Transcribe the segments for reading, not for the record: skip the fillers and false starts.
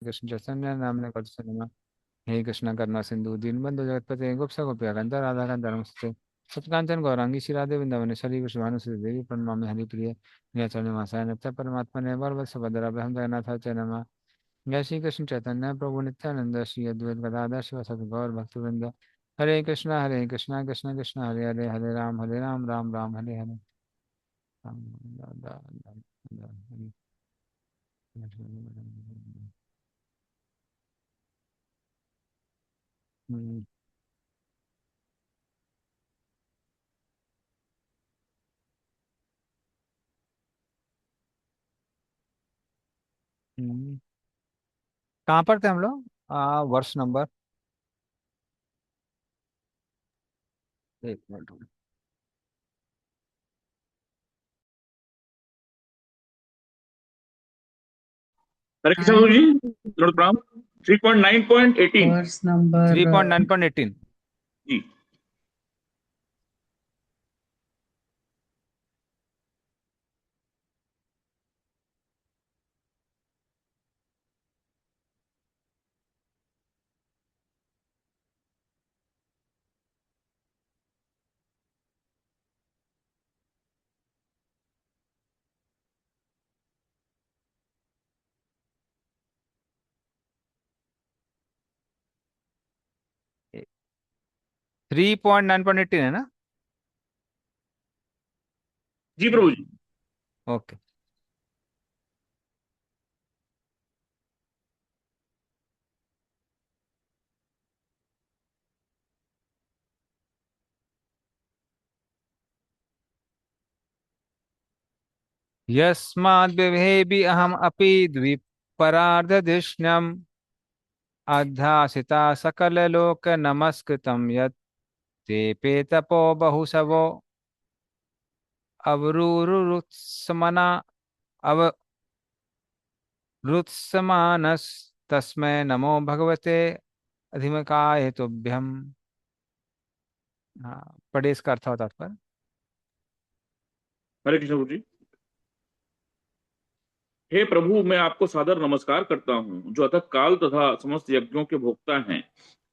कृष्ण चैतन्य नामने कौतुक। हे कृष्ण करुणा सिंधु दीनबंधु जगतपते गोप्स गोपिकांत राधा कांत नमस्ते। सत्कांचन गौरांगी श्रीराधे वृंदावनेश्वरी कृष्णभानुसुते देवी प्रणमामि हरिप्रिय। नित्याचल वासाय नित्य परमात्मा ने बलवत्सभद्रा हम जगन्नाथ च नमः। जय श्री कृष्ण चैतन्य प्रभु नित्यानंद श्री अद्वैत गदाधर शिवासादि गौर भक्तवृंद। हरे कृष्णा कृष्ण कृष्ण हरे हरे हरे राम राम राम हरे हरे। हम्म, हम्म। कहाँ पर थे हम लोग? वर्ष नंबर। एक मिनट। हरे कृष्ण गुरु जी, दंडवत प्रणाम। 3.9.18 वर्ष नंबर 3.9.18। जी। थ्री पॉइंट 9.18 है ना? जी प्रभु जी। ओके। यस्माद्विभेबि अहम अपि द्विपरार्धधिष्ण्यम् अध्यासिता सकललोक नमस्कृतं यत् तेऽपि तपो बहुशवो अवरुरुत्समना अवरुत्समानस्तस्मै नमो भगवते अधिमकाय तुभ्यम। हाँ, पढ़िए इसका अर्थ होता पर। हरे कृष्ण गुरु जी। हे प्रभु, मैं आपको सादर नमस्कार करता हूँ जो अथक काल तथा समस्त यज्ञों के भोक्ता हैं।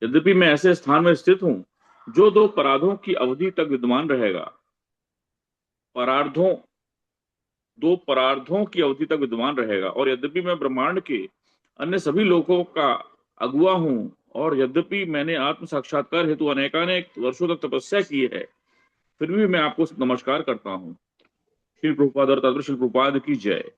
यद्यपि मैं ऐसे स्थान में स्थित हूँ जो दो पराधों की अवधि तक विद्यमान रहेगा। परार्धों दो परार्धों की अवधि तक विद्यमान रहेगा। और यद्यपि मैं ब्रह्मांड के अन्य सभी लोकों का अगुआ हूँ, और यद्यपि मैंने आत्म साक्षात्कार हेतु अनेकानेक वर्षों तक तपस्या की है, फिर भी मैं आपको नमस्कार करता हूँ। श्री प्रभुपाद और तत्व श्री प्रभुपाद की जय।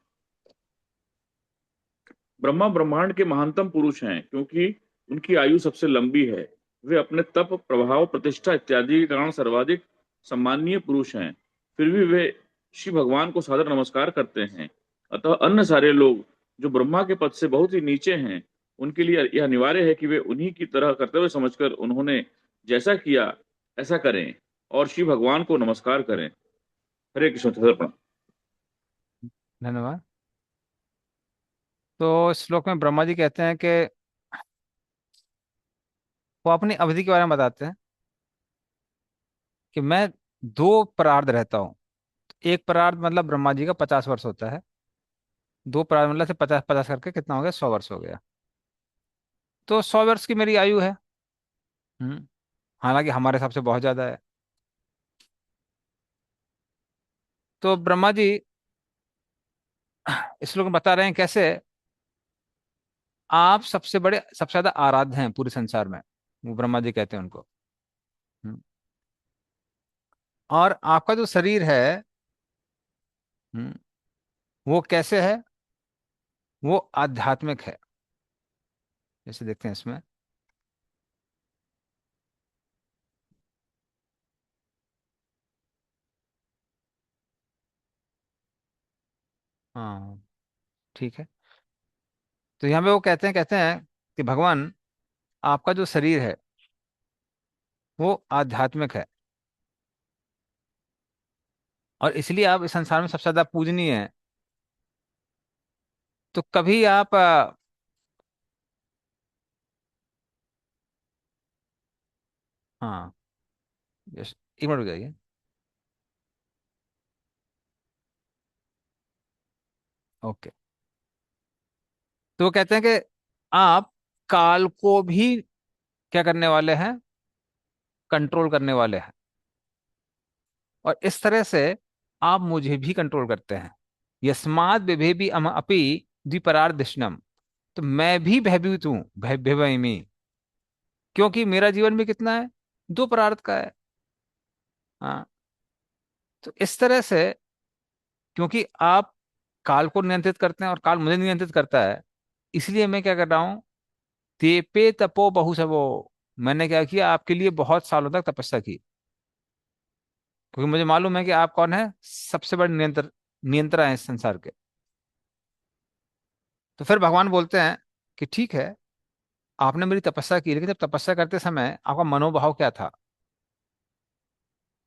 ब्रह्मा ब्रह्मांड के महानतम पुरुष हैं, क्योंकि उनकी आयु सबसे लंबी है। वे अपने तप, प्रभाव, प्रतिष्ठा इत्यादि के कारण सर्वाधिक सम्माननीय पुरुष हैं। फिर भी वे श्री भगवान को सादर नमस्कार करते हैं। अतः अन्य सारे लोग जो ब्रह्मा के पद से बहुत ही नीचे हैं, उनके लिए यह अनिवार्य है कि वे उन्हीं की तरह कर्तव्य समझकर उन्होंने जैसा किया ऐसा करें और श्री भगवान को नमस्कार करें। हरे कृष्ण। तर्पण। धन्यवाद। तो इस श्लोक में ब्रह्मा जी कहते हैं कि वो अपनी अवधि के बारे में बताते हैं कि मैं दो परार्ध रहता हूँ। एक परार्ध मतलब ब्रह्मा जी का 50 वर्ष होता है। दो परार्ध मतलब से 50 50 करके कितना हो गया? 100 वर्ष हो गया। तो 100 वर्ष की मेरी आयु है। हम्म। हालांकि हमारे हिसाब से बहुत ज्यादा है। तो ब्रह्मा जी इस श्लोक में बता रहे हैं कैसे आप सबसे बड़े, सबसे ज्यादा आराध्य हैं पूरे संसार में। वो ब्रह्मा जी कहते हैं उनको। हम्म। और आपका जो शरीर है, हम्म, वो कैसे है? वो आध्यात्मिक है। जैसे देखते हैं इसमें। हाँ, ठीक है। तो यहाँ पे वो कहते हैं कि भगवान, आपका जो शरीर है वो आध्यात्मिक है, और इसलिए आप इस संसार में सबसे ज्यादा पूजनीय हैं। तो कभी आप हाँ, यस, एक मिनट रुक जाइए। ओके। तो वो कहते हैं कि आप काल को भी क्या करने वाले हैं, कंट्रोल करने वाले हैं। और इस तरह से आप मुझे भी कंट्रोल करते हैं। यस्मात् बिभेति अम अपि द्विपरार्धिष्णम। तो मैं भी भयभीत हूं, भयभीमि, क्योंकि मेरा जीवन भी कितना है, दो परार्थ का है। हाँ। तो इस तरह से, क्योंकि आप काल को नियंत्रित करते हैं और काल मुझे नियंत्रित करता है, इसलिए मैं क्या कर रहा हूं, तेपे तपो बहुसवो। मैंने क्या किया, आपके लिए बहुत सालों तक तपस्या की, क्योंकि मुझे मालूम है कि आप कौन है, सबसे बड़े नियंत्रण है इस संसार के। तो फिर भगवान बोलते हैं कि ठीक है, आपने मेरी तपस्या की, लेकिन जब तपस्या करते समय आपका मनोभाव क्या था,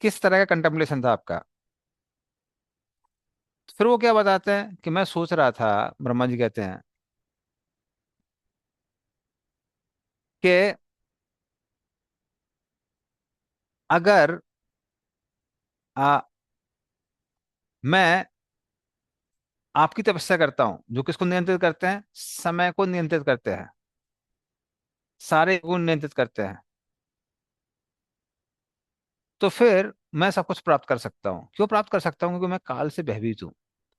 किस तरह का कंटेम्पलेशन था आपका। तो फिर वो क्या बताते हैं कि मैं सोच रहा था, ब्रह्मा जी कहते हैं कि अगर आ, मैं आपकी तपस्या करता हूं, जो किसको नियंत्रित करते हैं, समय को नियंत्रित करते हैं, सारे गुण नियंत्रित करते हैं, तो फिर मैं सब कुछ प्राप्त कर सकता हूँ। क्यों प्राप्त कर सकता हूँ, क्योंकि मैं काल से भयभीत हूँ,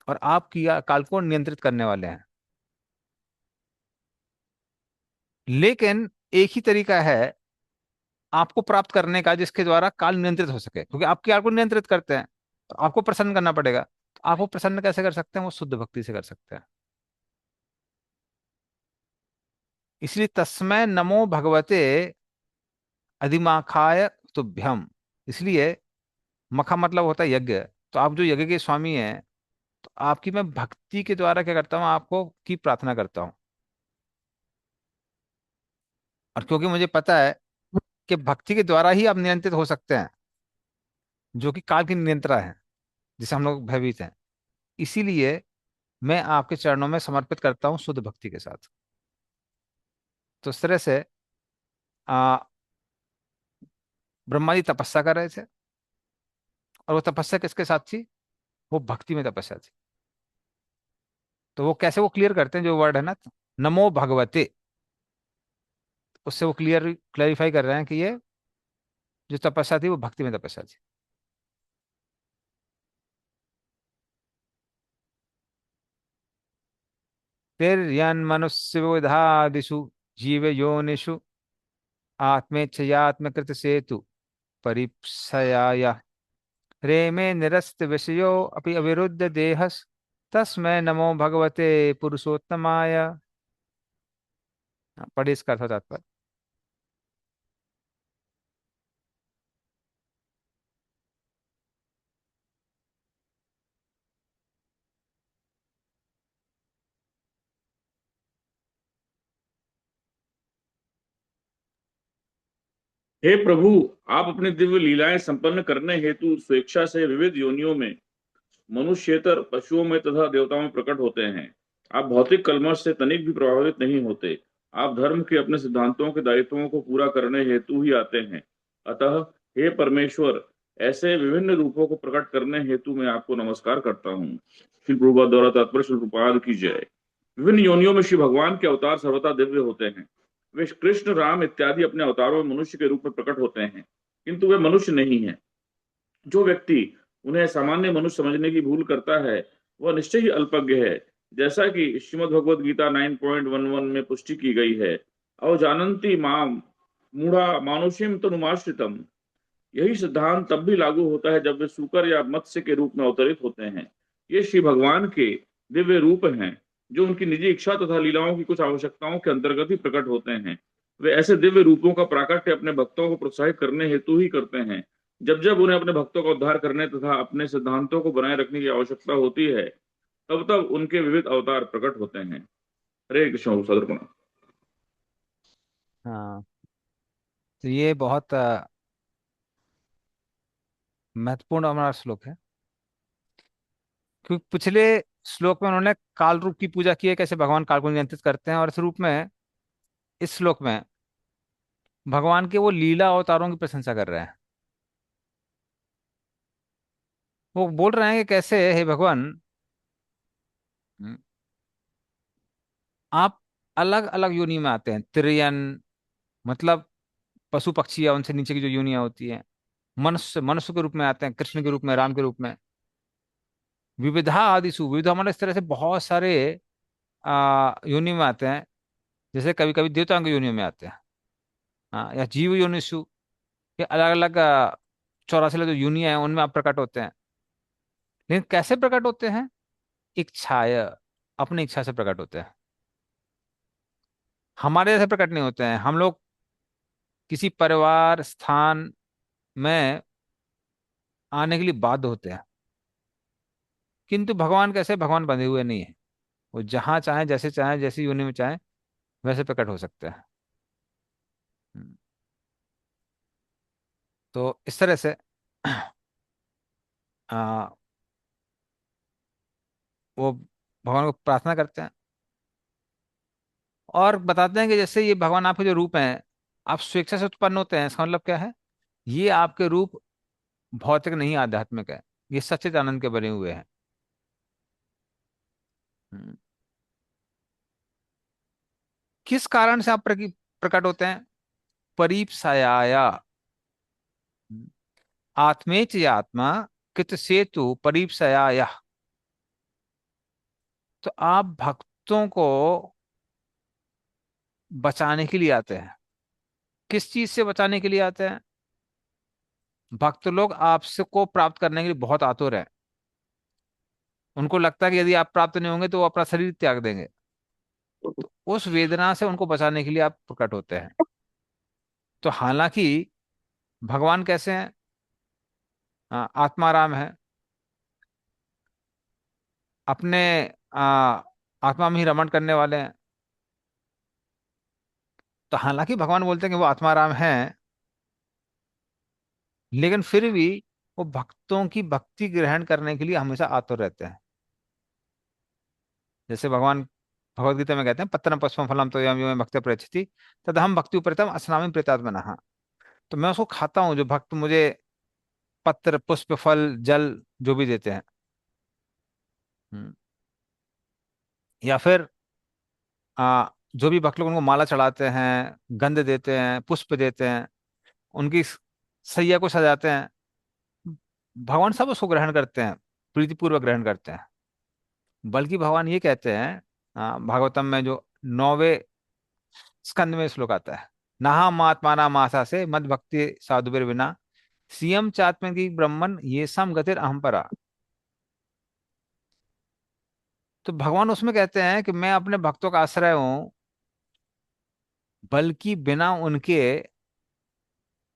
और आप किया काल को नियंत्रित करने वाले हैं। लेकिन एक ही तरीका है आपको प्राप्त करने का, जिसके द्वारा काल नियंत्रित हो सके, क्योंकि आप काल को नियंत्रित करते हैं, तो आपको प्रसन्न करना पड़ेगा। तो आप वो प्रसन्न कैसे कर सकते हैं, वो शुद्ध भक्ति से कर सकते हैं। इसलिए तस्मै नमो भगवते अधिमाखाय तुभ्यम। इसलिए मखा मतलब होता है यज्ञ। तो आप जो यज्ञ के स्वामी हैं, तो आपकी मैं भक्ति के द्वारा क्या करता हूँ, आपको की प्रार्थना करता हूँ। और क्योंकि मुझे पता है कि भक्ति के द्वारा ही आप नियंत्रित हो सकते हैं, जो कि काल की नियंत्रण है, जिसे हम लोग भयभीत हैं, इसीलिए मैं आपके चरणों में समर्पित करता हूँ शुद्ध भक्ति के साथ। तो इस तरह से आ, ब्रह्मा जी तपस्या कर रहे थे, और वो तपस्या किसके साथ थी, वो भक्ति में तपस्या थी। तो वो कैसे वो क्लियर करते हैं, जो वर्ड है ना, नमो भगवते, उससे वो क्लियरिफाई कर रहे हैं कि ये जो तपस्या थी वो भक्ति में तपस्या थी। तिर्यन मनुष्य विधादिषु जीव योनिषु आत्मेच्छयात्मकृत सेतु परिप्सयाय रेमे निरस्त विषयो अपि अविरुद्ध देहस तस्मै नमो भगवते पुरुषोत्तमाय। पढ़िए इसका अर्थ तात्पर्य। हे प्रभु, आप अपनी दिव्य लीलाएं संपन्न करने हेतु स्वेच्छा से विविध योनियों में, मनुष्येतर पशुओं में तथा देवताओं में प्रकट होते हैं। आप भौतिक कलमश से तनिक भी प्रभावित नहीं होते। आप धर्म के अपने सिद्धांतों के दायित्वों को पूरा करने हेतु ही आते हैं। अतः हे परमेश्वर, ऐसे विभिन्न रूपों को प्रकट करने हेतु मैं आपको नमस्कार करता हूँ। श्री प्रभुपाद द्वारा तात्पर्य श्री प्रभुपाद की जय। विभिन्न योनियों में श्री भगवान के अवतार सर्वथा दिव्य होते हैं। वे कृष्ण, राम इत्यादि अपने अवतारों में मनुष्य के रूप में प्रकट होते हैं, किंतु वे मनुष्य नहीं है। जो व्यक्ति उन्हें सामान्य मनुष्य समझने की भूल करता है, वह निश्चय ही अल्पज्ञ है। जैसा कि श्रीमद् भगवद गीता 9.11 में पुष्टि की गई है, अवजानन्ति माम मूढ़ा मानुषीम तनुमाश्रितम। यही सिद्धांत तब भी लागू होता है जब वे सूकर या मत्स्य के रूप में अवतरित होते हैं। ये श्री भगवान के दिव्य रूप हैं, जो उनकी निजी इच्छा तथा लीलाओं की कुछ आवश्यकताओं के अंतर्गत ही प्रकट होते हैं। वे ऐसे दिव्य रूपों का प्राकट्य अपने भक्तों को प्रोत्साहित करने हेतु ही करते हैं। जब जब उन्हें अपने भक्तों का उद्धार करने तथा अपने सिद्धांतों को बनाए रखने की आवश्यकता होती है, तब तब उनके विविध अवतार प्रकट होते हैं। हरे कृष्ण सदर्पण। हाँ। तो ये बहुत महत्वपूर्ण हमारा श्लोक है, क्योंकि पिछले श्लोक में उन्होंने काल रूप की पूजा की है, कैसे भगवान काल को नियंत्रित करते हैं, और इस रूप में, इस श्लोक में भगवान के वो लीला अवतारों की प्रशंसा कर रहे हैं। वो बोल रहे हैं कि कैसे हे भगवान, हम्म, आप अलग अलग योनि में आते हैं। तिर्यन मतलब पशु पक्षी या उनसे नीचे की जो योनियां होती हैं। मनुष्य मनुष्य के रूप में आते हैं, कृष्ण के रूप में, राम के रूप में। विविधा आदिशु, विविधा मतलब इस तरह से बहुत सारे योनि में आते हैं। जैसे कभी कभी देवताओं की योनियों में आते हैं। हाँ, या जीव योनिषु, ये अलग अलग 84 जो योनियां हैं उनमें आप प्रकट होते हैं। लेकिन कैसे प्रकट होते हैं? इच्छाय, अपनी इच्छा से प्रकट होते हैं। हमारे जैसे प्रकट नहीं होते हैं। हम लोग किसी परिवार स्थान में आने के लिए बाध्य होते हैं। किंतु भगवान कैसे? भगवान बंधे हुए नहीं है। वो जहां चाहे, जैसे चाहे, जैसी योनि में चाहे वैसे प्रकट हो सकते हैं। हम्म, तो इस तरह से आ, वो भगवान को प्रार्थना करते हैं और बताते हैं कि जैसे ये भगवान आपके जो रूप हैं, आप स्वेच्छा से उत्पन्न होते हैं। इसका मतलब क्या है? ये आपके रूप भौतिक नहीं, आध्यात्मिक है। ये सच्चिद आनंद के बने हुए हैं। हम्म, किस कारण से आप प्रकट होते हैं? परीप्साया। आत्मेच या आत्मा कित सेतु परीप्साया। तो आप भक्तों को बचाने के लिए आते हैं। किस चीज से बचाने के लिए आते हैं? भक्त लोग आपसे को प्राप्त करने के लिए बहुत आतुर हैं। उनको लगता है कि यदि आप प्राप्त नहीं होंगे तो वो अपना शरीर त्याग देंगे। तो उस वेदना से उनको बचाने के लिए आप प्रकट होते हैं। तो हालांकि भगवान कैसे हैं? आत्माराम है। अपने आ, आत्मा में ही रमण करने वाले हैं। तो हालांकि भगवान बोलते हैं कि वो आत्माराम हैं, लेकिन फिर भी वो भक्तों की भक्ति ग्रहण करने के लिए हमेशा आतुर रहते हैं। जैसे भगवान भगवत गीता में कहते हैं, पत्रम पुष्पम फलम तो यम यम भक्त प्रयच्छति तदहम भक्ति उपरितम असनामि प्रेतात्मनः। तो मैं उसको खाता हूँ जो भक्त मुझे पत्र पुष्प फल जल जो भी देते हैं। हम्म। या फिर जो भी भक्त लोग उनको माला चढ़ाते हैं, गंध देते हैं, पुष्प देते हैं, उनकी सैया को सजाते हैं, भगवान सब उसको ग्रहण करते हैं, प्रीतिपूर्वक ग्रहण करते हैं। बल्कि भगवान ये कहते हैं, भागवतम में जो 9वें स्कंद में श्लोक आता है, नहा महात्माना मासा से मद भक्ति साधुबीर बिना सीएम चात्म की ब्रह्मन ये सम गतिर अहम परा। तो भगवान उसमें कहते हैं कि मैं अपने भक्तों का आश्रय हूं, बल्कि बिना उनके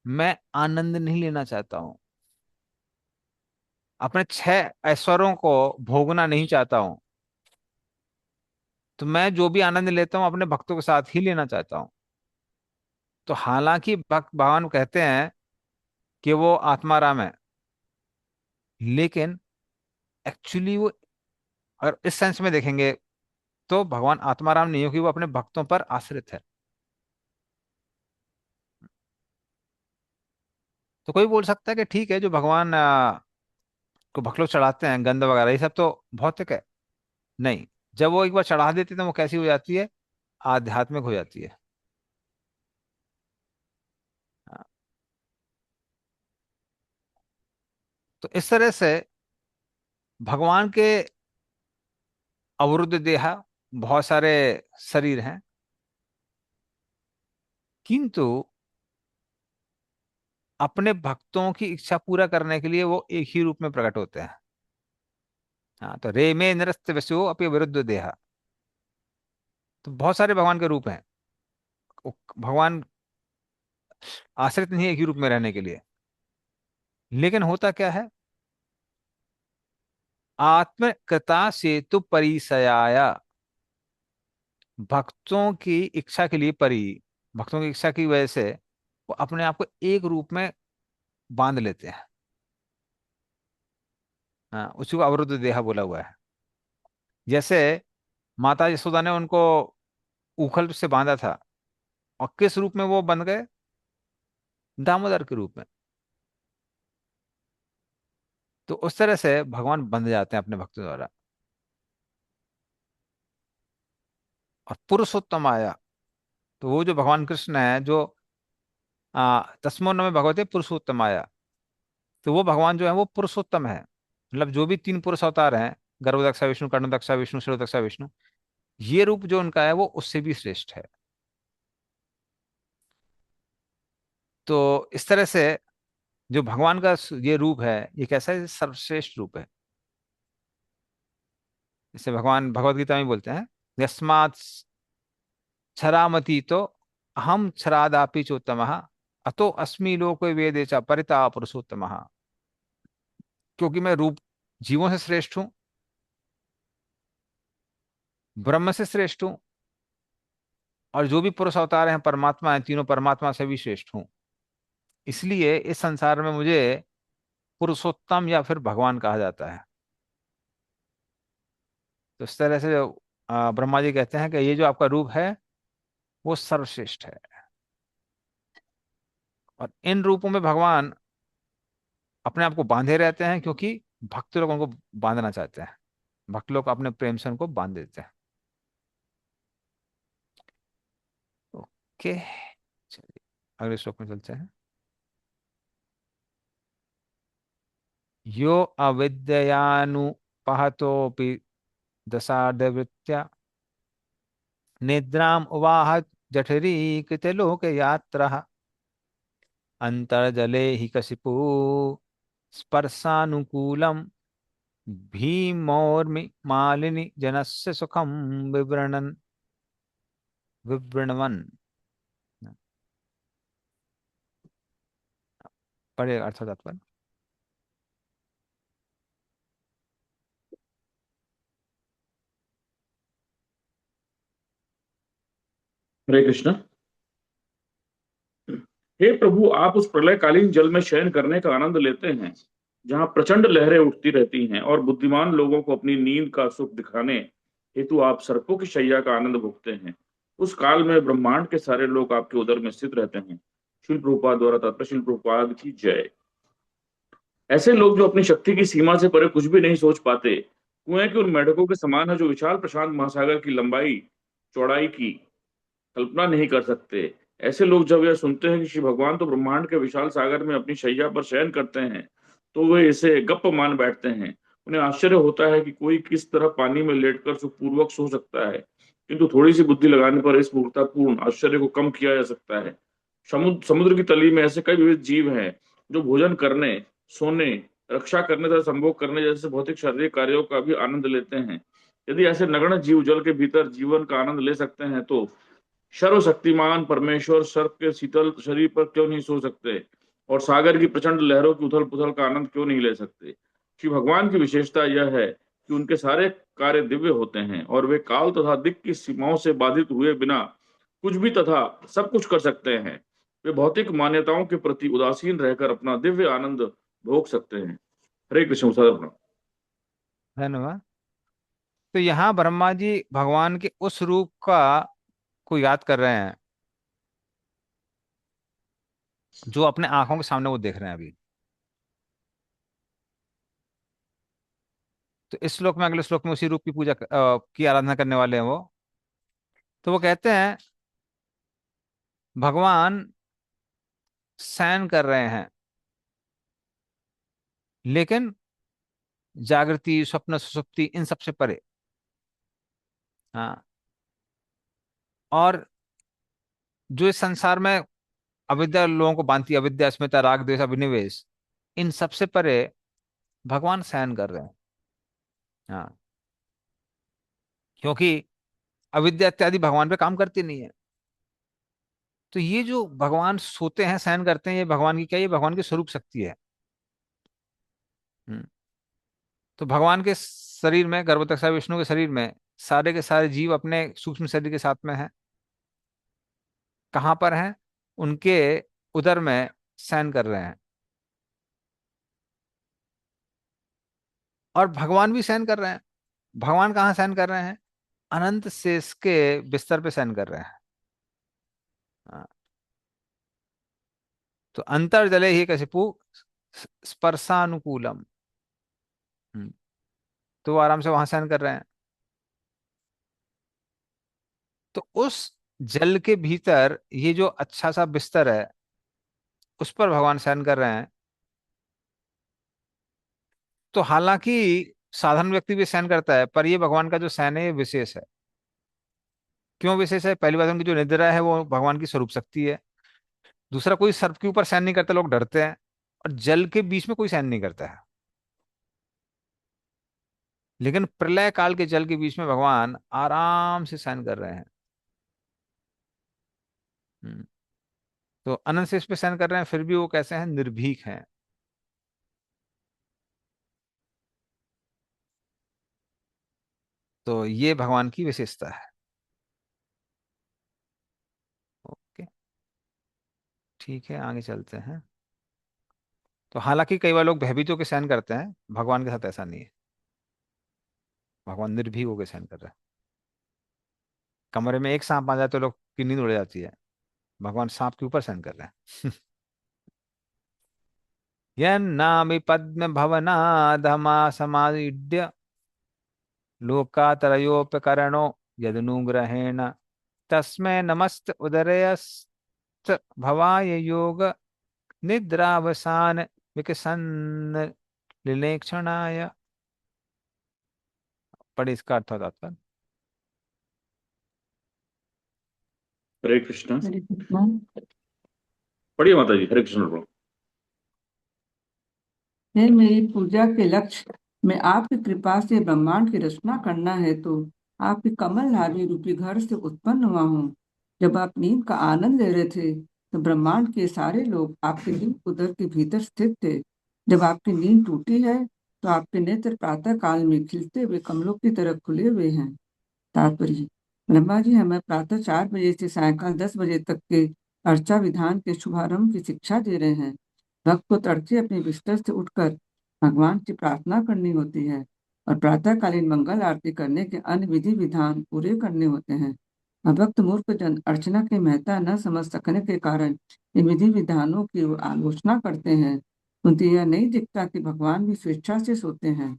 मैं आनंद नहीं लेना चाहता हूं। अपने 6 ऐश्वर्यों को भोगना नहीं चाहता हूं। तो मैं जो भी आनंद लेता हूं अपने भक्तों के साथ ही लेना चाहता हूं। तो हालांकि भक्त भगवान कहते हैं कि वो आत्माराम है, लेकिन एक्चुअली वो, अगर इस सेंस में देखेंगे तो भगवान आत्माराम नहीं हो, कि वो अपने भक्तों पर आश्रित है। तो कोई बोल सकता है कि ठीक है, जो भगवान को भक्त लोग चढ़ाते हैं गंध वगैरह, ये सब तो भौतिक है। नहीं, जब वो एक बार चढ़ा देते हैं तो वो कैसी हो जाती है? आध्यात्मिक हो जाती है। हाँ, तो इस तरह से भगवान के अवरुद्ध देह बहुत सारे शरीर हैं, किंतु अपने भक्तों की इच्छा पूरा करने के लिए वो एक ही रूप में प्रकट होते हैं। हाँ, तो रे में निरस्त वसु अपने विरुद्ध देह। तो बहुत सारे भगवान के रूप हैं। भगवान आश्रित नहीं है एक ही रूप में रहने के लिए। लेकिन होता क्या है? आत्मकृता सेतु परिसयाया, भक्तों की इच्छा के लिए भक्तों की इच्छा की वजह से वो अपने आप को एक रूप में बांध लेते हैं। हाँ, उसी को अवरुद्ध देह बोला हुआ है। जैसे माता यशोदा ने उनको उखल से बांधा था, और किस रूप में वो बन गए? दामोदर के रूप में। तो उस तरह से भगवान बंध जाते हैं अपने भक्तों द्वारा। और पुरुषोत्तम आया, तो वो जो भगवान कृष्ण है, जो तस्मो न में भगवते पुरुषोत्तम आया, तो वो भगवान जो है वो पुरुषोत्तम है। मतलब जो भी तीन पुरुष अवतार हैं, गर्भदक्षा विष्णु, कर्णदक्षा विष्णु, शिरोदक्षा विष्णु, ये रूप जो उनका है वो उससे भी श्रेष्ठ है। तो इस तरह से जो भगवान का ये रूप है, ये कैसा है, सर्वश्रेष्ठ रूप है। इसे भगवान भगवत गीता में बोलते हैं, यस्मात् क्षरामति तो अहम क्षरादापि चोत्तम, अतो अस्मि लोके वेदे च परिता पुरुषोत्तम। क्योंकि मैं रूप जीवों से श्रेष्ठ हूं, ब्रह्म से श्रेष्ठ हूं, और जो भी पुरुष अवतार हैं परमात्मा है, तीनों परमात्मा से भी श्रेष्ठ हूं। इसलिए इस संसार में मुझे पुरुषोत्तम या फिर भगवान कहा जाता है। तो इस तरह से ब्रह्मा जी कहते हैं कि ये जो आपका रूप है वो सर्वश्रेष्ठ है। और इन रूपों में भगवान अपने आप को बांधे रहते हैं, क्योंकि भक्त लोग उनको बांधना चाहते हैं। भक्त लोग अपने प्रेम से उनको बांध देते हैं। ओके, चलिए अगले श्लोक में चलते हैं। यो अविद्ययानुपहतोऽपि दशार्धवृत्त्या निद्राम उवाह जठरी कृते लोकयात्रः अंतर्जले हि कशिपु स्पर्शानुकूलम भीमोर्मि मालिनी जनस्य सुखम विवृणन विवृणवन। पढ़े अर्थ तात्पर्य। हरे कृष्ण। हे प्रभु, आप उस प्रलयकालीन जल में शयन करने का आनंद लेते हैं जहां प्रचंड लहरें उठती रहती हैं, और बुद्धिमान लोगों को अपनी नींद का सुख दिखाने हेतु आप सर्पों की शैया का आनंद भोगते हैं। उस काल में ब्रह्मांड के सारे लोग आपके उदर में स्थित रहते हैं। शिल प्रभुपाद द्वारा तात्पर्य। शिल प्रभुपाद की जय। ऐसे लोग जो अपनी शक्ति की सीमा से परे कुछ भी नहीं सोच पाते, कुएं के उन मेढकों के समान है जो विशाल प्रशांत महासागर की लंबाई चौड़ाई की कल्पना नहीं कर सकते। ऐसे लोग जब यह सुनते हैं कि श्री भगवान तो ब्रह्मांड के विशाल सागर में अपनी शैया पर शयन करते हैं, तो वे इसे गप्प मान बैठते हैं। उन्हें आश्चर्य होता है कि कोई किस तरह पानी में लेटकर सुखपूर्वक सो सकता है, किंतु थोड़ी सी बुद्धि लगाने पर इस मूर्खतापूर्ण आश्चर्य को कम किया जा सकता है। समुद्र की तली में ऐसे कई विविध जीव हैं जो भोजन करने, सोने, रक्षा करने तथा संभोग करने जैसे भौतिक शारीरिक कार्यों का भी आनंद लेते हैं। यदि ऐसे नगण्य जीव जल के भीतर जीवन का आनंद ले सकते हैं, तो सर्वशक्तिमान परमेश्वर सर्प के शीतल शरीर पर क्यों नहीं सो सकते, और सागर की प्रचंड लहरों की उथल पुथल का आनंद क्यों नहीं ले सकते। श्री भगवान की विशेषता यह है कि उनके सारे कार्य दिव्य होते हैं, और वे काल तथा दिक् की सीमाओं से बाधित हुए बिना कुछ भी तथा सब कुछ कर सकते हैं। वे भौतिक मान्यताओं के प्रति उदासीन रहकर अपना दिव्य आनंद भोग सकते हैं। हरे कृष्ण। साधन। धन्यवाद। तो यहाँ ब्रह्मा जी भगवान के उस रूप का को याद कर रहे हैं जो अपने आंखों के सामने वो देख रहे हैं अभी। तो इस श्लोक में, अगले श्लोक में उसी रूप की की आराधना करने वाले हैं वो। तो वो कहते हैं भगवान शयन कर रहे हैं, लेकिन जागृति, स्वप्न, सुषुप्ति, इन सबसे परे। हाँ। और जो इस संसार में अविद्या लोगों को बांधती है, अविद्या, अस्मिता, राग, द्वेष, अभिनिवेश, इन सबसे परे भगवान शयन कर रहे हैं। हाँ। क्योंकि अविद्या इत्यादि भगवान पे काम करती नहीं है। तो ये जो भगवान सोते हैं, शयन करते हैं, ये भगवान की क्या, ये भगवान की स्वरूप शक्ति है। हम्म। तो भगवान के शरीर में, गर्भोदक विष्णु के शरीर में सारे के सारे जीव अपने सूक्ष्म शरीर के साथ में हैं। कहाँ पर हैं? उनके उदर में शयन कर रहे हैं। और भगवान भी शयन कर रहे हैं। भगवान कहाँ शयन कर रहे हैं? अनंत शेष के बिस्तर पे शयन कर रहे हैं। हाँ। तो अंतर्जले ही कशिपु स्पर्शानुकूलम। हम्म। तो वो आराम से वहां शयन कर रहे हैं। तो उस जल के भीतर ये जो अच्छा सा बिस्तर है, उस पर भगवान शयन कर रहे हैं। तो हालांकि साधारण व्यक्ति भी शयन करता है, पर ये भगवान का जो शयन है ये विशेष है। क्यों विशेष है? पहली बात, उनकी जो निद्रा है वो भगवान की स्वरूप शक्ति है। दूसरा, कोई सर्प के ऊपर शयन नहीं करता, लोग डरते हैं। और जल के बीच में कोई शयन नहीं करता है। लेकिन प्रलय काल के जल के बीच में भगवान आराम से शयन कर रहे हैं। हम्म। तो अनंत से इस पे शयन कर रहे हैं, फिर भी वो कैसे हैं? निर्भीक हैं। तो ये भगवान की विशेषता है। ओके, ठीक है, आगे चलते हैं। तो हालांकि कई बार लोग भयभीतों के सहन करते हैं, भगवान के साथ ऐसा नहीं है। भगवान निर्भीक होकर सहन कर रहे हैं। कमरे में एक सांप आ जाए तो लोग की नींद उड़ जाती है, भगवान सांप के ऊपर सहन कर रहे हैं। यन्नामि पद्म भवनाधमा समाद्य लोकातरयोपकरणो यदनुग्रहेण तस्मै नमस्त उदरयस्त भवाय योग निद्रावसान विकसन्न लिलेक्षणाय। पढ़े, इसका अर्थ होता है। हरे कृष्णा। हरे कृष्णा। पढ़िए माता जी, हरे कृष्ण बोलो। है मेरी पूजा के लक्ष्य में आपकी कृपा से ब्रह्मांड की रचना करना है, तो आपके कमल नाभि रूपी घर से उत्पन्न हुआ हूँ। जब आप नींद का आनंद ले रहे थे तो ब्रह्मांड के सारे लोग आपके दिल उदर के भीतर स्थित थे। जब आपकी नींद टूटी है तो आपके नेत्र प्रातः काल में खिलते हुए कमलों की तरह खुले हुए हैं। तात्पर्य: ब्रह्मा जी हमें प्रातः 4 बजे से सायंकाल 10 बजे तक के अर्चा विधान के शुभारंभ की शिक्षा दे रहे हैं। भक्त को तड़के अपने बिस्तर से उठकर भगवान की प्रार्थना करनी होती है और प्रातःकालीन मंगल आरती करने के अन्य विधि विधान पूरे करने होते हैं। भक्त मूर्ख जन अर्चना की महत्ता न समझ सकने के कारण इन विधि विधानों की आलोचना करते हैं। उनसे यह नहीं दिखता कि भगवान भी स्वेच्छा से सोते हैं।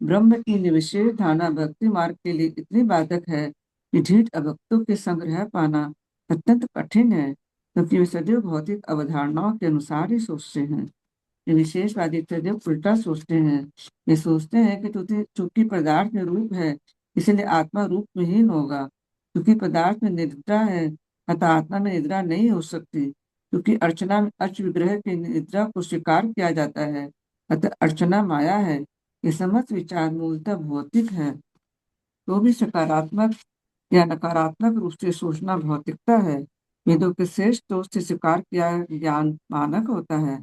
ब्रह्म की विशेष धारणा भक्ति मार्ग के लिए इतनी बाधक है कि ढीठ अभक्तों के संग रह पाना अत्यंत कठिन है, क्योंकि वे सदैव भौतिक अवधारणाओं के अनुसार ही सोचते हैं। ये विशेषवादी सदैव उल्टा सोचते हैं। ये सोचते हैं कि चूंकि पदार्थ में रूप है, इसलिए आत्मा रूप विहीन होगा। क्योंकि पदार्थ में निद्रा है, अतः आत्मा में निद्रा नहीं हो सकती। क्योंकि अर्चना में अच विग्रह की निद्रा को स्वीकार किया जाता है, अतः अर्चना माया है। ये समस्त विचार मूलतः भौतिक है। तो भी सकारात्मक या नकारात्मक रूप से सोचना भौतिकता है। वेदों के श्रेष्ठ दोष से स्वीकार किया ज्ञान मानक होता है।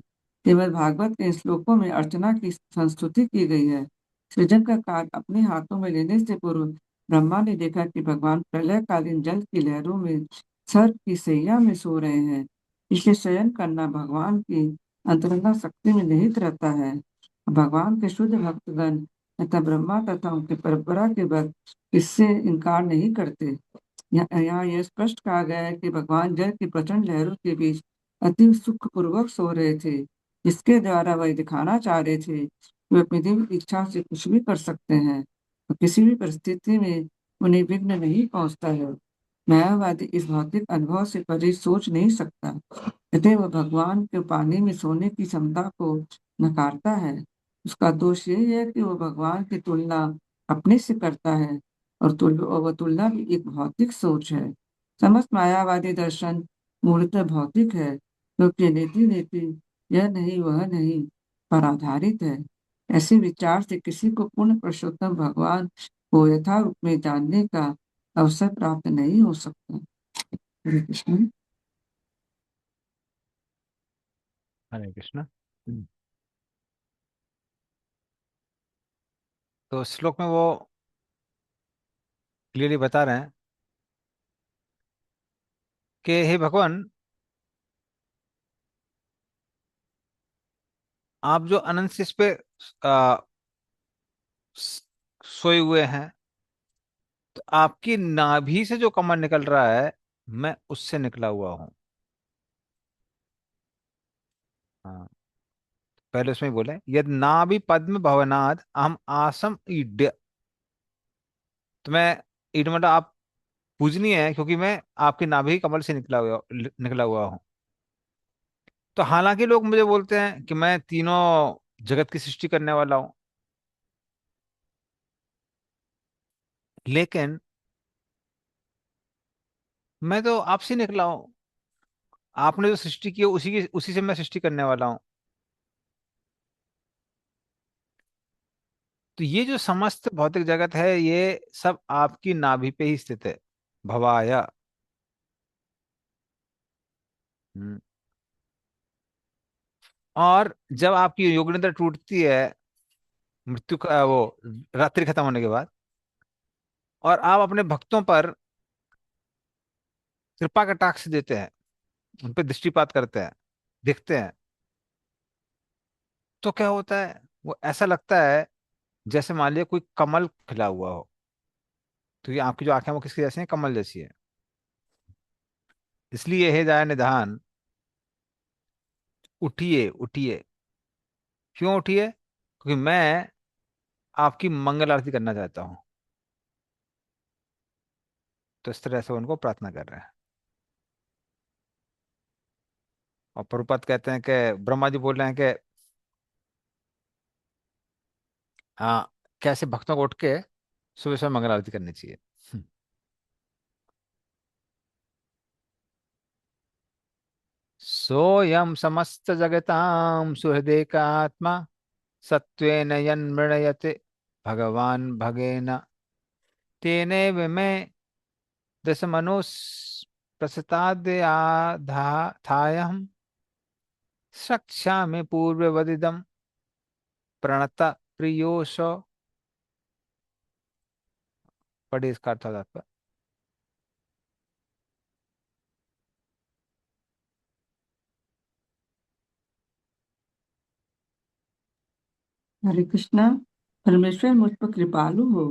केवल भागवत के श्लोकों में अर्चना की संस्तुति की गई है। सृजन का कार्य अपने हाथों में लेने से पूर्व ब्रह्मा ने देखा कि भगवान प्रलयकालीन जल की लहरों में सर्प की सैया में सो रहे हैं। इसलिए शयन करना भगवान की अंतरंगा शक्ति में निहित रहता है। भगवान के शुद्ध भक्तगण तथा ब्रह्मा तथा उनके परंपरा के भक्त इससे इनकार नहीं करते। यहाँ यह स्पष्ट कहा गया है कि भगवान जल की प्रचंड लहरों के बीच अति सुख पूर्वक सो रहे थे, जिसके द्वारा वह दिखाना चाह रहे थे कि वे अपनी दिव्य इच्छा से कुछ भी कर सकते हैं और किसी भी परिस्थिति में उन्हें विघ्न नहीं पहुंचता है। मायावादी इस भौतिक अनुभव से परे सोच नहीं सकता, अतः वह भगवान के पानी में सोने की क्षमता को नकारता है। उसका दोष यही है कि वह भगवान की तुलना अपने से करता है और वह तुलना भी एक भौतिक सोच है। समस्त मायावादी दर्शन मूलतः भौतिक है, क्योंकि नीति नीति यह नहीं वह नहीं पर आधारित है। ऐसे विचार से किसी को पूर्ण पुरुषोत्तम भगवान को यथारूप में जानने का अवसर प्राप्त नहीं हो सकता। हरे कृष्ण। हरे कृष्ण। तो श्लोक में वो क्लियरली बता रहे हैं कि हे भगवान, आप जो अनंत शीश पे आ, सोए हुए हैं, तो आपकी नाभि से जो कमल निकल रहा है, मैं उससे निकला हुआ हूं। हाँ, पहले उसमें बोले यद नाभि पद्म भवनाद हम आसम ईड्य। तो मैं ईड मतलब आप पूजनीय है क्योंकि मैं आपके नाभि कमल से निकला हुआ हूं। तो हालांकि लोग मुझे बोलते हैं कि मैं तीनों जगत की सृष्टि करने वाला हूं, लेकिन मैं तो आपसे निकला हूं। आपने जो सृष्टि की है उसी से मैं सृष्टि करने वाला हूं। तो ये जो समस्त भौतिक जगत है ये सब आपकी नाभि पे ही स्थित है, भवाया। हम्म। और जब आपकी योग निद्रा टूटती है, मृत्यु का वो रात्रि खत्म होने के बाद, और आप अपने भक्तों पर कृपा कटाक्ष देते हैं, उन पे दृष्टिपात करते हैं, देखते हैं, तो क्या होता है, वो ऐसा लगता है जैसे मान लिया कोई कमल खिला हुआ हो। तो ये आपकी जो आंखें हैं, वो किसकी जैसी है? कमल जैसी है। इसलिए हे दया निधान, उठिए उठिए। क्यों उठिए? क्योंकि मैं आपकी मंगल आरती करना चाहता हूं। तो इस तरह से उनको प्रार्थना कर रहे हैं। और प्रभुपाद कहते हैं कि ब्रह्मा जी बोल रहे हैं कि हाँ, कैसे भक्तों को उठ के सुबह सुबह मंगल आरती करनी चाहिए। सोयम समस्त जगतां सुहृदे का आत्मा, सत्वेन यन्मृणयते भगवान भगेन, तेने विमे दश मनुस प्रसताद्याधाथायम् सक्षामि पूर्ववदिदं प्रणत प्रियोश। पढ़िए इसका अर्थ तात्पर्य। हरे कृष्णा। परमेश्वर मुझ पर कृपालु हो।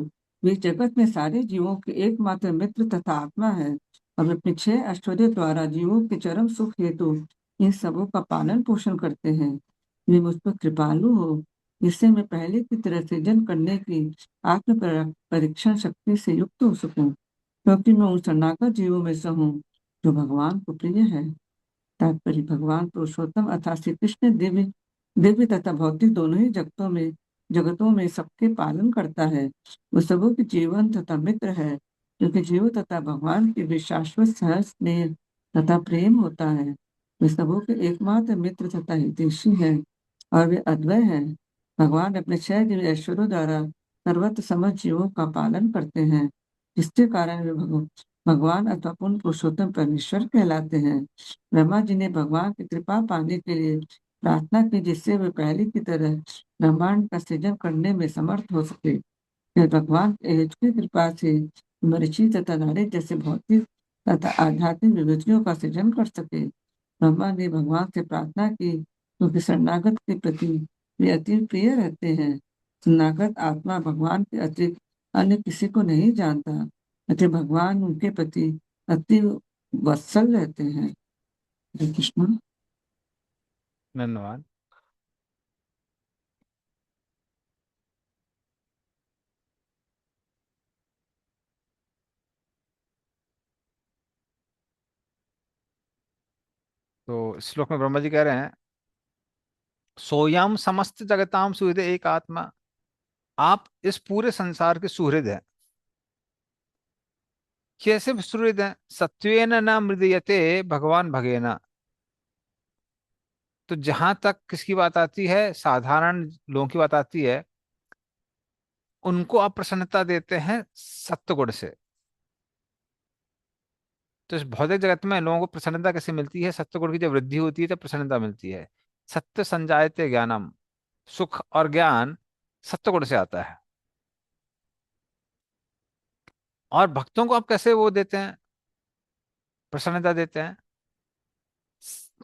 वे जगत में सारे जीवों के एकमात्र मित्र तथा आत्मा है और वे अपने 6 ऐश्वर्य द्वारा जीवों के चरम सुख हेतु इन सबों का पालन पोषण करते हैं। वे मुझ पर कृपालु हो, जिससे मैं पहले की तरह सृजन करने की आत्म परीक्षण शक्ति से युक्त हो सकूं, क्योंकि मैं उन शरणागत जीवों में से हूँ जो भगवान को प्रिय है। तात्पर्य: भगवान पुरुषोत्तम अर्थात श्री कृष्ण दिव्य दिव्य तथा भौतिक दोनों ही जगतों में सबके पालन करता है। वो सबों के जीवन तथा मित्र है, क्योंकि जीव तथा भगवान के बीच शाश्वत सहज स्नेह तथा प्रेम होता है। वे सबों के एकमात्र मित्र तथा हितैषी है और वे अद्वय है। भगवान अपने 6 दिव्य ऐश्वर्यों द्वारा सर्वत्र समस्त जीवों का पालन करते हैं, जिसके कारण वे भगवान अथवा पूर्ण पुरुषोत्तम परमेश्वर कहलाते हैं। ब्रह्मा जी ने भगवान की कृपा पाने के लिए प्रार्थना की, जिससे वे पहले की तरह ब्रह्मांड का सृजन करने में समर्थ हो सके। फिर भगवान की हेतु कृपा से मरीचि तथा नारद जैसे भौतिक तथा आध्यात्मिक विभूतियों का सृजन कर सके। ब्रह्मा ने भगवान से प्रार्थना की, क्योंकि शरणागत के प्रति वे अति प्रिय रहते हैं। शरणागत आत्मा भगवान के अतिरिक्त अन्य किसी को नहीं जानता, अतः भगवान उनके प्रति अति वत्सल रहते हैं। हरे कृष्णा। धन्यवाद। तो इस श्लोक में ब्रह्मा जी कह रहे हैं, सोयम समस्त जगताम सुहृद एक आत्मा। आप इस पूरे संसार के सुहृद हैं। कैसे सुहृद हैं? सत्वेन न मृदयते भगवान भगेना। तो जहां तक किसकी बात आती है, साधारण लोगों की बात आती है, उनको आप प्रसन्नता देते हैं सत्व गुण से। तो इस भौतिक जगत में लोगों को प्रसन्नता कैसे मिलती है? सत्व गुण की जब वृद्धि होती है तब प्रसन्नता मिलती है। सत्य संजायते ज्ञानम। सुख और ज्ञान सत्व गुण से आता है। और भक्तों को आप कैसे वो देते हैं, प्रसन्नता देते हैं?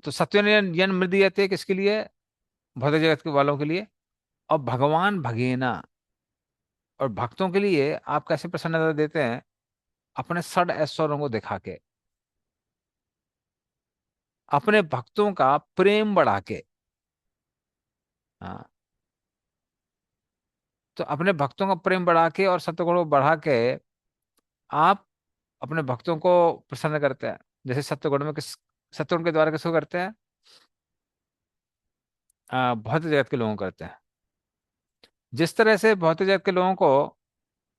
तो सत्य जन मृदयते किसके लिए? भौतिक जगत के वालों के लिए। और भगवान भगेना, और भक्तों के लिए आप कैसे प्रसन्नता देते हैं? अपने षड ऐश्वर्यों को दिखा के, अपने भक्तों का प्रेम बढ़ा के। हाँ, तो अपने भक्तों का प्रेम बढ़ा के और सत्वगुण को बढ़ा के आप अपने भक्तों को प्रसन्न करते हैं। जैसे सत्वगुण में किस सत्वगुण के द्वारा किसको करते हैं? भौतिक जगत के लोगों को करते हैं। जिस तरह से भौतिक जगत के लोगों को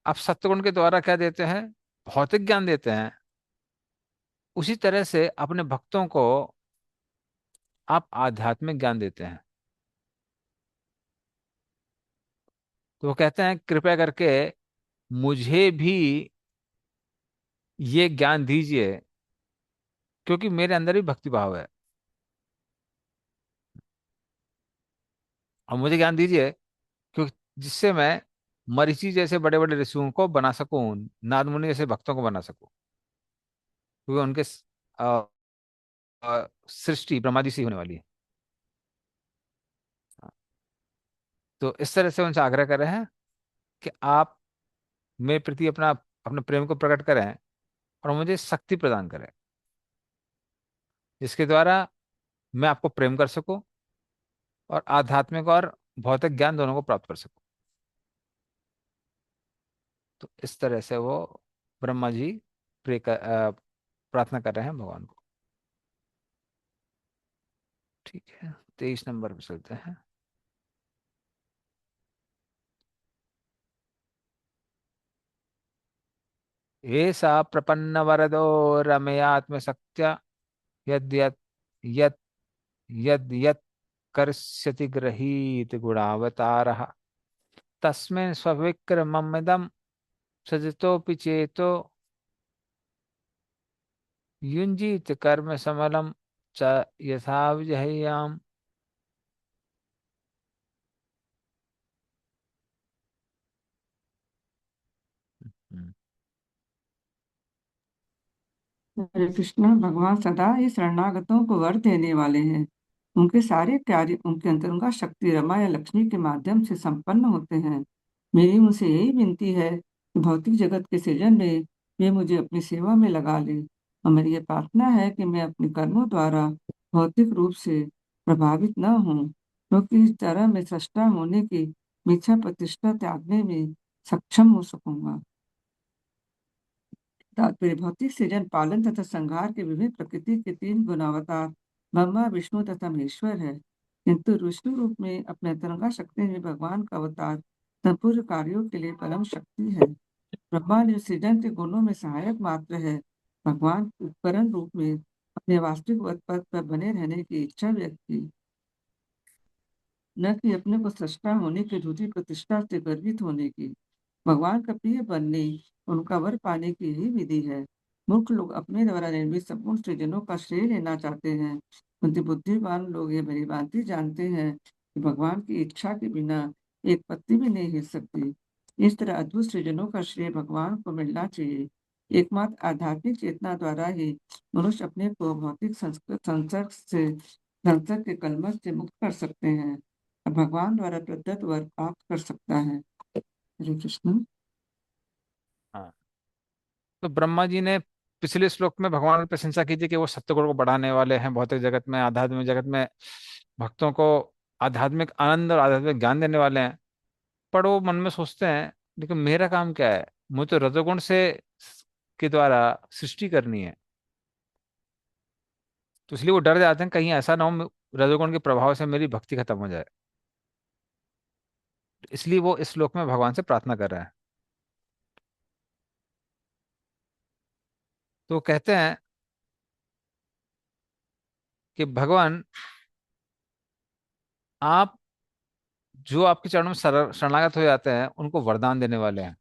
आप सत्वगुण के द्वारा क्या देते हैं? भौतिक ज्ञान देते हैं। उसी तरह से अपने भक्तों को आप आध्यात्मिक ज्ञान देते हैं। तो वो कहते हैं कृपया करके मुझे भी ये ज्ञान दीजिए, क्योंकि मेरे अंदर भी भक्ति भाव है। और मुझे ज्ञान दीजिए क्योंकि जिससे मैं मरीचि जैसे बड़े बड़े ऋषियों को बना सकूं, नारद मुनि जैसे भक्तों को बना सकूं, क्योंकि उनके सृष्टि ब्रह्मा जी से ही होने वाली है। तो इस तरह से उनसे आग्रह कर रहे हैं कि आप मेरे प्रति अपना अपने प्रेम को प्रकट करें और मुझे शक्ति प्रदान करें, जिसके द्वारा मैं आपको प्रेम कर सकूं और आध्यात्मिक और भौतिक ज्ञान दोनों को प्राप्त कर सकूं। तो इस तरह से वो ब्रह्मा जी प्रार्थना कर रहे हैं भगवान को। ठीक है, 23 नंबर पे चलते हैं। एषा प्रपन्न वरदो रमयात्मशक्त्या यद् यत् यत् यद् यत् कर्ष्यति गृहीत गुणावतारः तस्मिन् स्वविक्रममिदं सजतोऽपि चेतो युञ्जीत कर्म समलं च यथा विजह्याम्। हम्म। हरे कृष्ण। भगवान सदा ही शरणागतों को वर देने वाले हैं। उनके सारे कार्य उनके अंतरंगा शक्ति रमा या लक्ष्मी के माध्यम से संपन्न होते हैं। मेरी उनसे यही विनती है कि भौतिक जगत के सृजन में वे मुझे अपनी सेवा में लगा ले, और मेरी ये प्रार्थना है कि मैं अपने कर्मों द्वारा भौतिक रूप से प्रभावित न हूँ, क्योंकि इस तरह मैं सृष्टा होने की मिथ्या प्रतिष्ठा त्यागने में सक्षम हो सकूंगा। तात्पर्य भौतिक सृजन पालन तथा संहार के विभिन्न प्रकृति के तीन गुणावतार ब्रह्मा विष्णु तथा महेश्वर है, किंतु विष्णु रूप में अपने अंतरंगा शक्ति में भगवान का अवतार संपूर्ण कार्यों के लिए परम शक्ति है। ब्रह्मा जो सृजन के गुणों में सहायक मात्र है, भगवान उपकरण रूप में अपने वास्तविक पद पर बने रहने की इच्छा व्यक्त की, न कि अपने को सृष्टा होने की झूठी प्रतिष्ठा से गर्वित होने की। भगवान का प्रिय बनने और उनका वर पाने की यही विधि है। मूर्ख लोग अपने द्वारा निर्मित संपूर्ण सृजनों का श्रेय लेना चाहते हैं, किंतु बुद्धिमान लोग ये भली भांति जानते हैं कि भगवान की इच्छा के बिना एक पत्ती भी नहीं हिल सकती। इस तरह अद्भुत सृजनों का श्रेय भगवान को मिलना चाहिए। एकमात्र आध्यात्मिक चेतना द्वारा ही मनुष्य अपने को भौतिक संसर्ग के कलमश से मुक्त कर सकते हैं और भगवान द्वारा प्रदत्त वर प्राप्त कर सकता है। हरे कृष्ण। हाँ, तो ब्रह्मा जी ने पिछले श्लोक में भगवान की प्रशंसा की थी कि वो सत्य गुण को बढ़ाने वाले हैं भौतिक जगत में, आध्यात्मिक जगत में भक्तों को आध्यात्मिक आनंद और आध्यात्मिक ज्ञान देने वाले हैं। पर वो मन में सोचते हैं, लेकिन मेरा काम क्या है? मुझे तो रजोगुण से के द्वारा सृष्टि करनी है। तो इसलिए वो डर जाते हैं कहीं ऐसा ना हो रजोगुण के प्रभाव से मेरी भक्ति खत्म हो जाए। इसलिए वो इस श्लोक में भगवान से प्रार्थना कर रहे हैं। तो कहते हैं कि भगवान आप जो आपके चरणों में शरणागत हो जाते हैं उनको वरदान देने वाले हैं।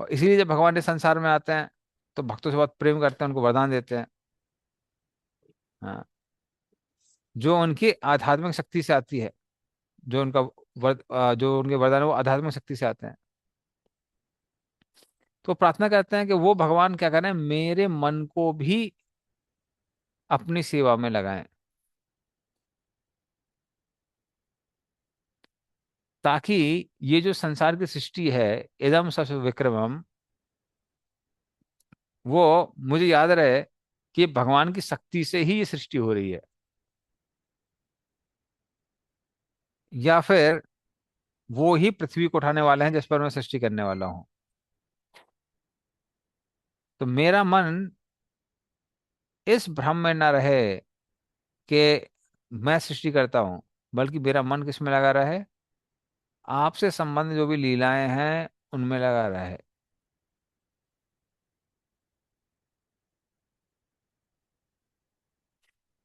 और इसीलिए जब भगवान इस संसार में आते हैं तो भक्तों से बहुत प्रेम करते हैं, उनको वरदान देते हैं। हाँ, जो उनकी आध्यात्मिक शक्ति से आती है, जो उनका जो उनके वरदान है वो आध्यात्मिक शक्ति से आते हैं। तो प्रार्थना करते हैं कि वो भगवान क्या करें, मेरे मन को भी अपनी सेवा में लगाएं, ताकि ये जो संसार की सृष्टि है, इदम सच विक्रमम, वो मुझे याद रहे कि भगवान की शक्ति से ही ये सृष्टि हो रही है, या फिर वो ही पृथ्वी को उठाने वाले हैं जिस पर मैं सृष्टि करने वाला हूँ। तो मेरा मन इस भ्रम में न रहे कि मैं सृष्टि करता हूं, बल्कि मेरा मन किस में लगा रहे, आपसे संबंधित जो भी लीलाएं हैं उनमें लगा रहे।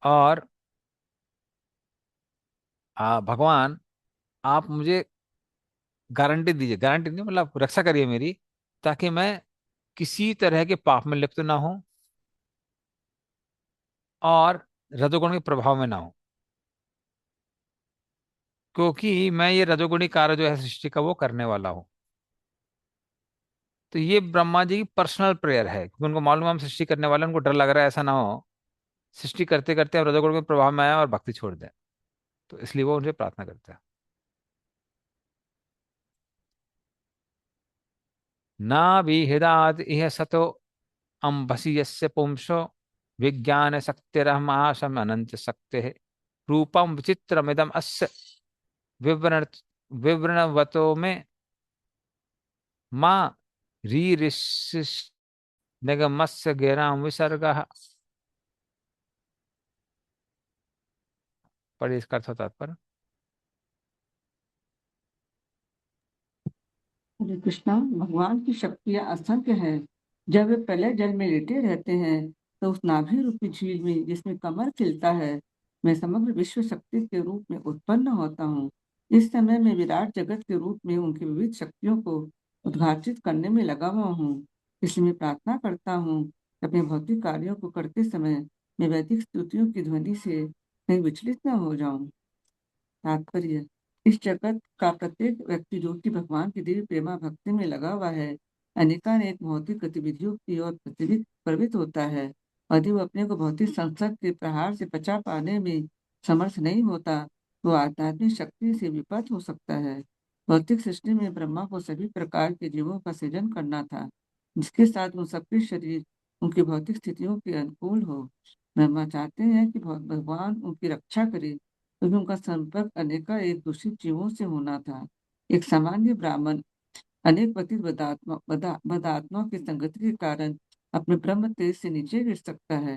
और भगवान, आप मुझे गारंटी दीजिए, गारंटी नहीं मतलब रक्षा करिए मेरी, ताकि मैं किसी तरह के पाप में लिप्त ना हो और रजोगुण के प्रभाव में ना हो, क्योंकि मैं ये रजोगुणी कार्य जो है सृष्टि का वो करने वाला हूँ। तो ये ब्रह्मा जी की पर्सनल प्रेयर है, क्योंकि उनको मालूम है हम सृष्टि करने वाले हैं, उनको डर लग रहा है ऐसा ना हो सृष्टि करते करते हम रजोगुण के प्रभाव में आए और भक्ति छोड़ दें। तो इसलिए वो उनसे प्रार्थना करते हैं। ना विहिदाद इह सतो अम्बसी यस्य पुंसो विज्ञान शक्तिरहमाशम अनंत शक्ति रूपम विचित्रमिदम अस्य विवरण विवरणवतो में माँ रीरिष्य निगमस्य गिराम विसर्गः। पढ़िए इसका अर्थ और तात्पर्य। हरे कृष्णा। भगवान की शक्तियां असंख्य हैं। जब वे प्रलय जल में लेटे रहते हैं तो उस नाभि रूपी झील में जिसमें कमल खिलता है, मैं समग्र विश्व शक्ति के रूप में उत्पन्न होता हूँ। इस समय मैं विराट जगत के रूप में उनकी विविध शक्तियों को उद्घाटित करने में लगा हुआ हूँ। इसलिए मैं प्रार्थना करता हूँ कि अपने भौतिक कार्यों को करते समय मैं वैदिक स्तुतियों की ध्वनि से कहीं विचलित न हो जाऊं। तात्पर्य: इस जगत का प्रत्येक व्यक्ति जो कि भगवान की दिव्य प्रेमा भक्ति में लगा हुआ है, अनेकानेक भौतिक गतिविधियों की ओर प्रवृत्त होता है। यदि वो अपने को भौतिक संसर्ग के प्रहार से बचा पाने में समर्थ नहीं होता, तो आध्यात्मिक शक्ति से विपथ हो सकता है। भौतिक सृष्टि में ब्रह्मा को सभी प्रकार के जीवों का सृजन करना था, जिसके साथ उन सबके शरीर उनकी भौतिक स्थितियों के अनुकूल हो। ब्रह्मा चाहते हैं कि भगवान उनकी रक्षा करे, क्योंकि उनका संपर्क अनेका एक दूषित जीवों से होना था। एक सामान्य ब्राह्मण अनेक पतित बदात्माओं की संगति के कारण अपने ब्रह्म तेज से नीचे गिर सकता है।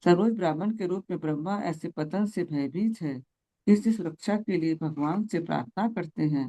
सर्वोच्च ब्राह्मण के रूप में ब्रह्मा ऐसे पतन से भयभीत है। इसकी सुरक्षा के लिए भगवान से प्रार्थना करते हैं।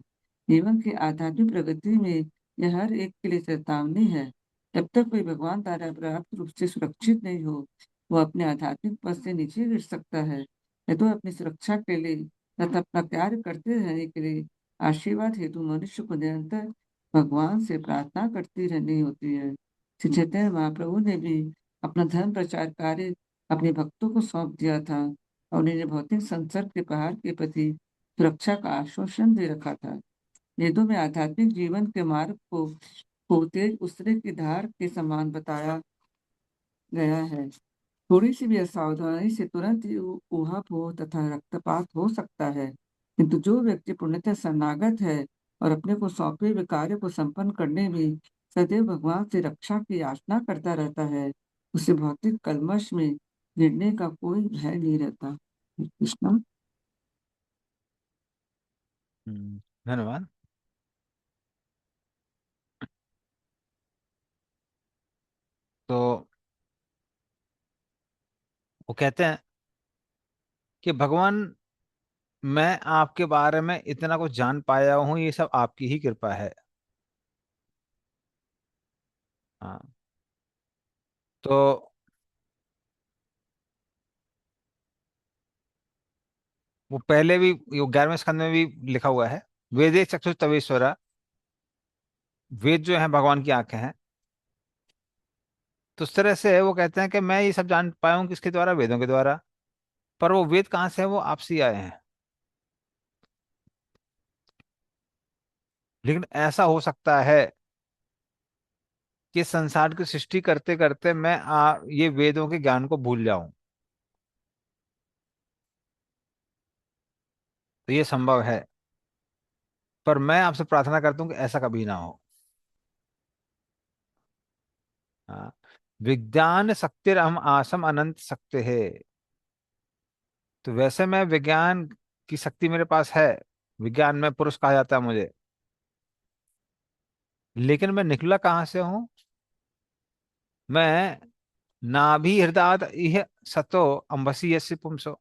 जीवन की आध्यात्मिक प्रगति में यह हर एक के लिए चेतावनी है। जब तक कोई भगवान द्वारा पर्याप्त रूप से सुरक्षित नहीं हो, वह अपने आध्यात्मिक पद से नीचे गिर सकता है। यह तो अपनी सुरक्षा के लिए तथा अपना कार्य करते रहने के लिए आशीर्वाद हेतु मनुष्य को निरंतर भगवान से प्रार्थना करती रहनी होती है। श्री चैतन्य महाप्रभु ने भी अपना धर्म प्रचार कार्य अपने भक्तों को सौंप दिया था और उन्हें भौतिक संसर्ग के पहाड़ के प्रति सुरक्षा का आश्वासन दे रखा था। वेदों में आध्यात्मिक जीवन के मार्ग को तेज उसरे की धार के समान बताया गया है। थोड़ी सी भी असावधानी से तुरंत ही ऊहापोह तथा रक्तपात हो सकता है। किंतु जो व्यक्ति पूर्णतः शरणागत है और अपने को सौंपे हुए कार्य को संपन्न करने में सदैव भगवान से रक्षा की याचना करता रहता है, उसे भौतिक कलमश में गिरने का कोई भय नहीं रहता। कृष्णा। धन्यवाद। तो वो कहते हैं कि भगवान, मैं आपके बारे में इतना कुछ जान पाया हूं, ये सब आपकी ही कृपा है। हाँ। तो वो पहले भी, ये 11वें स्कंद में भी लिखा हुआ है, वेदे चक्षु तवेश्वरा, वेद जो है भगवान की आंखें हैं। तो उस तरह से वो कहते हैं कि मैं ये सब जान पाया हूँ किसके द्वारा, वेदों के द्वारा। पर वो वेद कहाँ से है, वो आपसे ही आए हैं। लेकिन ऐसा हो सकता है कि संसार की सृष्टि करते करते मैं ये वेदों के ज्ञान को भूल जाऊं। तो ये संभव है, पर मैं आपसे प्रार्थना करता हूँ कि ऐसा कभी ना हो। हाँ। विज्ञान शक्तिर हम आसम अनंत शक्ति है। तो वैसे मैं विज्ञान की शक्ति मेरे पास है, विज्ञान में पुरुष कहा जाता है मुझे, लेकिन मैं निकला कहाँ से हूँ? मैं नाभि हृदय इह सतो अंबसी यस्य पुंसो,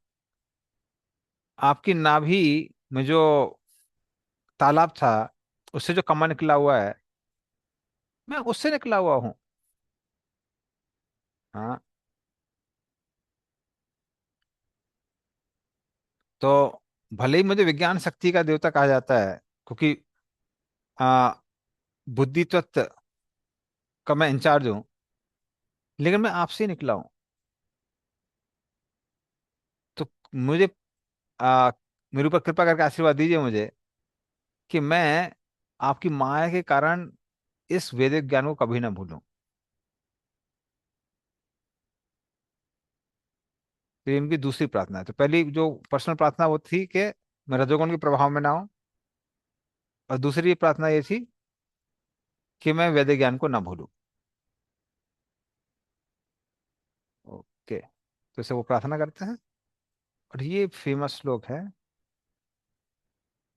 आपकी नाभि में जो तालाब था, उससे जो कमल निकला हुआ है, मैं उससे निकला हुआ हूँ। हाँ, तो भले ही मुझे विज्ञान शक्ति का देवता कहा जाता है, क्योंकि आ, बुद्धि तत्व का मैं इंचार्ज हूँ, लेकिन मैं आपसे ही निकला हूँ। तो मुझे आ, मेरे ऊपर कृपा करके आशीर्वाद दीजिए मुझे कि मैं आपकी माया के कारण इस वैदिक ज्ञान को कभी ना भूलूं। तो ये इनकी दूसरी प्रार्थना है। तो पहली जो पर्सनल प्रार्थना वो थी कि मैं रजोगुण के प्रभाव में ना हूं, और दूसरी प्रार्थना ये थी कि मैं वैदिक ज्ञान को ना भूलूं। ओके, तो इसे वो प्रार्थना करते हैं। और ये फेमस श्लोक है।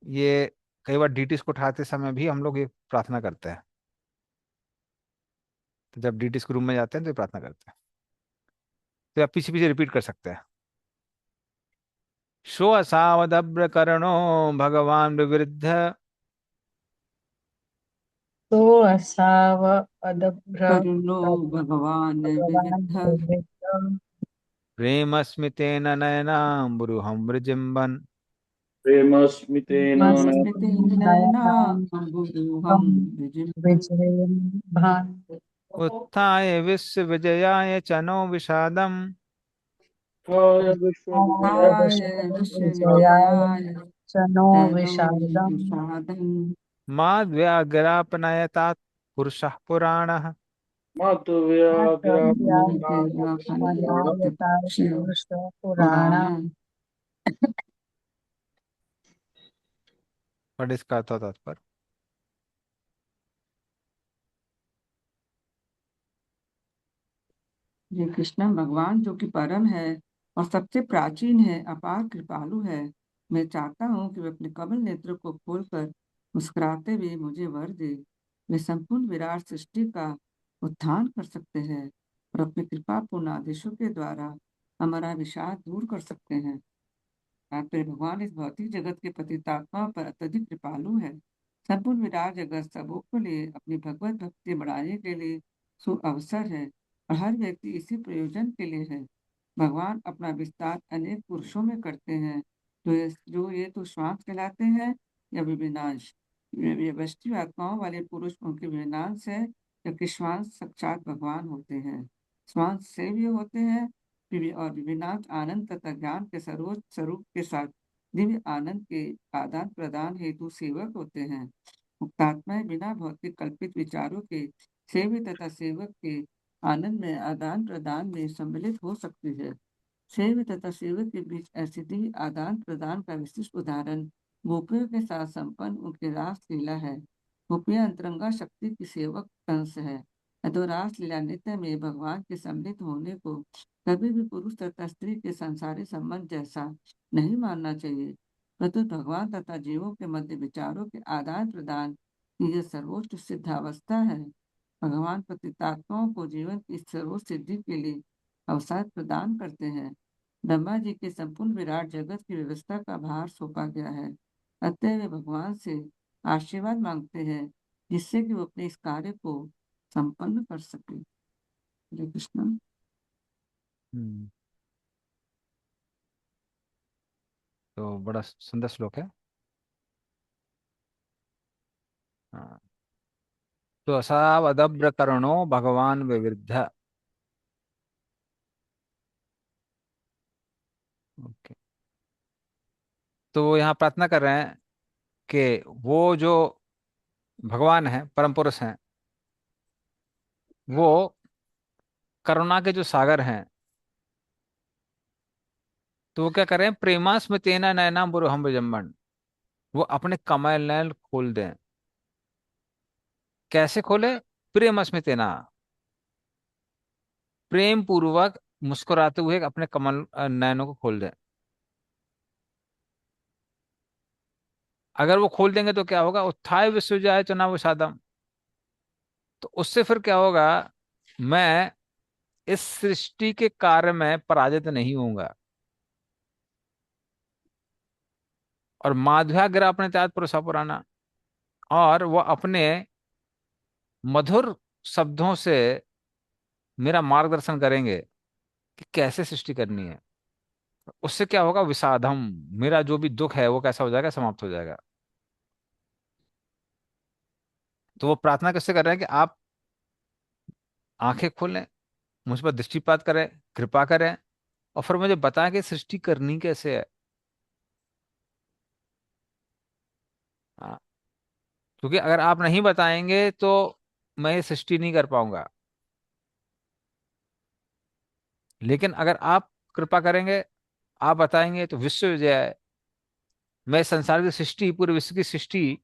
ये कई बार डीटीज को उठाते समय भी हम लोग ये प्रार्थना करते हैं। तो जब डीटीज के रूम में जाते हैं तो ये प्रार्थना करते हैं। तो आप पीछे पीछे रिपीट कर सकते हैं। शो असावदभ्र करणो भगवान विवृद्ध, तो असाव अदभ्र करुणो भगवान भगवान् विविध, विविधम् प्रेम स्मितेन नयनाम्बुरुहं विजृंभन्, प्रेमस्मितेन स्मृतेन नयनाम् नयनाम्बुरुहं विजिह्वा। विजयन् उत्थाय विश्वविजयाय च नो विषादम्, नयनाय विश्वविजय हाय विश्वविजयाय विश्वविजयाय च नो तनो विषादम् विषादम्। माद्व्याघ्रापनयतात् पुरुषः पुराणः। माधव्याग्रा मनायतात् पुरुषपुराण। पुराण। और इसका अर्थ होता तात्पर्य। ये कृष्ण भगवान जो कि परम है और सबसे प्राचीन है, अपार कृपालु है। मैं चाहता हूँ कि वे अपने कमल नेत्र को खोलकर मुस्कुराते हुए मुझे वर दे। वे संपूर्ण विराट सृष्टि का उत्थान कर सकते हैं और अपने कृपापूर्ण आदेशों के द्वारा हमारा विषाद दूर कर सकते हैं। तात्पर्य, भगवान इस भौतिक जगत के पतितात्मा पर अत्यधिक कृपालु है। संपूर्ण विराट जगत सबों के लिए अपनी भगवत भक्ति बढ़ाने के लिए सुअवसर है और हर व्यक्ति इसी प्रयोजन के लिए है। भगवान अपना विस्तार अनेक पुरुषों में करते हैं, जो ये तो श्वास कहलाते हैं या विविनाश। व्यष्टि आत्माओं वाले पुरुष उनके विनाश है, जबकि श्वास साक्षात भगवान होते हैं। श्वास सेव्य होते हैं और विभिन्नांश आनंद तथा ज्ञान के सर्वोच्च स्वरूप के साथ दिव्य आनंद के आदान प्रदान हेतु सेवक होते हैं। मुक्तात्माएं बिना भौतिक कल्पित विचारों के सेव्य तथा सेवक के आनंद में आदान प्रदान में सम्मिलित हो सकती है। सेव्य तथा सेवक के बीच ऐसी दिव्य आदान प्रदान का विशिष्ट उदाहरण गोपियों के साथ संपन्न उनकी रास लीला है। गोपियां अंतरंगा शक्ति की सेवक अंश है, अतो रास लीला नृत्य में भगवान के सम्मिलित होने को कभी भी पुरुष तथा स्त्री के सांसारिक संबंध जैसा नहीं मानना चाहिए, परंतु भगवान तथा जीवों के मध्य विचारों के आदान प्रदान की यह सर्वोच्च सिद्धावस्था है। भगवान पतितात्माओं को जीवन की सर्वोच्च सिद्धि के लिए अवसर प्रदान करते हैं। ब्रह्मा जी के संपूर्ण विराट जगत की व्यवस्था का भार सौंपा गया है, अतः वे भगवान से आशीर्वाद मांगते हैं जिससे कि वो अपने इस कार्य को संपन्न कर सके। हरे कृष्ण। हम्म, तो बड़ा सुंदर श्लोक है। हाँ। तो असावदभ्र करुणो भगवान विवृद्ध। ओके, तो वो यहाँ प्रार्थना कर रहे हैं कि वो जो भगवान है, परम पुरुष हैं, वो करुणा के जो सागर हैं, तो वो क्या कर रहे हैं, प्रेमा स्मृतेना नयना बुरुहम विजंबन, वो अपने कमल नयन खोल दें। कैसे खोले? प्रेम स्मृतेना, प्रेम पूर्वक मुस्कुराते हुए अपने कमल नयनों को खोल दें। अगर वो खोल देंगे तो क्या होगा? उत्थाय विश्वजाय चना विषादम, तो उससे फिर क्या होगा? मैं इस सृष्टि के कार्य में पराजित नहीं होऊंगा। और माध्वाग्र अपने त्याग पुरुषा पुराना, और वह अपने मधुर शब्दों से मेरा मार्गदर्शन करेंगे कि कैसे सृष्टि करनी है। उससे क्या होगा, विषादम, मेरा जो भी दुख है वो कैसा हो जाएगा, समाप्त हो जाएगा। तो वो प्रार्थना कैसे कर रहे हैं कि आप आंखें खोलें, मुझ पर दृष्टिपात करें, कृपा करें, और फिर मुझे बताएं कि सृष्टि करनी कैसे है। हाँ, क्योंकि अगर आप नहीं बताएंगे तो मैं ये सृष्टि नहीं कर पाऊंगा। लेकिन अगर आप कृपा करेंगे, आप बताएंगे, तो विश्व विजय है। मैं इस संसार की सृष्टि, पूरे विश्व की सृष्टि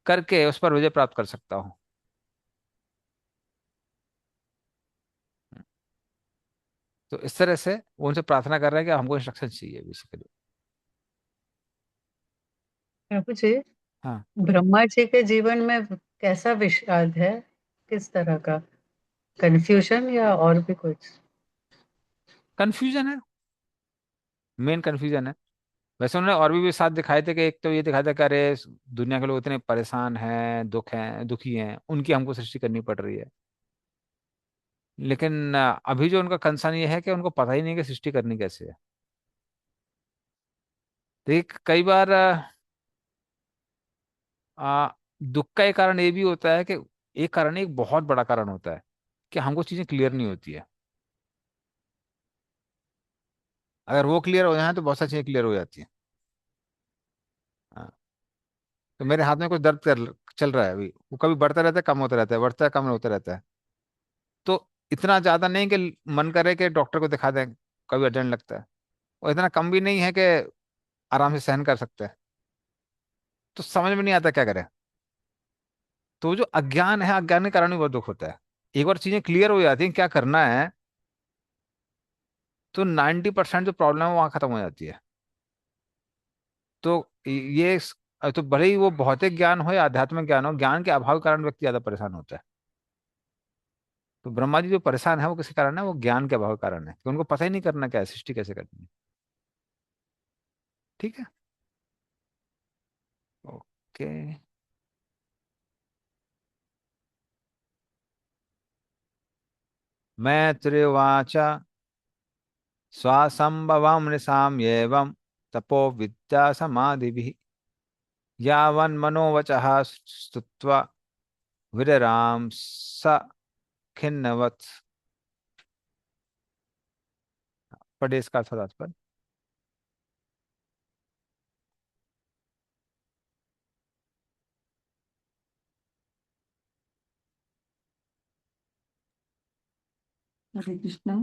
करके उस पर विजय प्राप्त कर सकता हूँ। तो इस तरह से वो उनसे प्रार्थना कर रहे हैं कि हमको इंस्ट्रक्शन चाहिए बेसिकली। प्रभु जी, हाँ, ब्रह्मा जी के जीवन में कैसा विषाद है? किस तरह का? कंफ्यूजन या और भी कुछ? कंफ्यूजन है, मेन कंफ्यूजन है। वैसे उन्होंने और भी साथ दिखाए थे कि एक तो ये दिखाया था कि अरे दुनिया के लोग इतने परेशान हैं, दुखी हैं, उनकी हमको सृष्टि करनी पड़ रही है। लेकिन अभी जो उनका कंसर्न ये है कि उनको पता ही नहीं कि सृष्टि करनी कैसे है। देख, कई बार दुख का एक कारण ये भी होता है कि एक कारण, एक बहुत बड़ा कारण होता है कि हमको चीजें क्लियर नहीं होती है। अगर वो क्लियर हो जाए तो बहुत सारी चीजें क्लियर हो जाती हैं। हाँ, तो मेरे हाथ में कुछ चल रहा है अभी, वो कभी बढ़ता रहता है, कम होता रहता है, बढ़ता है, कम होता रहता है। तो इतना ज्यादा नहीं कि मन करे कि डॉक्टर को दिखा दें, कभी अर्जेंट लगता है। और इतना कम भी नहीं है कि आराम से सहन कर सकते हैं। तो समझ में नहीं आता क्या करें। तो जो अज्ञान है, अज्ञान के कारण भी बहुत दुख होता है। एक बार चीजें क्लियर हो जाती हैं क्या करना है, तो 90% जो प्रॉब्लम है वो वहां खत्म हो जाती है। तो तो भले ही वो भौतिक ज्ञान हो या आध्यात्मिक ज्ञान हो, ज्ञान के अभाव के कारण व्यक्ति ज्यादा परेशान होता है। तो ब्रह्मा जी जो परेशान है वो किसी कारण है, वो ज्ञान के अभाव के कारण है कि उनको पता ही नहीं करना क्या है, सृष्टि कैसे करनी है। ठीक है। ओके। मैत्रेवाच स्वासंभवम नृषाम एवं तपो विद्या समाधिभिः यावन्मनोवचः स्तुत्वा विरराम स खिन्नवत्। पढ़े इसका तात्पर्य। हरे कृष्णा।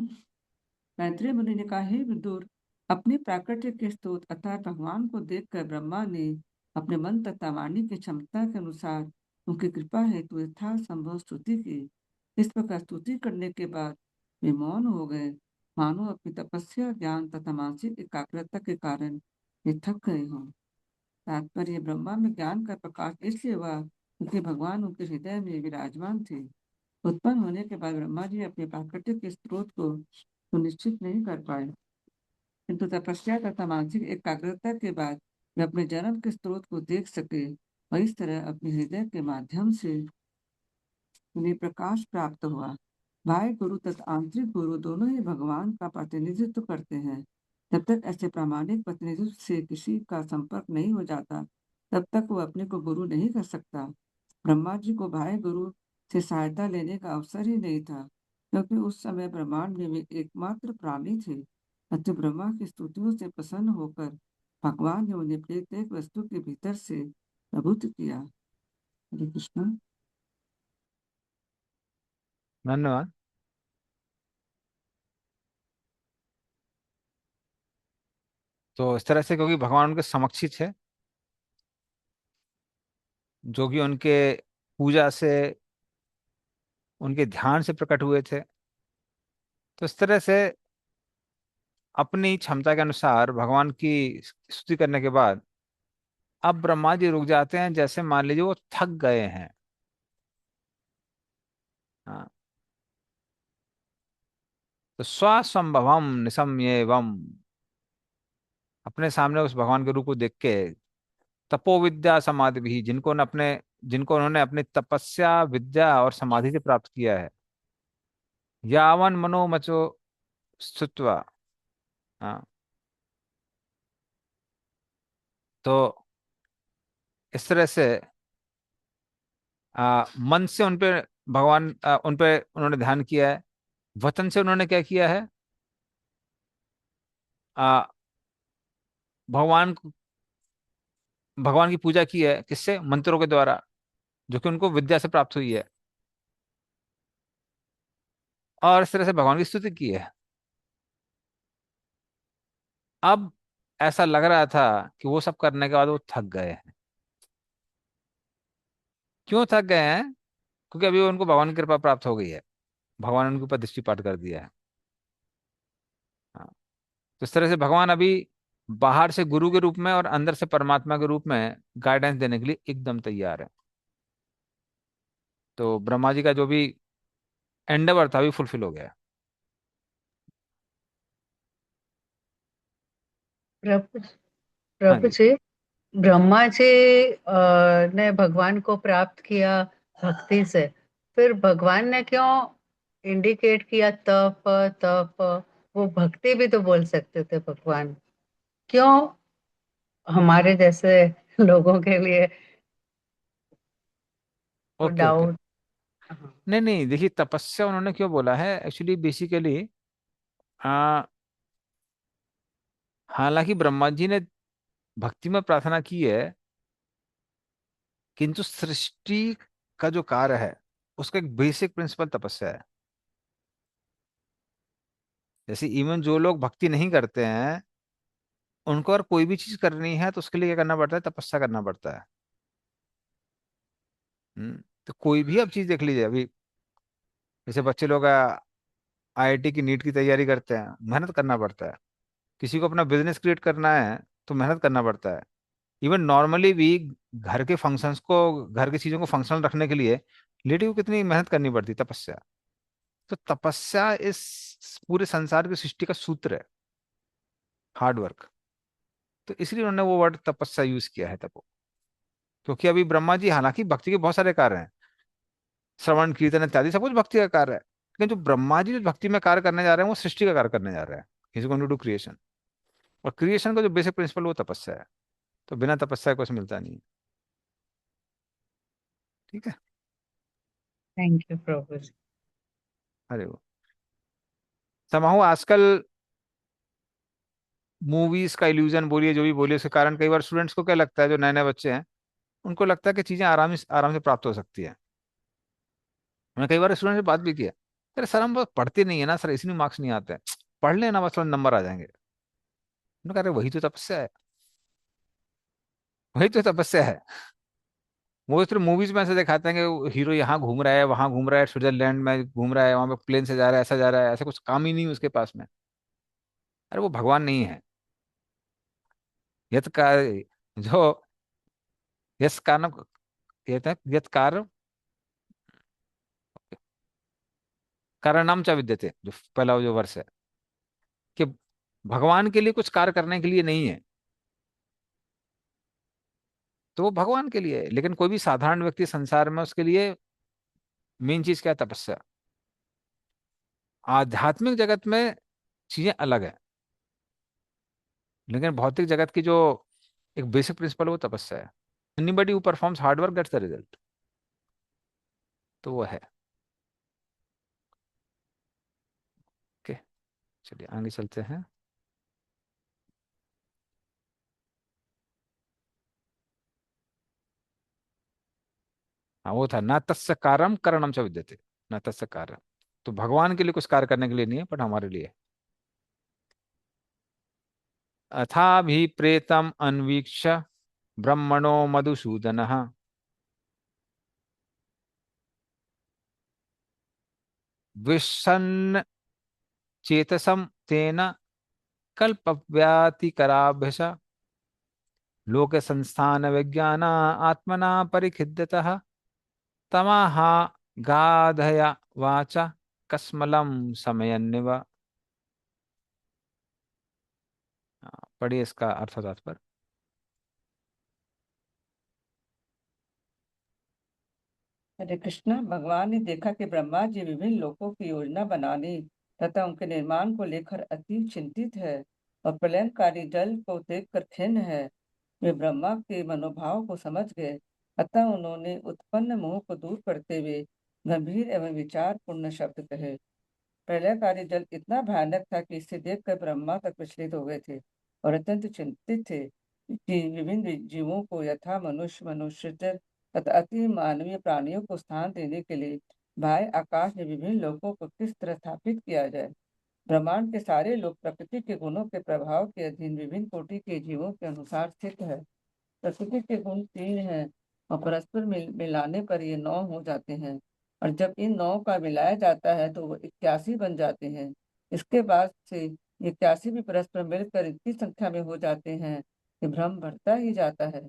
मैत्रेय मुनि ने कहा, हे विदुर, अपने प्राकृतिक के स्रोत अर्थात भगवान को देखकर ब्रह्मा ने अपने मन तथा वाणी की क्षमता के अनुसार उनकी कृपा हेतु यथासंभव स्तुति की। इस प्रकार स्तुति करने के बाद वे मौन हो गए, मानो अपनी तपस्या, ज्ञान तथा मानसिक एकाग्रता के कारण वे थक गए हों। तात्पर्य, ब्रह्मा में ज्ञान का प्रकाश इसलिए हुआ क्योंकि भगवान उनके हृदय में विराजमान थे। उत्पन्न होने के बाद ब्रह्मा जी अपने प्राकृतिक स्रोत को सुनिश्चित नहीं कर पाए, किंतु तपस्या तथा मानसिक एकाग्रता के बाद वे अपने जन्म के स्रोत को देख सके और इस तरह अपने हृदय के माध्यम से उन्हें प्रकाश प्राप्त हुआ। बाह्य गुरु तथा आंतरिक गुरु दोनों ही भगवान का प्रतिनिधित्व करते हैं। जब तक ऐसे प्रामाणिक प्रतिनिधित्व से किसी का संपर्क नहीं हो जाता, तब तक वो अपने को गुरु नहीं कर सकता। ब्रह्मा जी को बाह्य गुरु से सहायता लेने का अवसर ही नहीं था, क्योंकि उस समय ब्रह्मांड में वे एकमात्र प्राणी थे। अतः ब्रह्मा की स्तुतियों से प्रसन्न होकर भगवान ने उन्हें प्रत्येक वस्तु के भीतर से प्रभुत्व किया। हरे कृष्ण। धन्यवाद। तो इस तरह से, क्योंकि भगवान उनके समक्ष ही थे, जो कि उनके पूजा से, उनके ध्यान से प्रकट हुए थे। तो इस तरह से अपनी क्षमता के अनुसार भगवान की स्तुति करने के बाद अब ब्रह्मा जी रुक जाते हैं, जैसे मान लीजिए वो थक गए हैं। हाँ, तो स्वसंभवम निसमयेवम, अपने सामने उस भगवान के रूप को देख के, तपो विद्या समाधि भी, जिनको उन्होंने अपनी तपस्या विद्या और समाधि से प्राप्त किया है, यावन मनोमचो स्तुत्वा। हाँ, तो इस तरह से मन से उन पे उन्होंने ध्यान किया है। वचन से उन्होंने क्या किया है, आ, भगवान भगवान की पूजा की है, किससे? मंत्रों के द्वारा, जो कि उनको विद्या से प्राप्त हुई है। और इस तरह से भगवान की स्तुति की है। अब ऐसा लग रहा था कि वो सब करने के बाद वो थक गए हैं। क्यों थक गए हैं? क्योंकि अभी उनको भगवान की कृपा प्राप्त हो गई है, भगवान ने उनके ऊपर दृष्टिपात कर दिया है। हाँ, तो इस तरह से भगवान अभी बाहर से गुरु के रूप में और अंदर से परमात्मा के रूप में गाइडेंस देने के लिए एकदम तैयार है। तो ब्रह्मा जी का जो भी एंडेवर था, अभी फुलफिल हो गया। प्रभु हाँ प्रभु जी। जी, ब्रह्मा जी ने भगवान को प्राप्त किया भक्ति से, फिर भगवान ने क्यों इंडिकेट किया तप तप? वो भक्ति भी तो बोल सकते थे भगवान, क्यों हमारे जैसे लोगों के लिए वो ओके ओके। डाउट? नहीं नहीं, देखिए तपस्या उन्होंने क्यों बोला है, एक्चुअली बेसिकली आ हालांकि ब्रह्मा जी ने भक्ति में प्रार्थना की है, किंतु सृष्टि का जो कार्य है उसका एक बेसिक प्रिंसिपल तपस्या है। जैसे इवन जो लोग भक्ति नहीं करते हैं, उनको अगर कोई भी चीज करनी है तो उसके लिए क्या करना पड़ता है? तपस्या करना पड़ता है। तो कोई भी अब चीज देख लीजिए, अभी जैसे बच्चे लोग आईआईटी की नीट की तैयारी करते हैं, मेहनत करना पड़ता है। किसी को अपना बिजनेस क्रिएट करना है तो मेहनत करना पड़ता है। इवन नॉर्मली भी घर की चीजों को फंक्शनल रखने के लिए लेडी को कितनी मेहनत करनी पड़ती है? तपस्या। तो तपस्या इस पूरे संसार की सृष्टि का सूत्र है, हार्ड वर्क। तो इसलिए उन्होंने वो वर्ड तपस्या यूज किया है, तपो। क्योंकि अभी ब्रह्मा जी, हालांकि भक्ति के बहुत सारे कार्य हैं, श्रवण कीर्तन इत्यादि सब कुछ भक्ति का कार्य है, लेकिन जो ब्रह्मा जी जो भक्ति में कार्य करने जा रहे हैं वो सृष्टि का कार्य करने जा रहे हैं। Is going to do creation. और क्रिएशन का जो बेसिक प्रिंसिपल वो तपस्या है। तो बिना तपस्या कुछ मिलता नहीं है। ठीक है। थैंक यू प्रभु जी। अरे वो समाहु आजकल मूवीज का इल्यूजन बोलिए, जो भी बोलिए, उसके कारण कई बार स्टूडेंट्स को क्या लगता है, जो नए नए बच्चे हैं, उनको लगता है कि चीजें आराम से प्राप्त हो सकती है। मैंने कई बार स्टूडेंट से बात भी किया, अरे सर हम बस पढ़ते नहीं है ना सर, इसलिए मार्क्स नहीं आते हैं। पढ़ लेना बस, थोड़ा नंबर आ जाएंगे। उन्होंने कहा, अरे वही तो तपस्या है, वही तो तपस्या है। वो सिर्फ मूवीज में ऐसे दिखाते हैं कि हीरो यहाँ घूम रहा है, वहां घूम रहा है, स्विट्जरलैंड में घूम रहा है, वहां पे प्लेन से जा रहा है, ऐसा जा रहा है, ऐसा कुछ काम ही नहीं है उसके पास में। अरे वो भगवान नहीं है। यत का जो यस कारण, यत कारण कारणम च विद्यते, जो पहला जो वर्ष है, कि भगवान के लिए कुछ कार्य करने के लिए नहीं है, तो वो भगवान के लिए है। लेकिन कोई भी साधारण व्यक्ति संसार में, उसके लिए मेन चीज क्या है? तपस्या। आध्यात्मिक जगत में चीजें अलग है, लेकिन भौतिक जगत की जो एक बेसिक प्रिंसिपल है वो तपस्या है। Anybody who performs hard work gets the result. तो वो है। ओके, चलिए आगे चलते हैं। हाँ, वो था न तस्य कारम करणम च विद्यते, न तस्य कारम। तो भगवान के लिए कुछ कार्य करने के लिए नहीं है, बट हमारे लिए। अथाभिप्रेतम अन्वीक्ष्य ब्रह्मणो मधुसूदन विषन्न चेतसम तेन कल्पव्यातिकराभ्यस लोक संस्थान विज्ञान आत्मना परिखिद्यतः तमाहा गाधया वाचा कस्मलं समयन्निव। पढ़िए इसका अर्थ और तात्पर्य। हरे कृष्णा। भगवान ने देखा कि ब्रह्मा जी विभिन्न लोकों की योजना बनाने तथा उनके निर्माण को लेकर अति चिंतित है और प्रलयंकारी जल को देखकर खिन्न है। वे ब्रह्मा के मनोभाव को समझ गए, अतः उन्होंने उत्पन्न मोह को दूर करते हुए गंभीर एवं विचार पूर्ण शब्द कहे। प्रलयकारी जल इतना भयानक था कि इसे देखकर ब्रह्मा तक विचलित हो गए थे और अत्यंत चिंतित थे कि विभिन्न जीवों को यथा मनुष्यचर तथा अति मानवीय प्राणियों को स्थान देने के लिए बाह्य आकाश में विभिन्न लोकों को किस तरह स्थापित किया जाए। ब्रह्मांड के सारे लोग प्रकृति के गुणों के प्रभाव के अधीन विभिन्न कोटि के जीवों के अनुसार स्थित है। प्रकृति के गुण 3 हैं और परस्पर मिलाने पर ये 9 हो जाते हैं और जब इन 9 का मिलाया जाता है तो वो 81 बन जाते हैं। इसके बाद से ये 81 भी परस्पर मिलकर इतनी संख्या में हो जाते हैं कि भ्रम बढ़ता ही जाता है।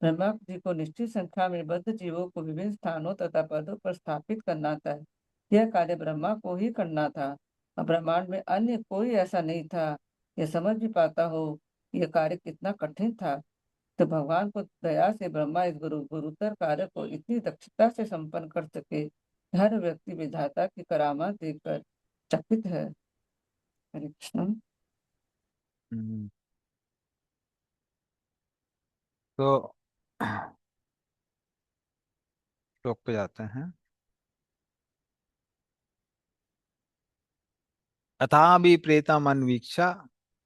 ब्रह्मा जी को निश्चित संख्या में बद्ध जीवों को विभिन्न स्थानों तथा पदों पर स्थापित करना था। यह कार्य ब्रह्मा को ही करना था और ब्रह्मांड में अन्य कोई ऐसा नहीं था। यह समझ भी पाता हो यह कार्य कितना कठिन था। तो भगवान को दया से ब्रह्मा इस गुरुतर कार्य को इतनी दक्षता से संपन्न कर सके, हर व्यक्ति विधाता की करामात देखकर चकित है। हरे कृष्ण। हम्म, तो श्लोक पे जाते हैं। अथापि प्रेतमन्वीक्षा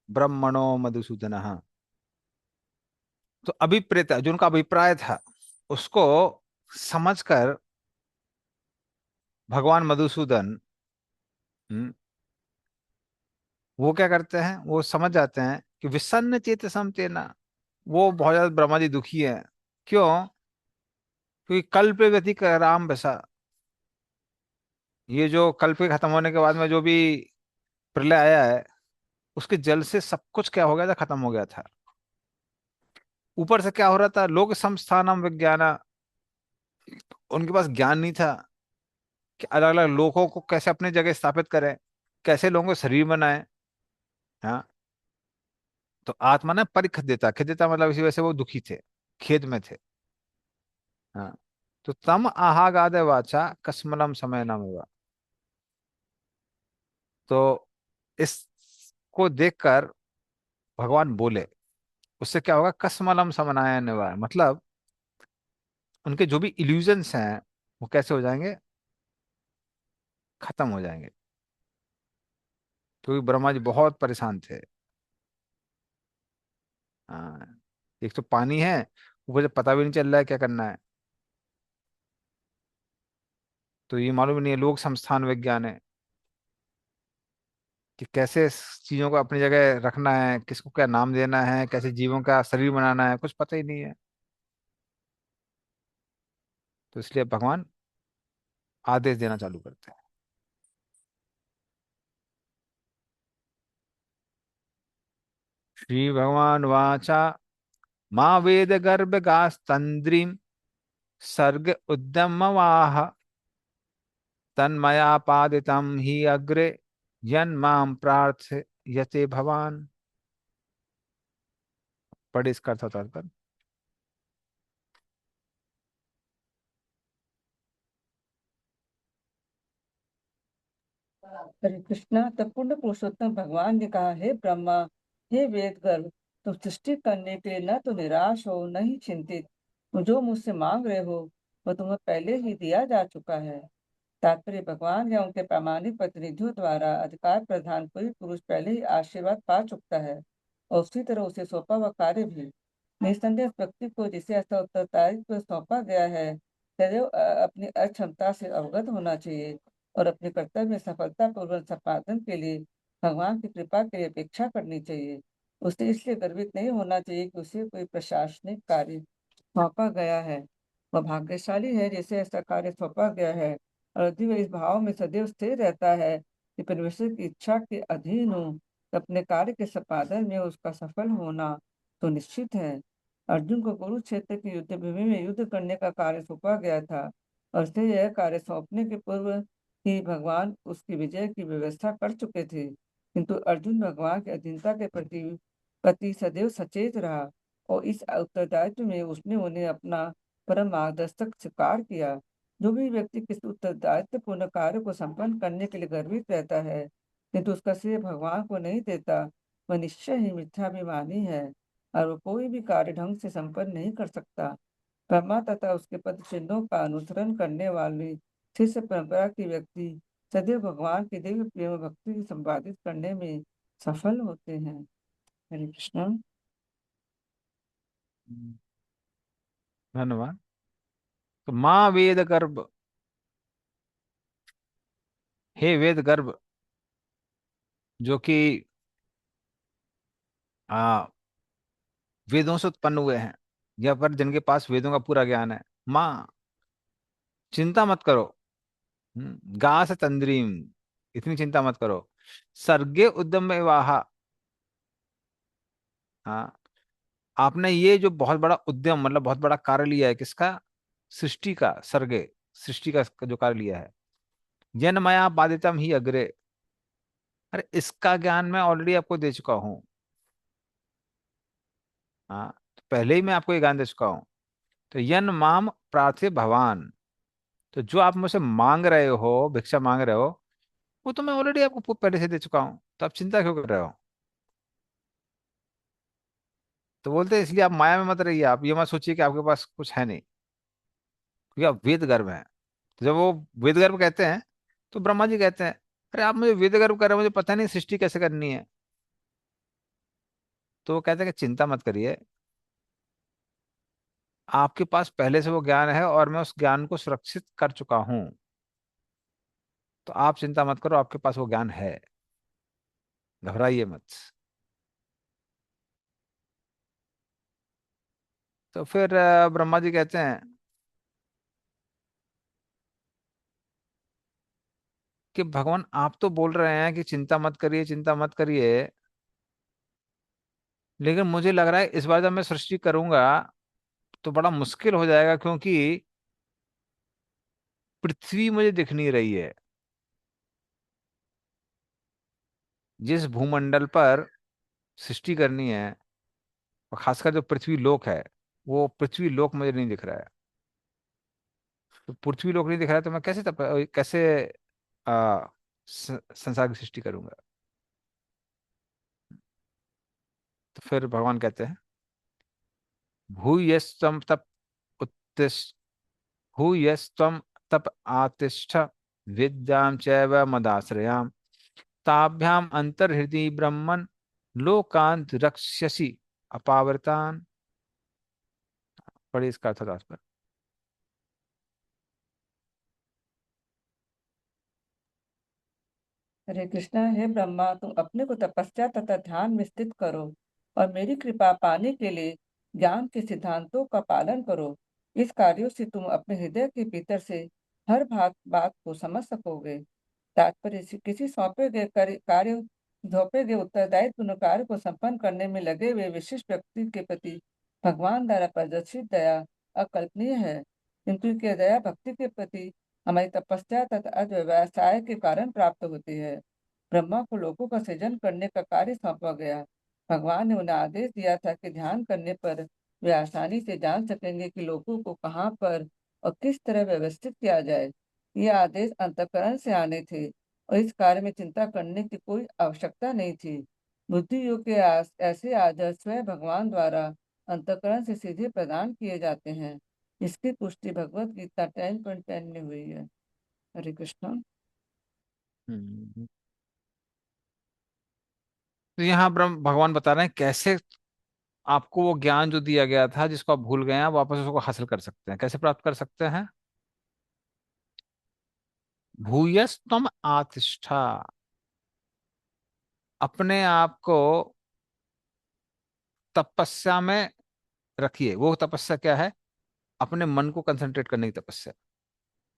ब्रह्मणो मधुसूदन। तो अभिप्रेत जो उनका अभिप्राय था उसको समझकर भगवान मधुसूदन, हम्म, वो क्या करते हैं, वो समझ जाते हैं कि विसन्न चेत समतेना, वो बहुत ज्यादा ब्रह्मा जी दुखी है। क्यों? क्योंकि कल्प व्यति राम बसा, ये जो कल्प के खत्म होने के बाद में जो भी प्रलय आया है उसके जल से सब कुछ क्या हो गया था, खत्म हो गया था। ऊपर से क्या हो रहा था, लोक संस्थानम विज्ञान, उनके पास ज्ञान नहीं था कि अलग अलग लोगों को कैसे अपनी जगह स्थापित करें, कैसे लोगों को शरीर बनाए। हाँ, तो आत्मा ने खिद देता मतलब इसी वजह से वो दुखी थे, खेद में थे। हाँ, तो तम आहागाद वाचा कसमलम समय नाम हुआ। तो इसको देखकर भगवान बोले, उससे क्या होगा, कसमलम समनायन निवार, मतलब उनके जो भी इल्यूजन्स हैं वो कैसे हो जाएंगे, खत्म हो जाएंगे। क्योंकि ब्रह्मा जी बहुत परेशान थे। हाँ, एक तो पानी है, ऊपर से पता भी नहीं चल रहा है क्या करना है, तो ये मालूम नहीं है लोक संस्थान विज्ञान है कि कैसे इस चीजों को अपनी जगह रखना है, किसको क्या नाम देना है, कैसे जीवों का शरीर बनाना है, कुछ पता ही नहीं है। तो इसलिए भगवान आदेश देना चालू करते हैं। श्री भगवान वाचा माँ वेद गर्भ गास्तंद्रीम सर्ग उद्यमवाह तन्मया पादितम ही अग्रे यन्माम प्रार्थ यते भवान। पढ़े इसका अर्थ तात्पर्य। हरे कृष्णा। तब पूर्ण पुरुषोत्तम भगवान ने कहा, हे ब्रह्मा, हे वेद गर्भ, तुम सृष्टि करने के लिए न तो निराश हो न ही चिंतित। तुम जो मुझसे मांग रहे हो वह तुम्हें पहले ही दिया जा चुका है। तात्पर्य, भगवान या उनके प्रामाणिक प्रतिनिधियों द्वारा अधिकार प्रधान कोई पुरुष पहले ही आशीर्वाद पा चुका है और उसी तरह उसे सौंपा हुआ कार्य भी। निस्संदेह व्यक्ति को जिसे ऐसा उत्तरदायित्व सौंपा गया है सदैव अपनी अक्षमता से अवगत होना चाहिए और अपने कर्तव्य में सफलतापूर्वक संपादन के लिए भगवान की कृपा के लिए अपेक्षा करनी चाहिए। उसे इसलिए गर्वित नहीं होना चाहिए कि उसे कोई प्रशासनिक कार्य सौंपा गया है। वह भाग्यशाली है जिसे ऐसा कार्य सौंपा गया है और यदि वह इस भाव में सदैव स्थिर रहता है कि परमेश्वर की इच्छा के अधीन हूँ, तो अपने कार्य के संपादन में उसका सफल होना तो निश्चित है। अर्जुन को कुरुक्षेत्र की युद्ध भूमि में युद्ध करने का कार्य सौंपा गया था और उसे यह कार्य सौंपने के पूर्व ही भगवान उसकी विजय की व्यवस्था कर चुके थे, किंतु अर्जुन भगवान की अधीनता के प्रति पति सदैव सचेत रहा और इस उत्तरदायित्व में उसने उन्हें अपना परम मार्गदर्शक स्वीकार किया। जो भी व्यक्ति किसी उत्तरदायित्वपूर्ण कार्य को संपन्न करने के लिए गर्वित रहता है किंतु उसका श्रेय भगवान को नहीं देता, वह निश्चय ही मिथ्याभिमानी है और वह कोई भी कार्य ढंग से संपन्न नहीं कर सकता। ब्रह्मा तथा उसके पद चिन्हों का अनुसरण करने वाले शिष्य परंपरा के व्यक्ति सदैव भगवान की दिव्य प्रेम भक्ति को संपादित करने में सफल होते हैं। हरे कृष्ण। धन्यवाद। तो माँ वेद गर्भ, हे वेद गर्भ, जो कि आ वेदों से उत्पन्न हुए हैं, या पर जिनके पास वेदों का पूरा ज्ञान है, माँ चिंता मत करो। गा से तंद्रीम, इतनी चिंता मत करो। सर्गे उद्यम में वाहा, हाँ, आपने ये जो बहुत बड़ा उद्यम मतलब बहुत बड़ा कार्य लिया है, किसका? सृष्टि का। सर्गे, सृष्टि का जो कार्य लिया है। जन मया बाधितम ही अग्रे, अरे इसका ज्ञान मैं ऑलरेडी आपको दे चुका हूँ। हाँ, तो पहले ही मैं आपको ये ज्ञान दे चुका हूँ। तो यन माम प्रार्थे भवान, तो जो आप मुझसे मांग रहे हो, भिक्षा मांग रहे हो, वो तो मैं ऑलरेडी आपको पहले से दे चुका हूँ, तो आप चिंता क्यों कर रहे हो? तो बोलते हैं इसलिए आप माया में मत रहिए, आप ये मत सोचिए कि आपके पास कुछ है नहीं, क्योंकि आप वेद गर्भ हैं। तो जब वो वेद गर्भ कहते हैं, तो ब्रह्मा जी कहते हैं, अरे आप मुझे वेद गर्भ कर रहे हो, मुझे पता नहीं सृष्टि कैसे करनी है। तो वो कहते हैं कि चिंता मत करिए, आपके पास पहले से वो ज्ञान है और मैं उस ज्ञान को सुरक्षित कर चुका हूं। तो आप चिंता मत करो, आपके पास वो ज्ञान है, घबराइए मत। तो फिर ब्रह्मा जी कहते हैं कि भगवान आप तो बोल रहे हैं कि चिंता मत करिए, चिंता मत करिए, लेकिन मुझे लग रहा है इस बार जब मैं सृष्टि करूंगा तो बड़ा मुश्किल हो जाएगा, क्योंकि पृथ्वी मुझे दिख नहीं रही है। जिस भूमंडल पर सृष्टि करनी है, और खासकर जो पृथ्वी लोक है, वो पृथ्वी लोक मुझे नहीं दिख रहा है। तो पृथ्वी लोक नहीं दिख रहा है, तो मैं कैसे संसार की सृष्टि करूंगा? तो फिर भगवान कहते हैं, भूयस्तम तप उत्तिष्ठ, भूयस्तम तप आतिष्ठ, विद्याम चैव मदाश्रयाम, ताभ्याम अंतर्हृदय ब्रह्मन, लोकांत रक्ष्यसि अपावृतान। पढ़िए इसका अर्थ तात्पर्य। हरे कृष्णा। हे ब्रह्मा, तुम अपने को तपस्या तथा ध्यान में स्थित करो और मेरी कृपा पाने के लिए ज्ञान के सिद्धांतों का पालन करो। इस कार्यों से तुम अपने हृदय के भीतर से हर बात बात को समझ सकोगे। तात्पर्य किसी कार्य सौंपे गए उत्तरदायित्व कार्य को संपन्न करने में लगे हुए विशिष्ट व्यक्ति के प्रति भगवान द्वारा प्रदर्शित दया अकल्पनीय है, किंतु यह दया भक्ति के प्रति हमारी तपस्या तथा अव्यवसाय के कारण प्राप्त होती है। ब्रह्मा को लोगों का सृजन करने का कार्य सौंपा गया। भगवान ने उन्हें आदेश दिया था कि ध्यान करने पर वे आसानी से जान सकेंगे कि लोगों को कहाँ पर और किस तरह व्यवस्थित किया जाए। ये आदेश अंतःकरण से आने थे और इस कार्य में चिंता करने की कोई आवश्यकता नहीं थी। बुद्धि योग के ऐसे आदर्श स्वयं भगवान द्वारा अंतःकरण से सीधे प्रदान किए जाते हैं। इसकी पुष्टि भगवत गीता 10.10 में हुई है। हरे कृष्ण। हम्म। तो यहाँ ब्रह्म भगवान बता रहे हैं कैसे आपको वो ज्ञान जो दिया गया था, जिसको आप भूल गए हैं, आप वापस उसको हासिल कर सकते हैं। कैसे प्राप्त कर सकते हैं? भूयस्तम आतिष्ठा, अपने आप को तपस्या में रखिए। वो तपस्या क्या है? अपने मन को कंसंट्रेट करने की तपस्या।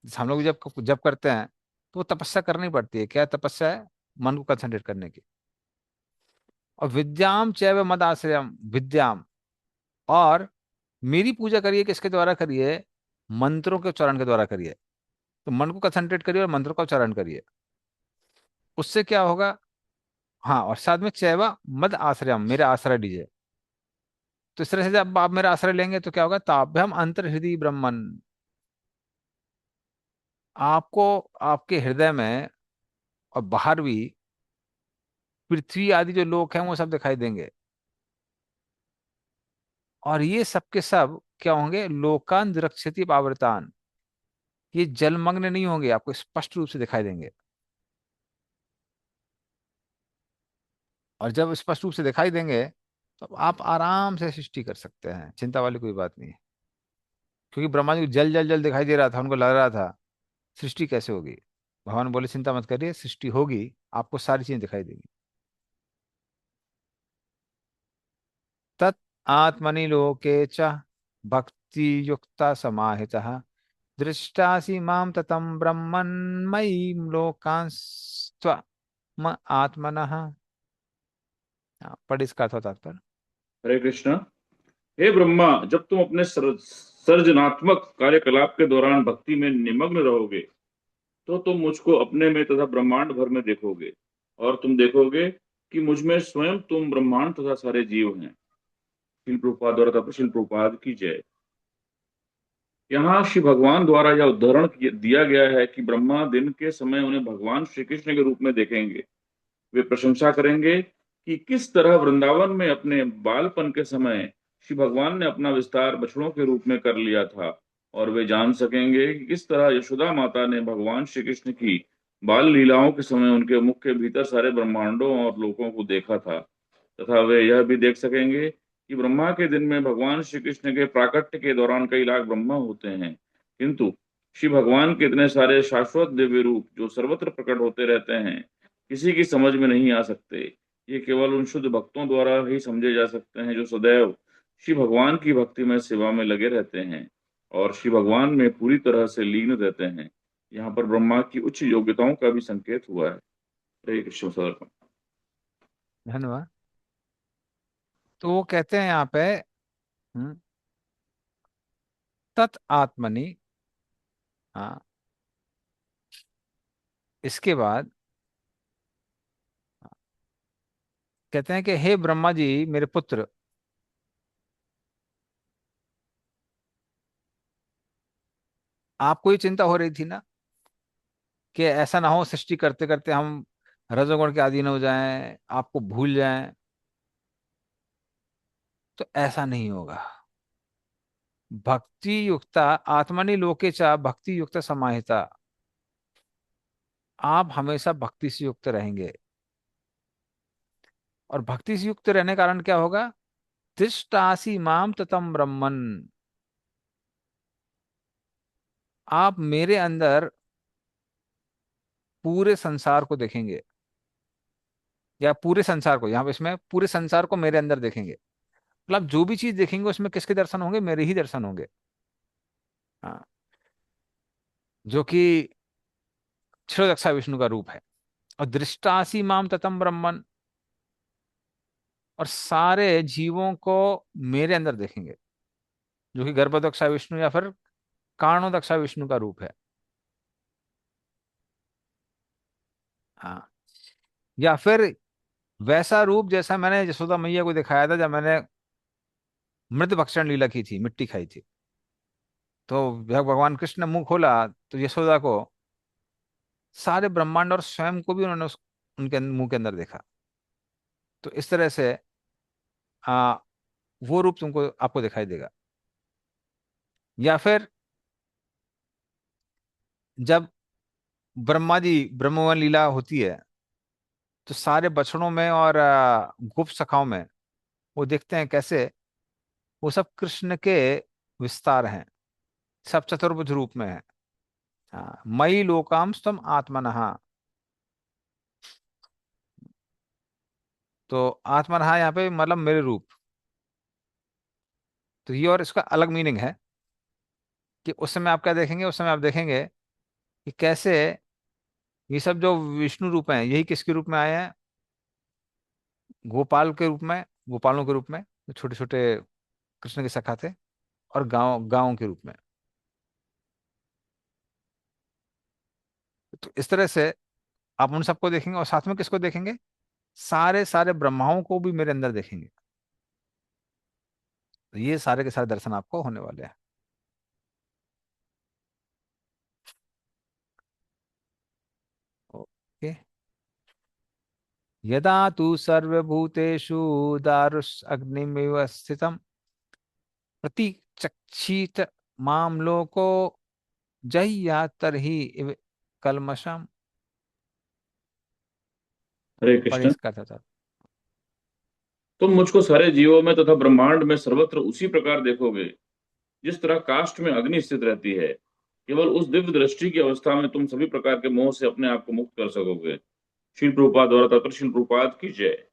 जैसे हम लोग जब जब करते हैं, तो वो तपस्या करनी पड़ती है। क्या तपस्या है? मन को कंसंट्रेट करने की। और विद्याम चैव मद आश्रयम, विद्याम, और मेरी पूजा करिए। किसके द्वारा करिए? मंत्रों के उच्चारण के द्वारा करिए। तो मन को कंसंट्रेट करिए और मंत्र का उच्चारण करिए। उससे क्या होगा? हाँ, और साथ में चैवा मद आश्रयम, मेरा आश्रय लीजिए। तो इस तरह से जब आप मेरा आश्रय लेंगे तो क्या होगा, ताभ्यम अंतर हृदय ब्रह्मन, आपको आपके हृदय में और बाहर भी पृथ्वी आदि जो लोक हैं वो सब दिखाई देंगे। और ये सब के सब क्या होंगे, लोकान रक्षति पावृतान, ये जलमग्न नहीं होंगे, आपको स्पष्ट रूप से दिखाई देंगे। और जब स्पष्ट रूप से दिखाई देंगे तो आप आराम से सृष्टि कर सकते हैं, चिंता वाली कोई बात नहीं है। क्योंकि ब्रह्मा जी को जल जल जल दिखाई दे रहा था, उनको लग रहा था सृष्टि कैसे होगी। भगवान बोले चिंता मत करिए, सृष्टि होगी, आपको सारी चीजें दिखाई देंगी। तत् आत्मनि लोके च भक्ति युक्ता समाहितः दृष्टासि माम ततम ब्रह्मन्मयी लोकांस्त्व आत्मनः। पढ़ इसका था तात्पर्य। हरे कृष्ण। हे ब्रह्मा, जब तुम अपने सर्जनात्मक कार्यकलाप के दौरान भक्ति में निमग्न रहोगे तो तुम मुझको अपने में तथा ब्रह्मांड भर में देखोगे, और तुम देखोगे कि मुझ में स्वयं तुम ब्रह्मांड तथा सारे जीव हैं। शिल प्रभुपाद और तथा शिल प्रभुपाद की जय। यहाँ श्री भगवान द्वारा यह उदाहरण दिया गया है कि ब्रह्मा दिन के समय उन्हें भगवान श्री कृष्ण के रूप में देखेंगे। वे प्रशंसा करेंगे कि किस तरह वृंदावन में अपने बालपन के समय श्री भगवान ने अपना विस्तार बछड़ों के रूप में कर लिया था, और वे जान सकेंगे कि किस तरह यशोदा माता ने भगवान श्री कृष्ण की बाल लीलाओं के समय उनके मुख के भीतर सारे ब्रह्मांडों और लोकों को देखा था। तथा वे यह भी देख सकेंगे कि ब्रह्मा के दिन में भगवान श्री कृष्ण के प्राकट्य के दौरान कई लाख ब्रह्मा होते हैं, किंतु श्री भगवान के इतने सारे शाश्वत दिव्य रूप जो सर्वत्र प्रकट होते रहते हैं किसी की समझ में नहीं आ सकते। ये केवल उन शुद्ध भक्तों द्वारा ही समझे जा सकते हैं जो सदैव श्री भगवान की भक्ति में सेवा में लगे रहते हैं और श्री भगवान में पूरी तरह से लीन रहते हैं। यहाँ पर ब्रह्मा की उच्च योग्यताओं का भी संकेत हुआ है। हरे कृष्ण सर। धन्यवाद। तो वो कहते हैं यहाँ पे हम्म, तत् आत्मनि। हाँ, इसके बाद कहते हैं कि हे ब्रह्मा जी मेरे पुत्र, आपको ये चिंता हो रही थी ना कि ऐसा ना हो सृष्टि करते करते हम रजोगुण के अधीन हो जाएं, आपको भूल जाएं। तो ऐसा नहीं होगा। भक्ति युक्ता आत्मनि लोके चा भक्ति युक्त समाहिता, आप हमेशा भक्ति से युक्त रहेंगे। और भक्ति से युक्त रहने के कारण क्या होगा, तिष्ठासि माम ततम ब्रह्मन, आप मेरे अंदर पूरे संसार को देखेंगे। या पूरे संसार को, यहाँ पे इसमें पूरे संसार को मेरे अंदर देखेंगे, मतलब जो भी चीज देखेंगे उसमें किसके दर्शन होंगे, मेरे ही दर्शन होंगे। हाँ, जो कि क्षीरोदक्षा विष्णु का रूप है। और दृष्टासी माम ततम ब्रह्मन, और सारे जीवों को मेरे अंदर देखेंगे, जो कि गर्भदक्षा विष्णु या फिर कारणोदक्षा विष्णु का रूप है। हाँ, या फिर वैसा रूप जैसा मैंने यशोदा मैया को दिखाया था जब मैंने मृत भक्षण लीला की थी, मिट्टी खाई थी। तो जब भगवान कृष्ण ने मुंह खोला तो यशोदा को सारे ब्रह्मांड और स्वयं को भी उन्होंने उनके मुंह के अंदर देखा। तो इस तरह से आ, वो रूप तुमको आपको दिखाई देगा। या फिर जब ब्रह्मा जी ब्रह्मवन लीला होती है तो सारे बछड़ों में और गुप्त सखाओं में वो देखते हैं कैसे वो सब कृष्ण के विस्तार हैं, सब चतुर्भुज रूप में है। हाँ, मई लोकाम स्तम आत्मनः। तो आत्मनः यहाँ पे मतलब मेरे रूप। तो ये और इसका अलग मीनिंग है कि उस समय आप क्या देखेंगे, उस समय आप देखेंगे कि कैसे ये सब जो विष्णु रूप हैं यही किसके रूप में आए हैं, गोपाल के रूप में, गोपालों के रूप में जो छोटे छोटे कृष्ण के सखा थे, और गांव गांवों के रूप में। तो इस तरह से आप उन सबको देखेंगे और साथ में किसको देखेंगे, सारे सारे ब्रह्माओं को भी मेरे अंदर देखेंगे। तो ये सारे के सारे दर्शन आपको होने वाले हैं। ओके। यदा तु सर्वभूतेषु दारुस् अग्निमिव स्थितम् प्रतिचक्षित माम लोको जह्या तरहि इव कल्मषम। हरे पढ़े कृष्ण। इसका था। तुम मुझको सारे जीवों में तथा ब्रह्मांड में सर्वत्र उसी प्रकार देखोगे जिस तरह काष्ठ में अग्नि स्थित रहती है। केवल उस दिव्य दृष्टि की अवस्था में तुम सभी प्रकार के मोह से अपने आप को मुक्त कर सकोगे। श्रील प्रभुपाद द्वारा तत्पर श्रील प्रभुपाद की जय।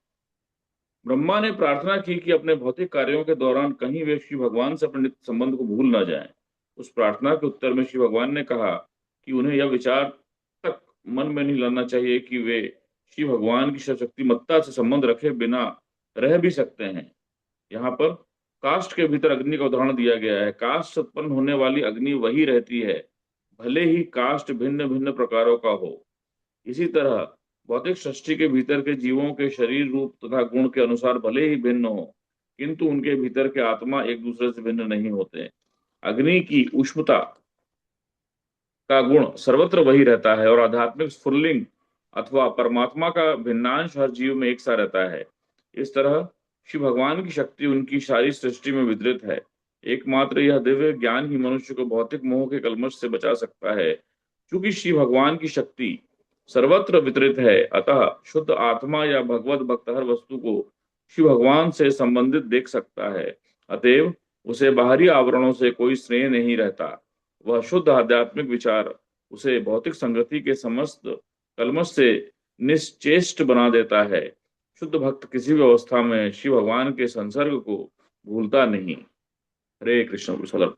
ब्रह्मा ने प्रार्थना की कि अपने भौतिक कार्यों के दौरान कहीं वे श्री भगवान से अपने नित्य संबंध को भूल ना जाएं। उस प्रार्थना के उत्तर में श्री भगवान ने कहा कि उन्हें यह विचार तक मन में नहीं लाना चाहिए कि वे श्री भगवान की शक्तिमत्ता से संबंध रखे बिना रह भी सकते हैं। यहाँ पर काष्ठ के भीतर अग्नि का उदाहरण दिया गया है। काष्ठ से उत्पन्न होने वाली अग्नि वही रहती है, भले ही काष्ठ भिन्न भिन्न प्रकारों का हो। इसी तरह भौतिक सृष्टि के भीतर के जीवों के शरीर रूप तथा गुण के अनुसार भले ही भिन्न हो, किंतु उनके भीतर के आत्मा एक दूसरे से भिन्न नहीं होते। अग्नि की उष्णता का गुण सर्वत्र वही रहता है और आध्यात्मिक स्फुरलिंग अथवा परमात्मा का भिन्नांश हर जीव में एक सा रहता है। इस तरह श्री भगवान की शक्ति उनकी सारी सृष्टि में वितरित है। एकमात्र यह दिव्य ज्ञान ही मनुष्य को भौतिक मोह के कलमश से बचा सकता है। क्योंकि श्री भगवान की शक्ति सर्वत्र वितरित है, अतः शुद्ध आत्मा या भगवत भक्त हर वस्तु को श्री भगवान से संबंधित देख सकता है। अतएव उसे बाहरी आवरणों से कोई स्नेह नहीं रहता। वह शुद्ध आध्यात्मिक विचार उसे भौतिक संगति के समस्त कलमश से निश्चेष्ट बना देता है। शुद्ध भक्त किसी भी अवस्था में शिव भगवान के संसर्ग को भूलता नहीं। हरे कृष्ण प्रसाद।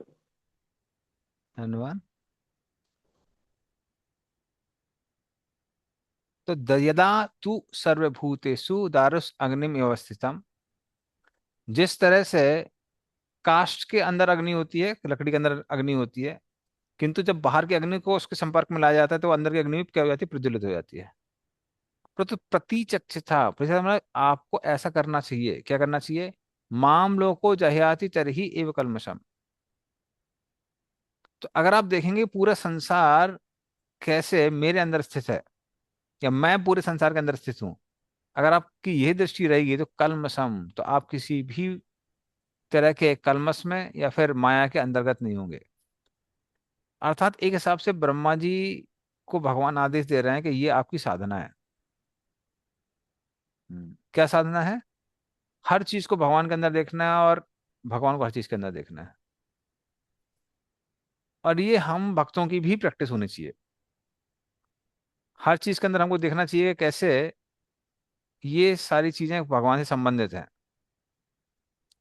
धन्यवाद। तो यदा तु सर्वभूतेषु दारुस् अग्निम व्यवस्थितम, जिस तरह से काष्ठ के अंदर अग्नि होती है, लकड़ी के अंदर अग्नि होती है, किंतु जब बाहर की अग्नि को उसके संपर्क में लाया जाता है तो अंदर की अग्नि भी क्या हो जाती है, प्रज्वलित हो जाती है। तो प्रतिचक्षिता मतलब आपको ऐसा करना चाहिए। क्या करना चाहिए? मामलों को जहयाति तरही एव कलमशम। तो अगर आप देखेंगे पूरा संसार कैसे मेरे अंदर स्थित है, या मैं पूरे संसार के अंदर स्थित हूं, अगर आपकी यह दृष्टि रहेगी तो कलमशम, तो आप किसी भी तरह के कलमश में या फिर माया के अंतर्गत नहीं होंगे। अर्थात एक हिसाब से ब्रह्मा जी को भगवान आदेश दे रहे हैं कि ये आपकी साधना है। क्या साधना है? हर चीज को भगवान के अंदर देखना है और भगवान को हर चीज के अंदर देखना है। और ये हम भक्तों की भी प्रैक्टिस होनी चाहिए। हर चीज के अंदर हमको देखना चाहिए कैसे ये सारी चीजें भगवान से संबंधित हैं,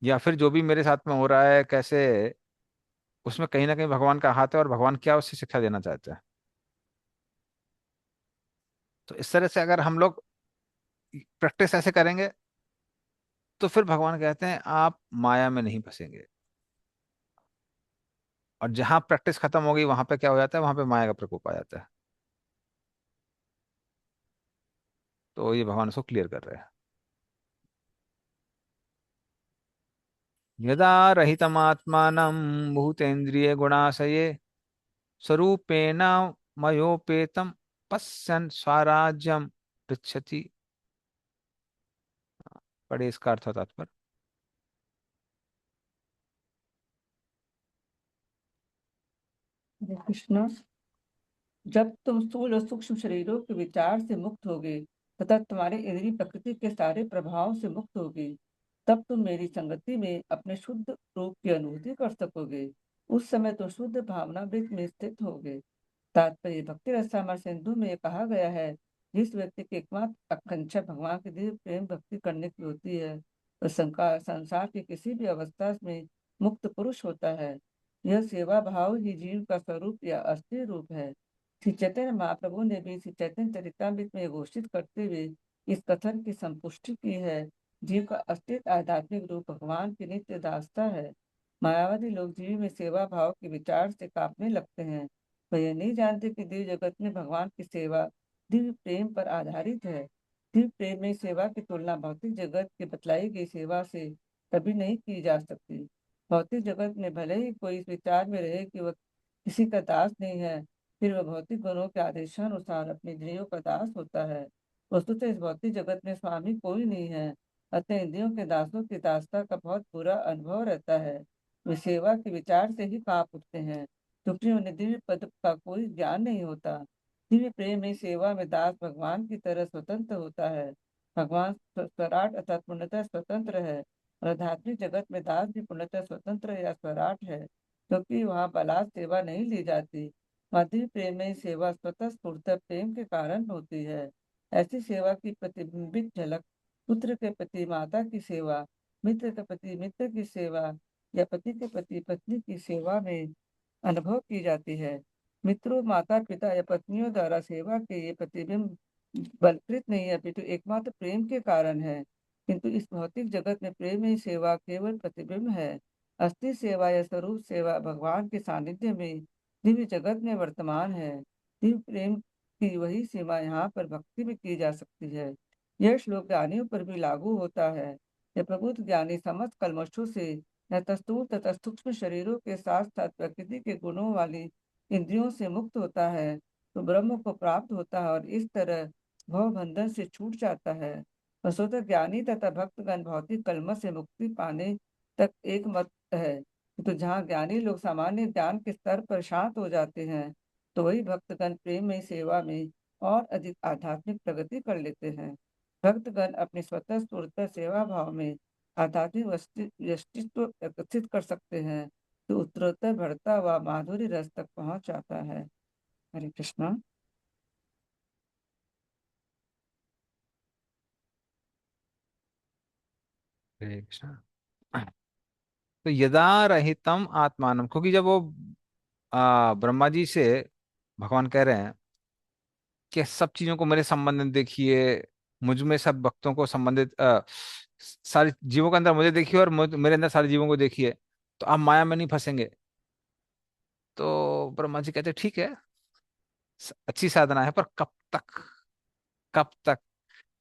या फिर जो भी मेरे साथ में हो रहा है कैसे उसमें कहीं ना कहीं भगवान का हाथ है और भगवान क्या उससे शिक्षा देना चाहते हैं। तो इस तरह से अगर हम लोग प्रैक्टिस ऐसे करेंगे तो फिर भगवान कहते हैं आप माया में नहीं फंसेंगे। और जहां प्रैक्टिस खत्म हो गई वहां पे क्या हो जाता है, वहां पे माया का प्रकोप आ जाता है। तो ये भगवान उसको क्लियर कर रहे हैं। यदा रहितमात्मानं भूतेन्द्रिय गुणाशये स्वरूपेण मयोपेतम पश्यन् स्वराज्यम पृच्छति। पढ़े इसका अर्थ और तात्पर्य। हरे कृष्ण। जब तुम स्थूल और सूक्ष्म शरीरों के विचार से मुक्त होगे तथा तुम्हारे इंद्रिय प्रकृति के सारे प्रभाव से मुक्त होगे, तब तुम मेरी संगति में अपने शुद्ध रूप की अनुभूति कर सकोगे। उस समय तुम शुद्ध भावना वृत्त में स्थित होगे। तात्पर्य भक्ति रसामर सिंधु में कहा गया है, जिस व्यक्ति की एकमात्र आकांक्षा भगवान की दिव्य प्रेम भक्ति करने की होती है, वह संसार की किसी भी अवस्था में मुक्त पुरुष होता है। यह सेवा भाव ही जीव का स्वरूप या असली रूप है। श्री चैतन्य महाप्रभु ने भी श्री चैतन्य चरितमृत में घोषित करते हुए इस कथन की संपुष्टि की है, जीव का अस्तित्व आध्यात्मिक रूप भगवान की नित्य दासता है। मायावादी लोग जीव में सेवा भाव के विचार से कांपने लगते हैं। वह यह नहीं जानते कि दिव्य जगत में भगवान की सेवा दिव्य प्रेम पर आधारित है। दिव्य प्रेम में सेवा की तुलना भौतिक जगत की बतलाई गई सेवा से कभी नहीं की जा सकती। भौतिक जगत में भले ही कोई इस विचार में रहे कि वह किसी का दास नहीं है, फिर वह भौतिक गुणों के आदेशानुसार अपने इंद्रियों का दास होता है। वस्तुतः इस भौतिक जगत में स्वामी कोई नहीं है, अतः इंद्रियों के दासों की दासता का बहुत बुरा अनुभव रहता है। वे सेवा के विचार से ही कांप उठते हैं, क्योंकि उन्हें दिव्य पद का कोई ज्ञान नहीं होता। दिव्य प्रेम में सेवा में दास भगवान की तरह स्वतंत्र होता है। भगवान स्वराट अर्थात पूर्णतः स्वतंत्र है, और आध्यात्मिक जगत में दास भी पूर्णतः स्वतंत्र या स्वराट है, क्योंकि वहाँ बलात् सेवा नहीं ली जाती। वहाँ दिव्य प्रेम में सेवा स्वतः स्फूर्त प्रेम के कारण होती है। ऐसी सेवा की प्रतिबिंबित झलक पुत्र के प्रति माता की सेवा, मित्र के प्रति मित्र की सेवा या पति के प्रति पत्नी की सेवा में अनुभव की जाती है। मित्रों, माता पिता या पत्नियों द्वारा सेवा के ये प्रतिबिंब बलकृत नहीं है, अपितु एकमात्र प्रेम के कारण है। किंतु इस भौतिक जगत में प्रेम ही सेवा केवल प्रतिबिंब है। असली सेवा या स्वरूप सेवा भगवान के सानिध्य में दिव्य जगत में वर्तमान है। दिव्य प्रेम की वही सीमा यहाँ पर भक्ति में की जा सकती है। यह श्लोक ज्ञानियों पर भी लागू होता है। यह प्रबुद्ध ज्ञानी समस्त कल्मशों से या तस्थूल तथा सूक्ष्म शरीरों के साथ साथ प्रकृति के गुणों वाली इंद्रियों से मुक्त होता है, तो ब्रह्म को प्राप्त होता है और इस तरह भव बंधन से छूट जाता है। वस्तुतः ज्ञानी तथा भक्तगण भौतिक कलमश से मुक्ति पाने तक एक मत है। तो जहाँ ज्ञानी लोग सामान्य ज्ञान के स्तर पर शांत हो जाते हैं, तो वही भक्तगण प्रेम में सेवा में और अधिक आध्यात्मिक प्रगति कर लेते हैं। भक्तगण अपने स्वतः स्फूर्त सेवा भाव में आध्यात्मिक व्यक्तित्व विकसित कर सकते हैं, तो उत्तरोत्तर बढ़ता हुआ माधुरी रस तक पहुंच जाता है। हरे कृष्णा। हरे कृष्णा। तो यदा रहितम आत्मानम, क्योंकि जब वो ब्रह्मा जी से भगवान कह रहे हैं कि सब चीजों को मेरे संबंधित देखिए, मुझ में सब भक्तों को संबंधित सारे जीवों के अंदर मुझे देखिए और मेरे अंदर सारे जीवों को देखिए, तो आप माया में नहीं फंसेंगे। तो ब्रह्मा जी कहते ठीक है, अच्छी साधना है, पर कब तक, कब तक,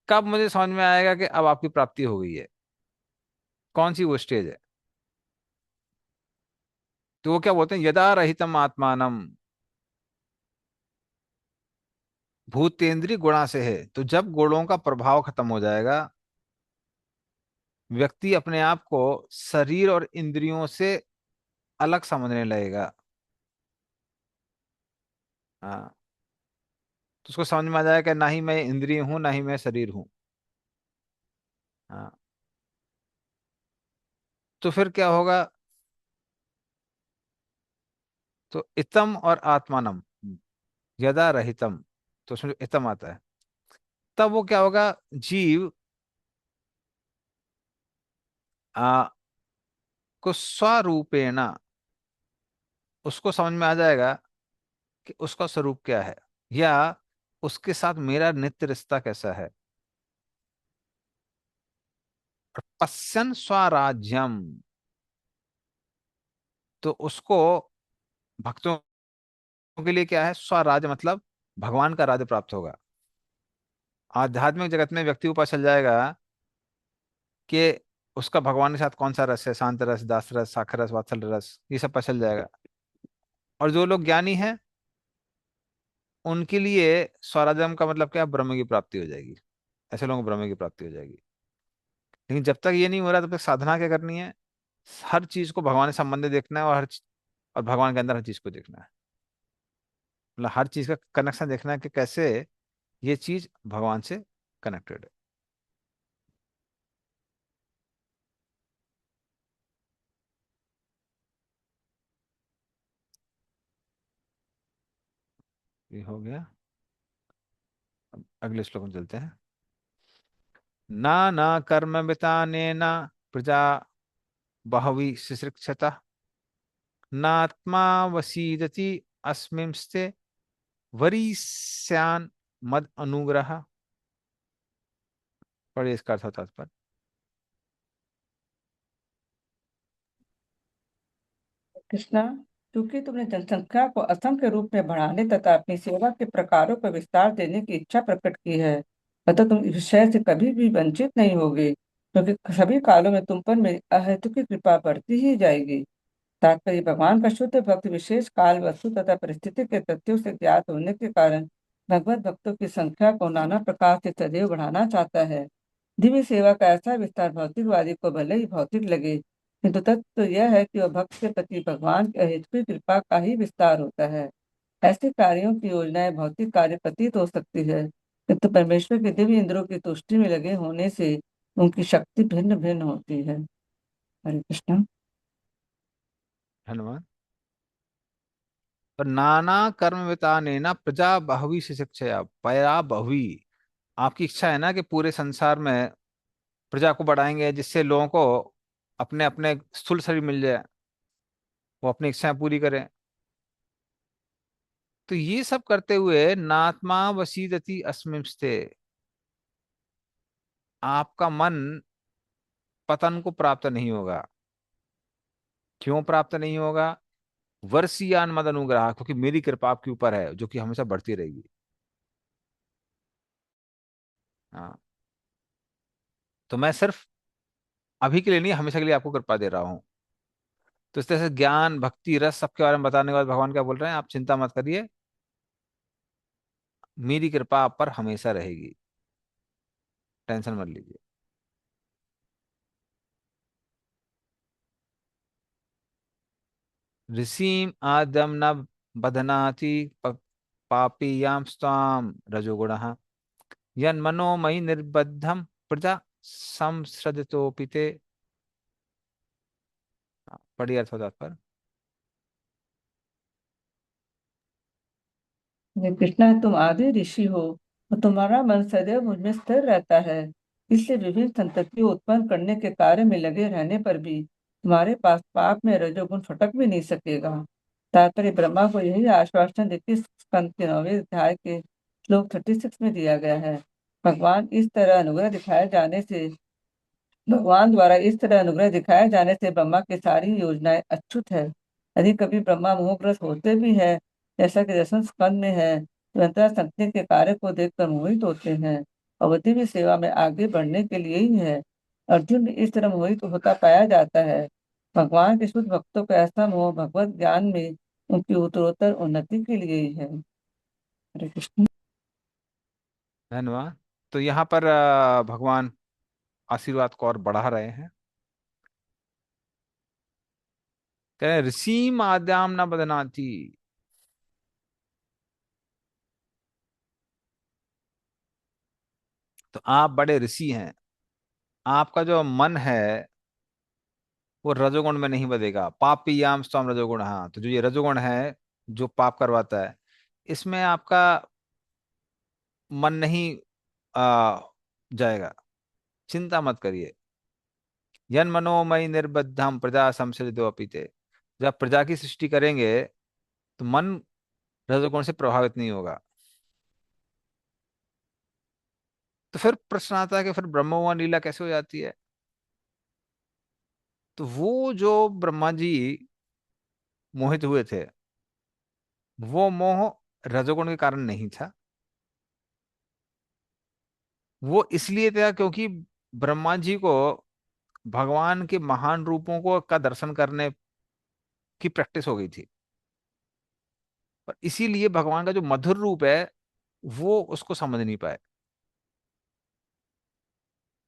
कब मुझे समझ में आएगा कि अब आपकी प्राप्ति हो गई है? कौन सी वो स्टेज है? तो वो क्या बोलते हैं, यदा रहितम आत्मानम भूतेंद्रिय गुणा से है। तो जब गुणों का प्रभाव खत्म हो जाएगा, व्यक्ति अपने आप को शरीर और इंद्रियों से अलग समझने लगेगा। हाँ, तो उसको समझ में आ जाएगा कि ना ही मैं इंद्रिय हूं, ना ही मैं शरीर हूं। हाँ, तो फिर क्या होगा? तो इतम और आत्मानम, यदा रहितम, तो उसमें जो इतम आता है, तब वो क्या होगा? जीव आ, को स्वरूपेण, उसको समझ में आ जाएगा कि उसका स्वरूप क्या है, या उसके साथ मेरा नित्य रिश्ता कैसा है। और पश्यन स्वराज्यम, तो उसको, भक्तों के लिए क्या है स्वराज्य, मतलब भगवान का राज्य प्राप्त होगा। आध्यात्मिक जगत में व्यक्ति को पता चल जाएगा कि उसका भगवान के साथ कौन सा रस है, शांत रस, दास रस, साखर रस, वात्सल रस, ये सब पता चल जाएगा। और जो लोग ज्ञानी हैं, उनके लिए स्वराज्यम का मतलब क्या है? ब्रह्म की प्राप्ति हो जाएगी। ऐसे लोगों को ब्रह्म की प्राप्ति हो जाएगी। लेकिन जब तक ये नहीं हो रहा, तब तक साधना क्या करनी है? हर चीज को भगवान से संबंधित देखना है, और भगवान के अंदर हर चीज को देखना है। मतलब हर चीज का कनेक्शन देखना है कि कैसे ये चीज भगवान से कनेक्टेड है। ये हो गया। अब अगले श्लोक में चलते हैं। ना ना कर्म वितानेन प्रजा बहवी शिशिक्षता, नात्मा वसीदति अस्मिंस्ते वरीस्यान मद अनुग्रह। पढ़िए इसका अर्थ होता है। कृष्णा, क्योंकि तुमने जनसंख्या को असंख्य रूप में बढ़ाने तथा अपनी सेवा के प्रकारों पर विस्तार देने की इच्छा प्रकट की है, अतः तुम इस विषय से कभी भी वंचित नहीं होगे, क्योंकि सभी कालों में तुम पर मेरी अहेतुकी कृपा बढ़ती ही जाएगी। तात्पर्य, भगवान का शुद्ध भक्त विशेष काल, वस्तु तथा परिस्थिति के तथ्यों से ज्ञात होने के कारण भगवत भक्तों की संख्या को नाना प्रकार से सदैव बढ़ाना चाहता है। दिव्य सेवा का ऐसा विस्तार भौतिकवादी को भले ही भौतिक लगे, किंतु तत्व तो यह है कि वह भक्त के प्रति भगवान की अहेतुकी कृपा का ही विस्तार होता है। ऐसे कार्यों की योजनाएं भौतिक कार्य प्रतीत हो सकती है, किंतु परमेश्वर के दिव्य इंद्रों की तुष्टि में लगे होने से उनकी शक्ति भिन्न भिन्न होती है। हरे कृष्ण। धन्यवाद। और नाना कर्म विताने ना प्रजा बहुवी से शिक्षा पया बहुवी। आपकी इच्छा है ना कि पूरे संसार में प्रजा को बढ़ाएंगे, जिससे लोगों को अपने अपने स्थूल शरीर मिल जाए, वो अपनी इच्छाएं पूरी करें। तो ये सब करते हुए नात्मा वसीदति अस्मिंस्ते, आपका मन पतन को प्राप्त नहीं होगा। क्यों प्राप्त नहीं होगा? वर्षीयान मद अनुग्रह, क्योंकि मेरी कृपा आपके ऊपर है जो कि हमेशा बढ़ती रहेगी। हाँ, तो मैं सिर्फ अभी के लिए नहीं, हमेशा के लिए आपको कृपा दे रहा हूँ। तो इस तरह से ज्ञान भक्ति रस सबके बारे में बताने के बाद भगवान क्या बोल रहे हैं, आप चिंता मत करिए, मेरी कृपा आप पर हमेशा रहेगी, टेंशन मत लीजिए। ऋषिम आदम न बधनाति पापीयाम स्वाम रजोगुणः यन मनोमयि निर्बद्धम प्रजा संसृजतोपिते। पढ़िए अर्थ होता पर। हे कृष्णा, तुम आदि ऋषि हो और तुम्हारा मन सदैव मुझमें स्थिर रहता है। इसलिए विभिन्न संततियों उत्पन्न करने के कार्य में लगे रहने पर भी तुम्हारे पास पाप में रजोगुण फटक भी नहीं सकेगा। तात्पर्य, ब्रह्मा को यही आश्वासन 21 स्कंद के 9वें अध्याय के श्लोक 36 में दिया गया है। भगवान द्वारा इस तरह अनुग्रह दिखाए जाने से ब्रह्मा की सारी योजनाएं अच्युत है। यदि कभी ब्रह्मा मोहग्रस्त होते भी है, जैसा कि 10वें स्कंद में है, तो अंततः संकट के कार्य को देखकर मोहित होते हैं। अवधि भी सेवा में आगे बढ़ने के लिए ही है। अर्जुन भी इस तरह मोहित होता पाया जाता है। भगवान के शुद्ध भक्तों का ऐसा मोह भगवत ज्ञान में उनकी उत्तरोत्तर उन्नति के लिए ही है। हरे कृष्ण। धन्यवाद। तो यहाँ पर भगवान आशीर्वाद को और बढ़ा रहे हैं। कह रहे हैं, ऋषि आद्याम न बदनाती। तो आप बड़े ऋषि हैं, आपका जो मन है वो रजोगुण में नहीं बदेगा। पापीयाम स्वम रजोगुण, हाँ, तो जो ये रजोगुण है जो पाप करवाता है, इसमें आपका मन नहीं आ, जाएगा। चिंता मत करिए। यन मनोमयि निर्बद्धम प्रजा संसृजो अपीते, जब प्रजा की सृष्टि करेंगे तो मन रजोगुण से प्रभावित नहीं होगा। तो फिर प्रश्न आता है कि फिर ब्रह्मोत्थान लीला कैसे हो जाती है? तो वो जो ब्रह्मा जी मोहित हुए थे, वो मोह रजोगुण के कारण नहीं था। वो इसलिए था क्योंकि ब्रह्मा जी को भगवान के महान रूपों को का दर्शन करने की प्रैक्टिस हो गई थी, और इसीलिए भगवान का जो मधुर रूप है वो उसको समझ नहीं पाए।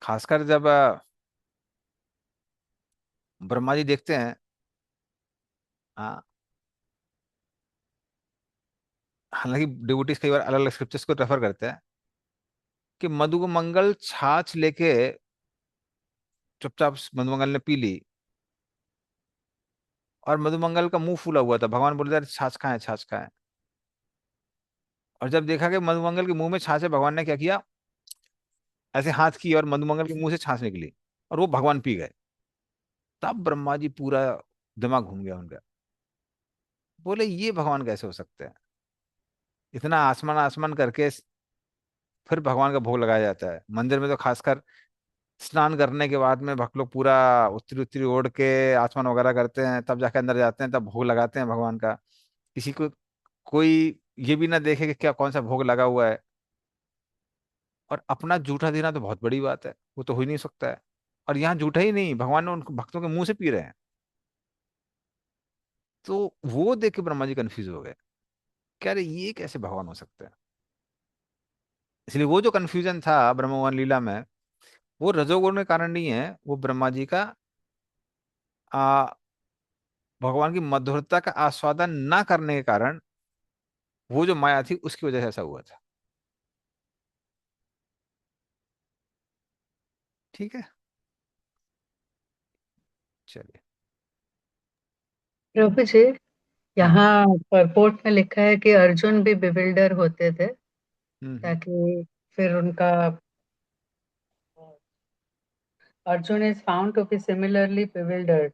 खासकर जब ब्रह्मा जी देखते हैं, हाँ, हालांकि डिवोटीज कई बार अलग अलग स्क्रिप्चर्स को रेफर करते हैं कि मधुमंगल छाछ लेके चुपचाप मधुमंगल ने पी ली, और मधुमंगल का मुंह फूला हुआ था। भगवान बोल रहे थे छाछ खाएं, छाछ खाएं। और जब देखा कि मधुमंगल के मुंह में छाछ है, भगवान ने क्या किया, ऐसे हाथ की और मधुमंगल के मुंह से छाछ निकली, और वो भगवान पी गए। तब ब्रह्मा जी पूरा दिमाग घूम गया उनका। बोले ये भगवान कैसे हो सकते हैं? इतना आसमान आसमान करके फिर भगवान का भोग लगाया जाता है मंदिर में। तो खासकर स्नान करने के बाद में भक्त लोग पूरा उत्तरी उत्तरी ओढ़ के आसमान वगैरह करते हैं, तब जाके अंदर जाते हैं, तब भोग लगाते हैं भगवान का। किसी को कोई ये भी ना देखे कि क्या कौन सा भोग लगा हुआ है। और अपना जूठा देना तो बहुत बड़ी बात है, वो तो हो ही नहीं सकता है। और यहाँ जूठा ही नहीं, भगवान ने उन भक्तों के मुंह से पी रहे हैं। तो वो देख के ब्रह्मा जी कंफ्यूज हो गए, क्या रे ये कैसे भगवान हो सकते हैं। इसलिए वो जो कंफ्यूजन था ब्रह्म भगवान लीला में, वो रजोगुण के कारण नहीं है, वो ब्रह्मा जी का आ, भगवान की मधुरता का आस्वादन ना करने के कारण, वो जो माया थी उसकी वजह से ऐसा हुआ था। ठीक है, चलिए। प्रभु जी, हाँ। यहाँ परपोर्ट में लिखा है कि अर्जुन भी बिविल्डर होते थे, हम्म। ताकि फिर उनका Arjun is found to be similarly bewildered.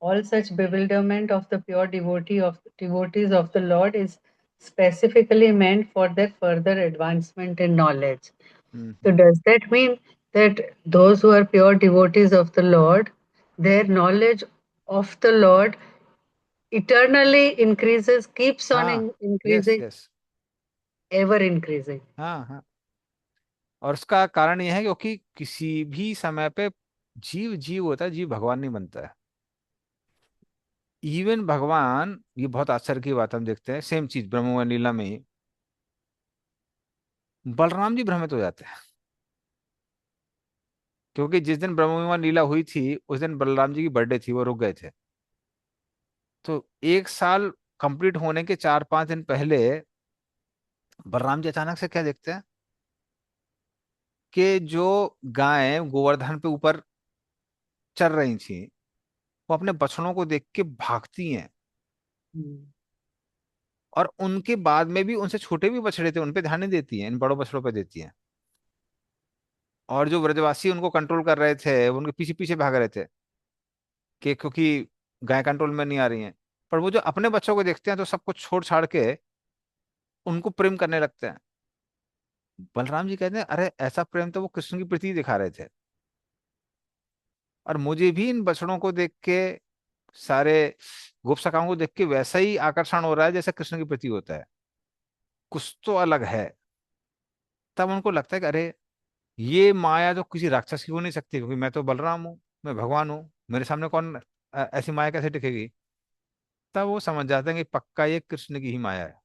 All such bewilderment of the pure devotees of the Lord is specifically meant for their further advancement in knowledge. So hmm. does that mean that those who are pure devotees of the Lord, their knowledge of the Lord eternally increases, keeps on हाँ। Yes increasing, yes. ever increasing? हाँ हाँ। और उसका कारण यह है क्योंकि किसी भी समय पे जीव जीव होता है, जीव भगवान नहीं बनता है। इवन भगवान, ये बहुत आश्चर्य की बात हम देखते हैं, सेम चीज ब्रह्म व लीला में ही बलराम जी भ्रमित हो जाते हैं। क्योंकि जिस दिन ब्रह्म व लीला हुई थी उस दिन बलराम जी की बर्थडे थी, वो रुक गए थे। तो एक साल कंप्लीट होने के 4-5 दिन पहले बलराम जी अचानक से क्या देखते हैं कि जो गायें गोवर्धन पे ऊपर चल रही थी, वो अपने बछड़ों को देख के भागती हैं। Hmm. और उनके बाद में भी उनसे छोटे भी बछड़े थे, उन पे ध्यान नहीं देती हैं, इन बड़ों बछड़ों पे देती हैं। और जो व्रजवासी उनको कंट्रोल कर रहे थे वो उनके पीछे पीछे भाग रहे थे कि क्योंकि गाय कंट्रोल में नहीं आ रही हैं। पर वो जो अपने बच्चों को देखते हैं तो सब कुछ छोड़ छाड़ के उनको प्रेम करने लगते हैं। बलराम जी कहते हैं अरे ऐसा प्रेम तो वो कृष्ण की प्रीति दिखा रहे थे, और मुझे भी इन बछड़ों को देख के, सारे गोप सखाओं को देख के वैसा ही आकर्षण हो रहा है जैसा कृष्ण की प्रति होता है। कुछ तो अलग है। तब उनको लगता है कि अरे ये माया तो किसी राक्षस की हो नहीं सकती, क्योंकि मैं तो बलराम हूँ, मैं भगवान हूँ, मेरे सामने कौन ऐसी माया कैसे टिकेगी। तब वो समझ जाते हैं कि पक्का ये कृष्ण की ही माया है।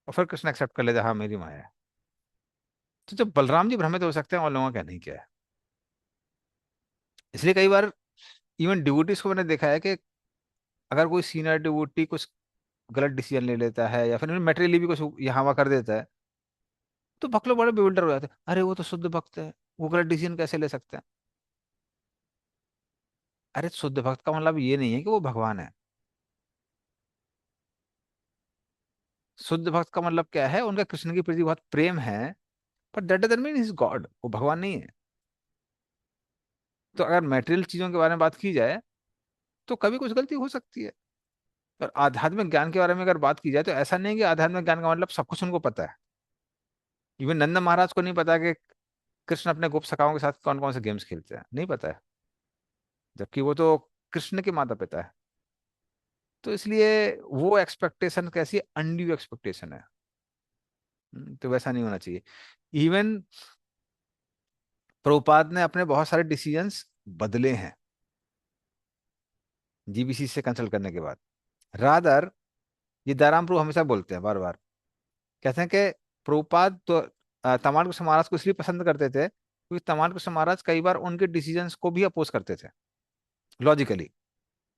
और फिर कृष्ण एक्सेप्ट कर लेते हैं, हाँ मेरी माया है। तो जब बलराम जी भ्रमित हो सकते हैं और लोगों का नहीं क्या है। इसलिए कई बार इवन डिवोटीज को मैंने देखा है कि अगर कोई सीनियर डिवोटी कुछ गलत डिसीजन ले लेता है या फिर मेटेरियली भी कुछ यहाँ वहाँ कर देता है, तो भक्त लोग बड़े बेविल्डर हो जाते हैं, अरे वो तो शुद्ध भक्त है, वो गलत डिसीजन कैसे ले सकते हैं। अरे शुद्ध भक्त का मतलब ये नहीं है कि वो भगवान है। शुद्ध भक्त का मतलब क्या है, उनका कृष्ण की प्रति बहुत प्रेम है, पर that doesn't mean is God, वो भगवान नहीं है। तो अगर मैटेरियल चीजों के बारे में बात की जाए तो कभी कुछ गलती हो सकती है। और आध्यात्मिक ज्ञान के बारे में अगर बात की जाए तो ऐसा नहीं है कि आध्यात्मिक ज्ञान का मतलब सब कुछ उनको पता है। इवन नंद महाराज को नहीं पता कि कृष्ण अपने गोप सखाओं के साथ कौन कौन से गेम्स खेलते हैं, नहीं पता है, जबकि वो तो कृष्ण के माता पिता है। तो इसलिए वो एक्सपेक्टेशन कैसी अनड्यू एक्सपेक्टेशन है। तो वैसा नहीं होना चाहिए। इवन प्रभुपाद ने अपने बहुत सारे डिसीजंस बदले हैं जीबीसी से कंसल्ट करने के बाद। रादर, ये दाराम प्रभु हमेशा बोलते हैं बार बार, कहते हैं कि प्रभुपाद तो तमाल कृष्ण महाराज को इसलिए पसंद करते थे क्योंकि तमाल कृष्ण महाराज कई बार उनके डिसीजंस को भी अपोज करते थे लॉजिकली।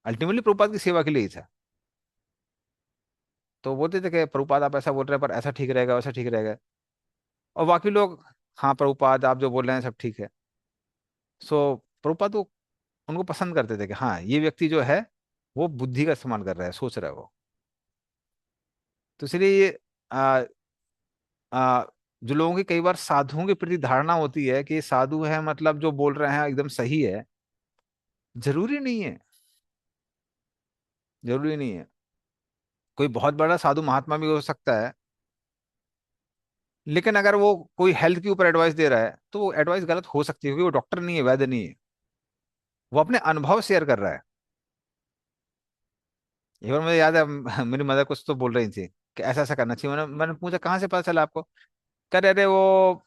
अल्टीमेटली प्रभुपाद की सेवा के लिए ही था। तो बोलते थे कि प्रभुपाद आप ऐसा बोल रहे हैं पर ऐसा ठीक रहेगा, वैसा ठीक रहेगा। और बाकी लोग, हाँ प्रभुपाद आप जो बोल रहे हैं सब ठीक है। सो प्रभुपाद तो उनको पसंद करते थे कि हाँ ये व्यक्ति जो है वो बुद्धि का इस्तेमाल कर रहा है, सोच रहा है वो। तो इसलिए ये आ, आ, जो लोगों की कई बार साधुओं के प्रति धारणा होती है कि ये साधु है मतलब जो बोल रहे हैं एकदम सही है, जरूरी नहीं है। जरूरी नहीं है। कोई बहुत बड़ा साधु महात्मा भी हो सकता है, लेकिन अगर वो कोई हेल्थ के ऊपर एडवाइस दे रहा है तो वो एडवाइस गलत हो सकती है, क्योंकि वो डॉक्टर नहीं है, वैद्य नहीं है। वो अपने अनुभव शेयर कर रहा है। एक बार मुझे याद है मेरी मदर कुछ तो बोल रही थी कि ऐसा ऐसा करना चाहिए। मैंने मैंने पूछा कहाँ से पता चला आपको। कह रहे अरे वो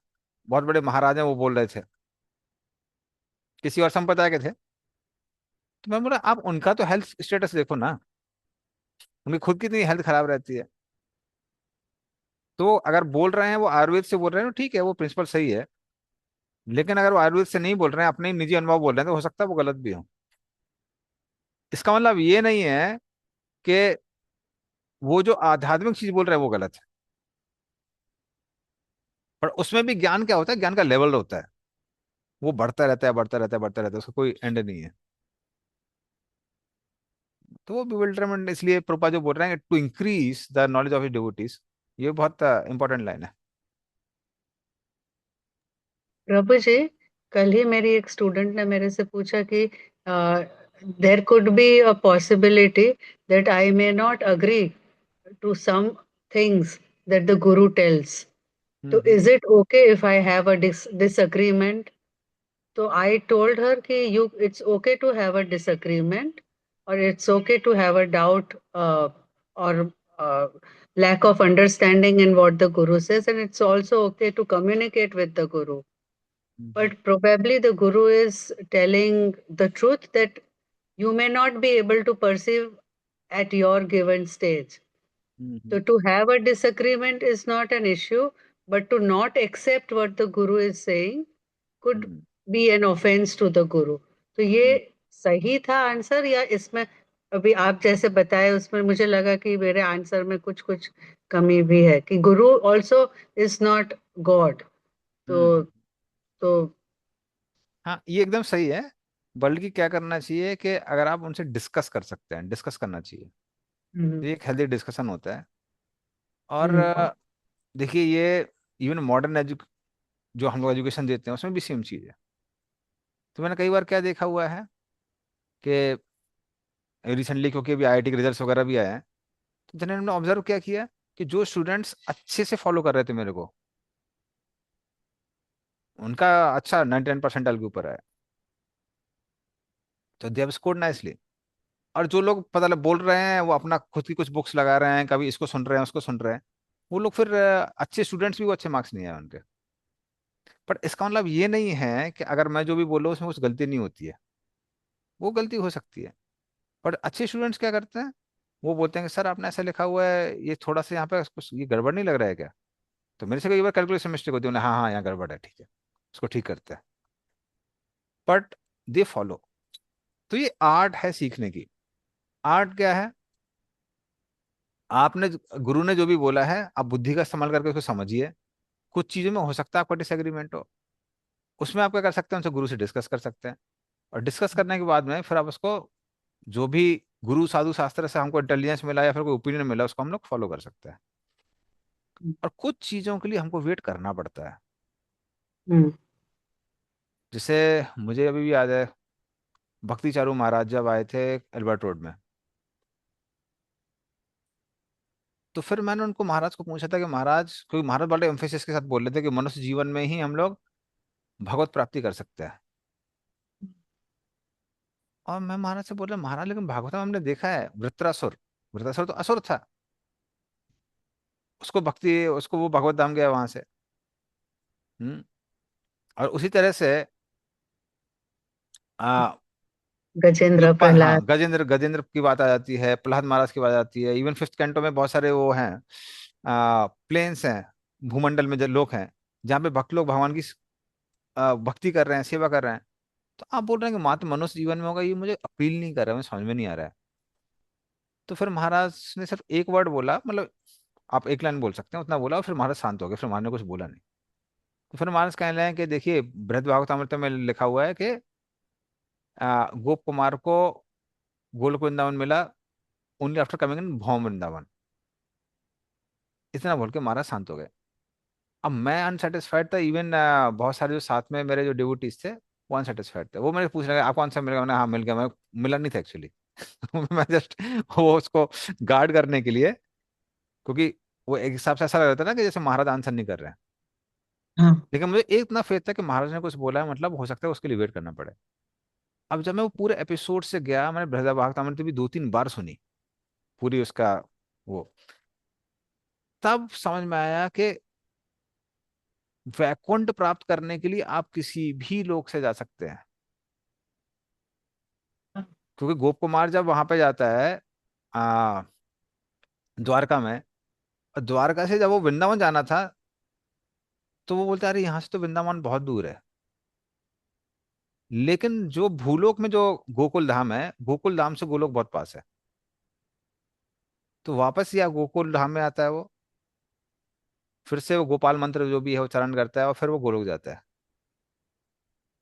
बहुत बड़े महाराज हैं, वो बोल रहे थे, किसी और संप्रदाय के थे। तो मैं बोला आप उनका तो हेल्थ स्टेटस देखो ना, उनकी खुद की इतनी हेल्थ खराब रहती है। तो अगर बोल रहे हैं वो आयुर्वेद से बोल रहे हैं तो ठीक है, वो प्रिंसिपल सही है। लेकिन अगर वो आयुर्वेद से नहीं बोल रहे हैं, अपने ही निजी अनुभव बोल रहे हैं, तो हो सकता है वो गलत भी हो। इसका मतलब ये नहीं है कि वो जो आध्यात्मिक चीज बोल रहे हैं वो गलत है। पर उसमें भी ज्ञान क्या होता है, ज्ञान का लेवल होता है, वो बढ़ता रहता है, बढ़ता रहता है, बढ़ता रहता है, उसका कोई एंड नहीं है। तो वो बिविल्डरमेंट, इसलिए प्रोपा जो बोल रहे हैं to increase the knowledge of devotees, ये बहुत इंपॉर्टेंट लाइन है। प्रभु जी, कल ही मेरी एक स्टूडेंट ने मेरे से पूछा कि there could be a possibility that I may not agree to some things that the guru tells, तो hmm is it okay if I have a disagreement? So I told her कि it's okay to have a disagreement, or it's okay to have a doubt, or lack of understanding in what the guru says, and it's also okay to communicate with the guru. Hmm But probably the guru is telling the truth that you may not be able to perceive at your given stage. So hmm to have a disagreement is not an issue, but to not accept what the guru is saying could hmm be an offense to the guru. तो ये हम्म सही था answer, या इसमें अभी आप जैसे बताए उसमें मुझे लगा कि मेरे आंसर में कुछ कुछ कमी भी है, कि गुरु ऑल्सो इज नॉट गॉड? तो हम्म। तो हाँ, ये एकदम सही है। बल्कि क्या करना चाहिए कि अगर आप उनसे डिस्कस कर सकते हैं, डिस्कस करना चाहिए, हम्म, तो ये एक हेल्दी डिस्कशन होता है। और हम्म, देखिए ये इवन मॉडर्न जो हम लोग एजुकेशन देते हैं उसमें भी सेम चीज़ है। तो मैंने कई बार क्या देखा हुआ है कि रिसेंटली, क्योंकि अभी आईआईटी के रिजल्ट्स वगैरह भी आए हैं, तो जनरल ने ऑब्जर्व क्या किया कि जो स्टूडेंट्स अच्छे से फॉलो कर रहे थे मेरे को, उनका अच्छा 99% के ऊपर है, तो दे हैव स्कोर्ड नाइसली। और जो लोग पता लग बोल रहे हैं, वो अपना खुद की कुछ बुक्स लगा रहे हैं, कभी इसको सुन रहे हैं, उसको सुन रहे हैं, वो लोग फिर अच्छे स्टूडेंट्स भी वो अच्छे मार्क्स नहीं आए उनके। पर इसका मतलब ये नहीं है कि अगर मैं जो भी बोल रहा हूँ उसमें कुछ गलती नहीं होती है, वो गलती हो सकती है। पर अच्छे स्टूडेंट्स क्या करते हैं, वो बोलते हैं कि सर आपने ऐसा लिखा हुआ है, ये थोड़ा सा यहाँ पे कुछ ये गड़बड़ नहीं लग रहा है क्या? तो मेरे से कई बार कैलकुलेशन मिस्टेक होती है, उन्हें हाँ हाँ यहाँ गड़बड़ है, ठीक है, उसको ठीक करते हैं। But they follow. तो ये आर्ट है सीखने की। आर्ट क्या है, आपने गुरु ने जो भी बोला है, आप बुद्धि का इस्तेमाल करके उसको समझिए। कुछ चीजों में हो सकता है आपका डिसएग्रीमेंट हो, उसमें आप क्या कर सकते हैं, उनसे गुरु से डिस्कस कर सकते हैं। और डिस्कस करने के बाद में फिर आप उसको, जो भी गुरु साधु शास्त्र से हमको इंटेलिजेंस मिला या फिर कोई ओपिनियन मिला, उसको हम लोग फॉलो कर सकते हैं। और कुछ चीजों के लिए हमको वेट करना पड़ता है। हम्म, जैसे मुझे अभी भी याद है, भक्ति चारू महाराज जब आए थे एल्बर्ट रोड में, तो फिर मैंने उनको महाराज को पूछा था कि महाराज, क्योंकि महाराज बड़े एम्फेसिस के साथ बोल रहे थे कि मनुष्य जीवन में ही हम लोग भगवत प्राप्ति कर सकते हैं। और मैं महाराज से बोल रहा, महाराज लेकिन भागवत में हमने देखा है वृत्रासुर, वृत्रासुर तो असुर था, उसको भक्ति, उसको वो भगवत धाम गया वहां से। हम्म। और उसी तरह से आ, गजेंद्र लोकपाल, प्रहलाद। हाँ, गजेंद्र, गजेंद्र की बात आ जाती है, प्रहलाद महाराज की बात आती है। इवन फिफ्थ कैंटो में बहुत सारे वो हैं, प्लेन्स हैं, भूमंडल में जो लोग हैं, जहाँ पे भक्त लोग भगवान की भक्ति कर रहे हैं, सेवा कर रहे हैं। तो आप बोल रहे हैं कि मात्र मनुष्य जीवन में होगा, ये मुझे अपील नहीं कर रहा है, मुझे समझ में नहीं आ रहा है। तो फिर महाराज ने सिर्फ एक वर्ड बोला, मतलब आप एक लाइन बोल सकते हैं, उतना बोला, और फिर महाराज शांत हो गए, फिर महाराज ने कुछ बोला नहीं। तो फिर महाराज कहने लगे कि देखिए बृहद भागवतामृत में लिखा हुआ है कि गोप कुमार को गोलोक वृंदावन मिला ओनली आफ्टर कमिंग इन भौम वृंदावन। इतना बोल के महाराज शांत हो गए। अब मैं अनसेटिस्फाइड था, इवन बहुत सारे जो साथ में मेरे जो डिवोटीज थे वो अनसेटिस्फाइड थे, वो मेरे पूछ रहे आपको आंसर मिल गया? मैंने हाँ मिल गया, मैं मिला नहीं था एक्चुअली। मैं जस्ट वो उसको गार्ड करने के लिए, क्योंकि वो एक हिसाब से ऐसा लग रहा था ना कि जैसे महाराज आंसर नहीं कर रहे हैं। हाँ, लेकिन मुझे एक इतना फेथ था कि महाराज ने कुछ बोला है, मतलब हो सकता है उसके लिए वेट करना पड़े। अब जब मैं वो पूरे एपिसोड से गया, मैंने बृहदारण्यक भी 2-3 बार सुनी पूरी उसका वो, तब समझ में आया कि वैकुंठ प्राप्त करने के लिए आप किसी भी लोक से जा सकते हैं, क्योंकि गोप कुमार जब वहां पे जाता है आ, द्वारका में, और द्वारका से जब वो वृंदावन जाना था, तो वो बोलता है अरे यहाँ से तो वृंदावन बहुत दूर है। लेकिन जो भूलोक में जो गोकुल धाम है, गोकुल धाम से गोलोक बहुत पास है, तो वापस या गोकुल धाम में आता है वो, फिर से वो गोपाल मंत्र जो भी है वो चरण करता है, और फिर वो गोलोक जाता है।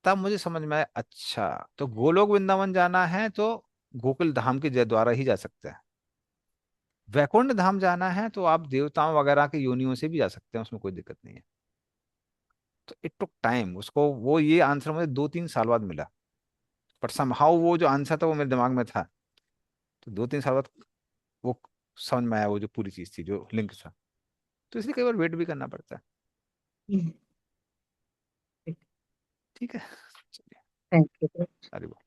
तब मुझे समझ में आया, अच्छा तो गोलोक वृंदावन जाना है तो गोकुल धाम के द्वारा ही जा सकते हैं। वैकुंठ धाम जाना है तो आप देवताओं वगैरह के योनियों से भी जा सकते हैं, उसमें कोई दिक्कत नहीं है। तो इट टुक टाइम उसको, वो ये आंसर मुझे 2-3 साल बाद मिला, पर समहाउ वो जो आंसर था वो मेरे दिमाग में था, तो 2-3 साल बाद वो समझ में आया, वो जो पूरी चीज थी जो लिंक था। तो इसलिए कई बार वेट भी करना पड़ता है। ठीक है, चलिए, थैंक यू। सारी बात।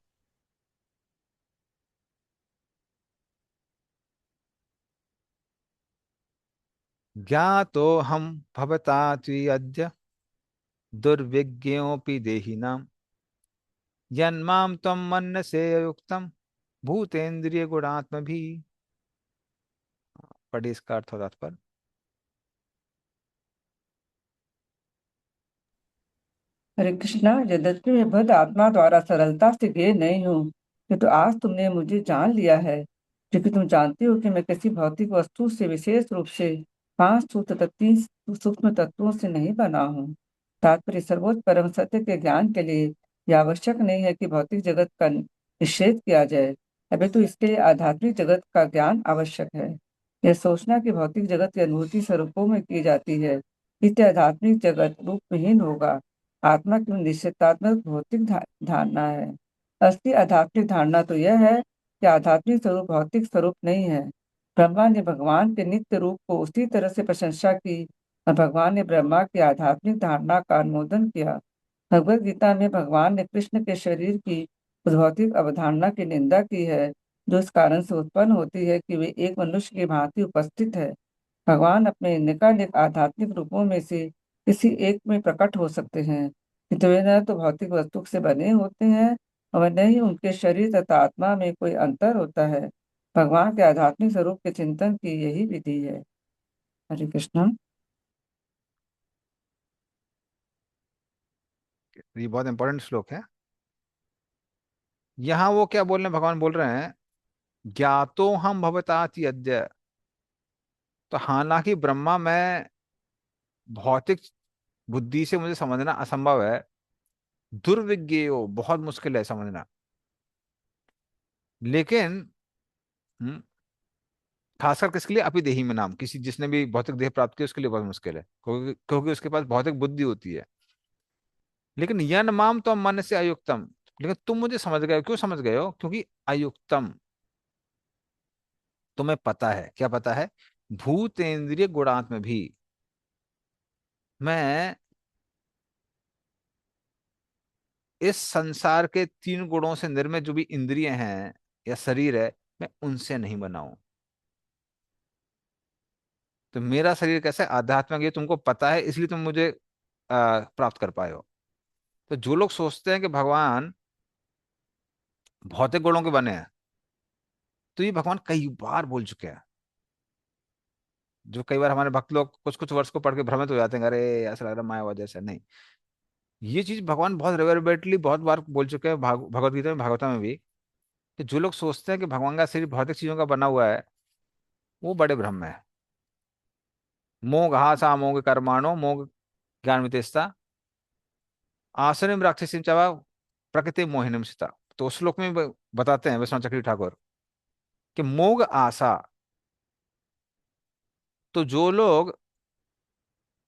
ज्ञातो हम भवता अद्य दुर्विज्ञोऽपि देहिनां यन्मां त्वं मन्यसे युक्तं भूतेन्द्रिय गुणात्म भी। पढ़िए इसका अर्थ और तात्पर्य। हरे कृष्णा, यद्यपि मैं बद्ध आत्मा द्वारा सरलता से गे नहीं हूँ, किंतु आज तुमने मुझे जान लिया है, क्योंकि तुम जानती हो कि मैं किसी भौतिक वस्तु से, विशेष रूप से 5 सूक्ष्म तत्वों से नहीं बना हूँ। तात्पर्य, सर्वोच्च परम सत्य के ज्ञान के लिए यह आवश्यक नहीं है कि भौतिक जगत का निषेध किया जाए, अभी तो इसके लिए आध्यात्मिक जगत का ज्ञान आवश्यक है। यह सोचना कि भौतिक जगत की अनुभूति स्वरूपों में की जाती है, इससे आध्यात्मिक जगत रूपहीन होगा। आत्मा की निश्चितात्मक भौतिक धारणा है। असली आध्यात्मिक धारणा तो यह है कि आध्यात्मिक स्वरूप भौतिक स्वरूप नहीं है। ब्रह्मा ने भगवान के नित्य रूप को उसी तरह से प्रशंसा की और भगवान ने ब्रह्मा की आध्यात्मिक धारणा का अनुमोदन किया। भगवत गीता में भगवान ने कृष्ण के शरीर की उस भौतिक अवधारणा की निंदा की है, जो इस कारण से उत्पन्न होती है कि वे एक मनुष्य की भांति उपस्थित है। भगवान अपने निकालिक आध्यात्मिक रूपों में से किसी एक में प्रकट हो सकते हैं, किंतु वे न तो भौतिक वस्तु से बने होते हैं और न ही उनके शरीर तथा आत्मा में कोई अंतर होता है। भगवान के आध्यात्मिक स्वरूप के चिंतन की यही विधि है। हरे कृष्णा। ये बहुत इंपॉर्टेंट श्लोक है। यहाँ वो क्या बोल रहे हैं, भगवान बोल रहे हैं ज्ञातो हम भवताति अद्य। तो हालांकि ब्रह्मा मैं भौतिक बुद्धि से मुझे समझना असंभव है, दुर्विज्ञेयो बहुत मुश्किल है समझना, लेकिन हम्म, खासकर किसके लिए, अपि देही में नाम, किसी जिसने भी भौतिक देह प्राप्त किया उसके लिए बहुत मुश्किल है, क्योंकि उसके पास भौतिक बुद्धि होती है। लेकिन यन माम तो मन से अयुक्तम, लेकिन तुम मुझे समझ गए हो। क्यों समझ गए हो? क्योंकि अयुक्तम, तुम्हें पता है। क्या पता है? भूतेन्द्रिय गुणात्म भी, मैं इस संसार के 3 गुणों से निर्मित जो भी इंद्रिय हैं या शरीर है, मैं उनसे नहीं बना हूं। तो मेरा शरीर कैसा है, आध्यात्मिक, ये तुमको पता है, इसलिए तुम मुझे प्राप्त कर पाए हो। तो जो लोग सोचते हैं कि भगवान भौतिक गुणों के बने हैं, तो ये भगवान कई बार बोल चुके हैं। जो कई बार हमारे भक्त लोग कुछ कुछ वर्ष को पढ़ के भ्रमित हो जाते हैं, अरे ऐसा लग रहा है मायावाद जैसा। नहीं, ये चीज भगवान बहुत रिवर्बरेटली बहुत बार बोल चुके हैं, भगवत गीता में, भागवता में भी, कि जो लोग सोचते हैं कि भगवान का शरीर भौतिक चीजों का बना हुआ है, वो बड़े भ्रम में है। मोघ सा मोघ कर्माणो मोघ ज्ञान वितेस्ता आसनिम राक्षसीम चवा प्रकृति मोहिनीम सीता। तो उस श्लोक में बताते हैं विश्वनाथ चक्रवर्ती ठाकुर कि मोघ आशा, तो जो लोग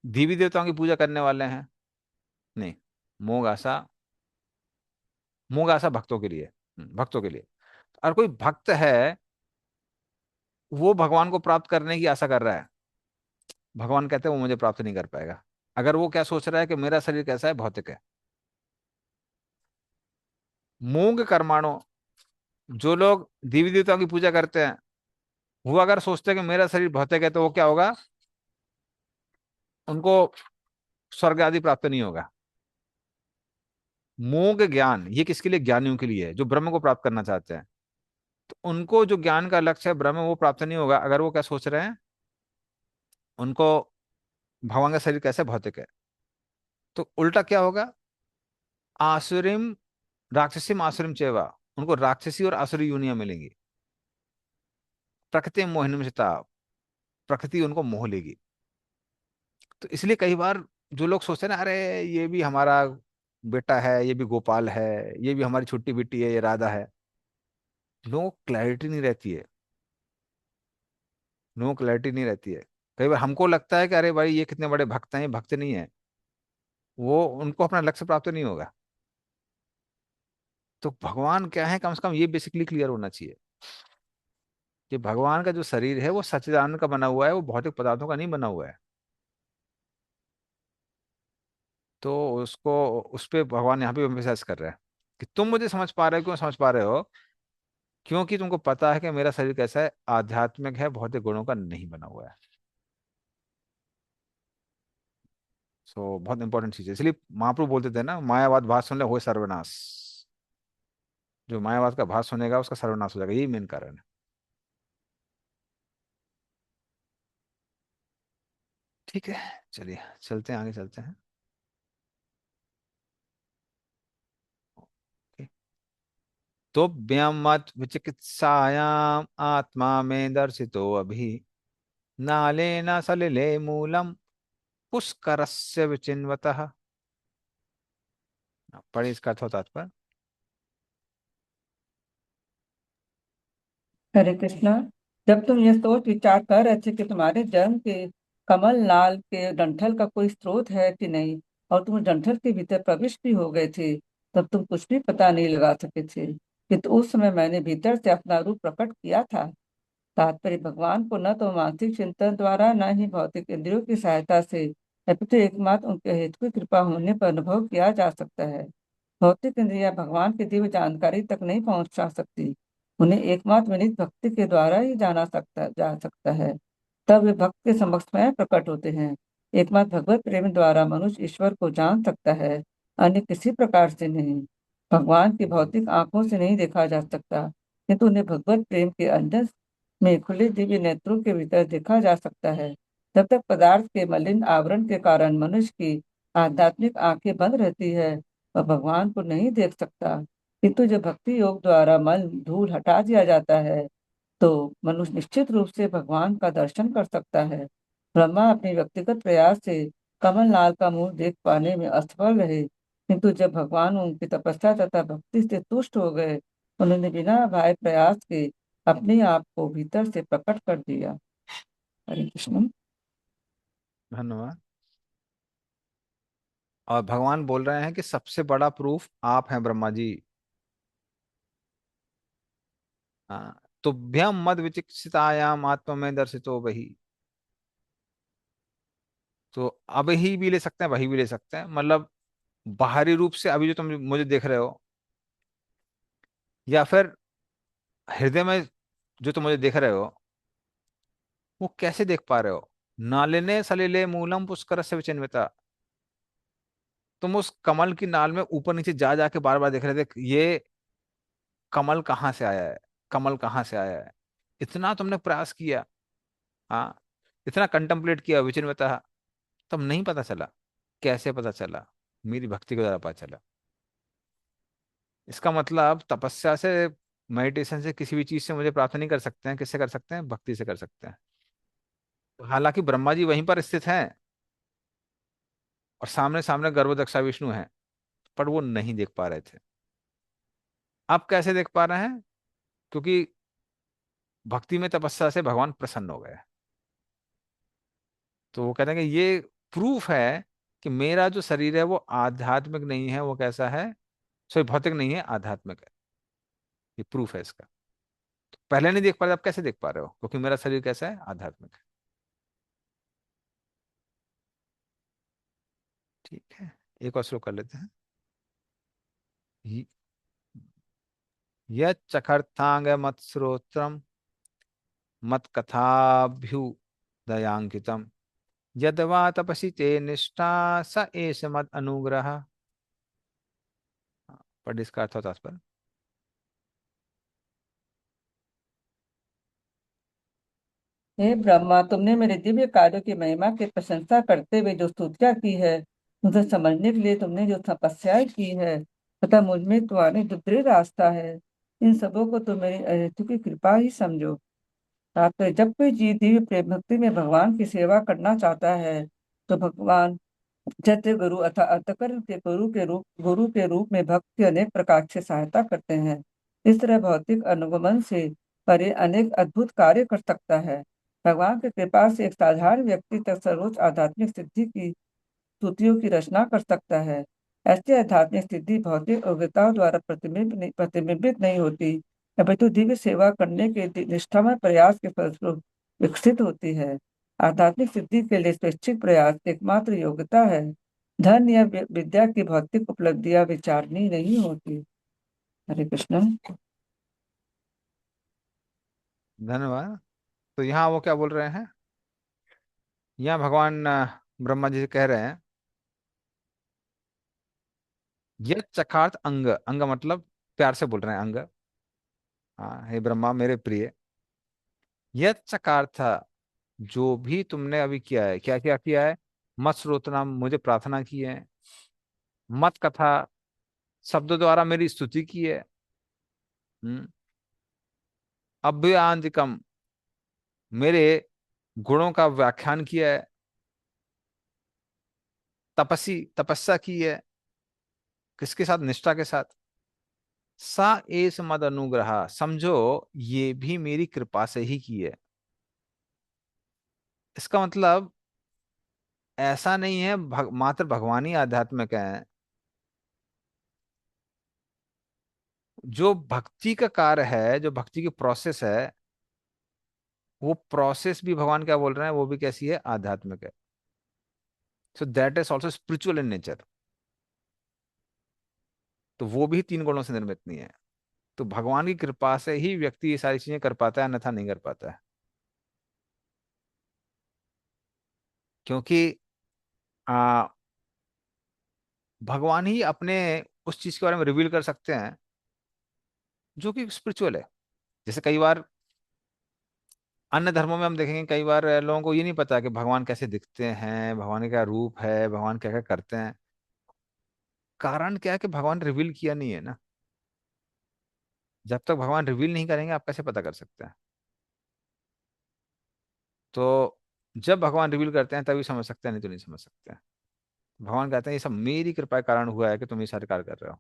देवी देवताओं की पूजा करने वाले हैं, नहीं, मोघ आशा, मोघ आशा भक्तों के लिए, भक्तों के लिए। और कोई भक्त है, वो भगवान को प्राप्त करने की आशा कर रहा है, भगवान कहते हैं वो मुझे प्राप्त नहीं कर पाएगा। अगर वो क्या सोच रहा है कि मेरा शरीर कैसा है, भौतिक है। मूंग कर्माणो, जो लोग देवी देवताओं की पूजा करते हैं, वो अगर सोचते हैं कि मेरा शरीर भौतिक है, तो वो क्या होगा, उनको स्वर्ग आदि प्राप्त नहीं होगा। मोह के ज्ञान ये किसके लिए? ज्ञानियों के लिए है, जो ब्रह्म को प्राप्त करना चाहते हैं। तो उनको जो ज्ञान का लक्ष्य है ब्रह्म, वो प्राप्त नहीं होगा अगर वो क्या सोच रहे हैं, उनको भगवान का शरीर कैसे भौतिक है। तो उल्टा क्या होगा? आसुरिम राक्षसीम आसुरिम चेवा, उनको राक्षसी और आसुरी योनियां मिलेंगी। प्रकृति मोहिनीता, प्रकृति उनको मोह लेगी। तो इसलिए कई बार जो लोग सोचते हैं ना, अरे ये भी हमारा बेटा है, ये भी गोपाल है, ये भी हमारी छोटी बेटी है, ये राधा है, लोगों को क्लैरिटी नहीं रहती है। लोगों को क्लैरिटी नहीं रहती है। कई बार हमको लगता है कि अरे भाई ये कितने बड़े भक्त हैं, ये भक्त नहीं है, वो उनको अपना लक्ष्य प्राप्त नहीं होगा। तो भगवान क्या है, कम से कम ये बेसिकली क्लियर होना चाहिए कि भगवान का जो शरीर है वो सच्चिदानंद का बना हुआ है, वो भौतिक पदार्थों का नहीं बना हुआ है। तो उसको, उस पे भगवान यहाँ पे एम्फेसाइज कर रहे हैं कि तुम मुझे समझ पा रहे हो। क्यों समझ पा रहे हो? क्योंकि तुमको पता है कि मेरा शरीर कैसा है, आध्यात्मिक है, भौतिक गुणों का नहीं बना हुआ है। सो बहुत इंपॉर्टेंट चीज है। इसलिए महाप्रभु बोलते थे ना, मायावाद भाष सुन ले हो सर्वनाश। जो मायावाद का भाष सुनेगा उसका सर्वनाश हो जाएगा, यही मेन कारण है। ठीक है, चलिए चलते हैं, आगे चलते हैं। ओके। तो व्यामत विचिकित्सायाम आत्मा में दर्शितो अभी, नालेन सलिले मूलम पुष्करस्य विचिन्वतः। पढ़े इसका अर्थ होता है। हरे कृष्णा। जब तुम यह सोच विचार कर रहे थे कि तुम्हारे जन्म के कमल लाल के डंठल का कोई स्रोत है कि नहीं, और तुम डंठल के भीतर प्रविष्ट भी हो गए थे, तब तुम कुछ भी पता नहीं लगा सके थे कि तो उस समय मैंने भीतर से अपना रूप प्रकट किया था। तात्पर्य, भगवान को न तो मानसिक चिंतन द्वारा न ही भौतिक इंद्रियों की सहायता से, अपितु एकमात्र उनके हेतु की कृपा होने पर अनुभव किया जा सकता है। भौतिक इंद्रियां भगवान की दिव्य जानकारी तक नहीं पहुंचा सकती। उन्हें एकमात्र विनीत भक्ति के द्वारा ही जाना सकता जा सकता है। तब वे भक्त के समक्ष स्वयं प्रकट होते हैं। एकमात्र भगवत प्रेम द्वारा मनुष्य ईश्वर को जान सकता है, अन्य किसी प्रकार से नहीं। भगवान की भौतिक आंखों से नहीं देखा जा सकता, किंतु उन्हें भगवत प्रेम के अंदर में खुले दिव्य नेत्रों के भीतर देखा जा सकता है। जब तक पदार्थ के मलिन आवरण के कारण मनुष्य की आध्यात्मिक आंखें बंद रहती है, वह भगवान को नहीं देख सकता। किंतु जब भक्ति योग द्वारा मल धूल हटा दिया जाता है, तो मनुष्य निश्चित रूप से भगवान का दर्शन कर सकता है। ब्रह्मा अपने व्यक्तिगत प्रयास से कमल लाल का मुंह देख पाने में असफल रहे, किंतु जब भगवान उनकी तपस्या तथा भक्ति से तुष्ट हो गए, उन्होंने बिना बाह्य प्रयास के अपने आप को भीतर से प्रकट कर दिया। हरे कृष्ण। धन्यवाद। और भगवान बोल रहे हैं कि सबसे बड़ा प्रूफ आप हैं ब्रह्मा जी। हाँ, तुभ्यम मद विचिकित्सायाम आत्मा में दर्शितो वही। तो अब ही भी ले सकते हैं, वही भी ले सकते हैं, मतलब बाहरी रूप से अभी जो तुम मुझे देख रहे हो, या फिर हृदय में जो तुम मुझे देख रहे हो, वो कैसे देख पा रहे हो? नालिने सलिले मूलम पुष्कर से विचिन्विता। तुम उस कमल की नाल में ऊपर नीचे जा जाके बार बार देख रहे थे, ये कमल कहाँ से आया है, कमल कहाँ से आया है। इतना तुमने प्रयास किया, हाँ, इतना कंtemplate किया विचिन्विता, तब नहीं पता चला। कैसे पता चला? मेरी भक्ति के द्वारा पता चला। इसका मतलब तपस्या से, मेडिटेशन से, किसी भी चीज से मुझे प्राप्त नहीं कर सकते हैं। किससे कर सकते हैं? भक्ति से कर सकते हैं। हालांकि ब्रह्मा जी वहीं पर स्थित हैं और सामने सामने गर्भदक्षा विष्णु हैं, पर वो नहीं देख पा रहे थे। अब कैसे देख पा रहे हैं? क्योंकि भक्ति में, तपस्या से भगवान प्रसन्न हो गए। तो वो कहते हैं कि ये प्रूफ है कि मेरा जो शरीर है वो आध्यात्मिक नहीं है। वो कैसा है? सॉरी, भौतिक नहीं है, आध्यात्मिक है। ये प्रूफ है इसका। तो पहले नहीं देख पा रहे, अब कैसे देख पा रहे हो? क्योंकि मेरा शरीर कैसा है? आध्यात्मिक है। ठीक है, एक और श्लोक कर लेते हैं। य- यच्चखर्थांग मत श्रोत्रम मत कथाभ्युदयांकितम यद्वा तपसि ते निष्ठा स एष मद अनुग्रह। पर इसका अर्थ होता पर हे ब्रह्मा, तुमने मेरे दिव्य कार्यों की महिमा की प्रशंसा करते हुए जो स्तुतियां की है, मुझे समझने के लिए तुमने जो तपस्याएं की है, तथा मुझ में तुम्हारी जो दृढ़ आस्था है, इन सबों को तुम मेरी अहेतुक की कृपा ही समझो। तात्पर्य, जब कोई जीव दिव्य प्रेम भक्ति में भगवान की सेवा करना चाहता है, तो भगवान जैसे गुरु अथवा अंतःकरण के गुरु के रूप में भक्त की अनेक प्रकार से सहायता करते हैं। इस तरह भौतिक अनुगमन से परे अनेक अद्भुत कार्य कर सकता है। भगवान की कृपा से एक साधारण व्यक्ति तक सर्वोच्च आध्यात्मिक सिद्धि की स्तुतियों की रचना कर सकता है। ऐसी आध्यात्मिक सिद्धि भौतिक योग्यताओं द्वारा प्रतिबिंबित नहीं होती, अपितु दिव्य सेवा करने के निष्ठामय प्रयास के फलस्वरूप विकसित होती है। आध्यात्मिक सिद्धि के लिए स्वैच्छिक प्रयास एकमात्र योग्यता है। धन या विद्या की भौतिक उपलब्धियां विचारणीय नहीं होती। हरे कृष्ण। धन्यवाद। तो यहाँ वो क्या बोल रहे हैं, यहाँ भगवान ब्रह्मा जी से कह रहे हैं, यह चकार्थ अंग, अंग मतलब प्यार से बोल रहे हैं अंग। हाँ, हे ब्रह्मा मेरे प्रिय, यह चकार्थ, जो भी तुमने अभी किया है, क्या क्या किया है, मत श्रोतना, मुझे प्रार्थना की है, मत कथा, शब्दों द्वारा मेरी स्तुति की है, अभ्यांतिकम, मेरे गुणों का व्याख्यान किया है, तपसी, तपस्या की है, किसके साथ, निष्ठा के साथ, सा एस मद अनुग्रह, समझो ये भी मेरी कृपा से ही की है। इसका मतलब ऐसा नहीं है मात्र भगवान ही आध्यात्मिक है। जो भक्ति का कार्य है, जो भक्ति की प्रोसेस है, वो प्रोसेस भी भगवान क्या बोल रहे हैं, वो भी कैसी है, आध्यात्मिक है। So that is also spiritual in nature. तो वो भी तीन गुणों से निर्मित नहीं है। तो भगवान की कृपा से ही व्यक्ति ये सारी चीजें कर पाता है, अन्यथा नहीं कर पाता है। क्योंकि आ, भगवान ही अपने उस चीज के बारे में रिवील कर सकते हैं जो कि स्पिरिचुअल है। जैसे कई बार अन्य धर्मों में हम देखेंगे, कई बार लोगों को ये नहीं पता कि भगवान कैसे दिखते हैं, भगवान का क्या रूप है, भगवान क्या क्या करते हैं। कारण क्या है कि भगवान रिवील किया नहीं है ना। जब तक भगवान रिवील नहीं करेंगे आप कैसे पता कर सकते हैं। तो जब भगवान रिवील करते हैं तभी समझ सकते हैं, नहीं तो नहीं समझ सकते हैं। भगवान कहते हैं ये सब मेरी कृपा के कारण हुआ है कि तुम ये सारे कार्य कर रहे हो।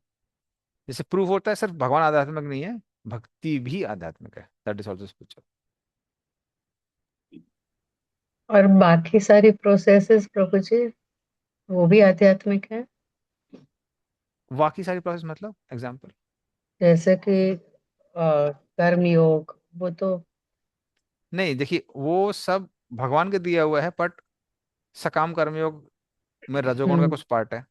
जिससे प्रूफ होता है सिर्फ भगवान आध्यात्मिक नहीं है, भक्ति भी आध्यात्मिक है, दैट इज ऑल्सो स्पिरिचुअल। और बाकी सारी प्रोसेसेस प्रभु जी, वो भी आध्यात्मिक है। बाकी सारी प्रोसेस मतलब एग्जाम्पल। जैसे कि कर्म योग, वो तो नहीं देखिए, वो सब भगवान के दिया हुआ है, बट सकाम कर्मयोग में रजोगुण का हम्म कुछ पार्ट है,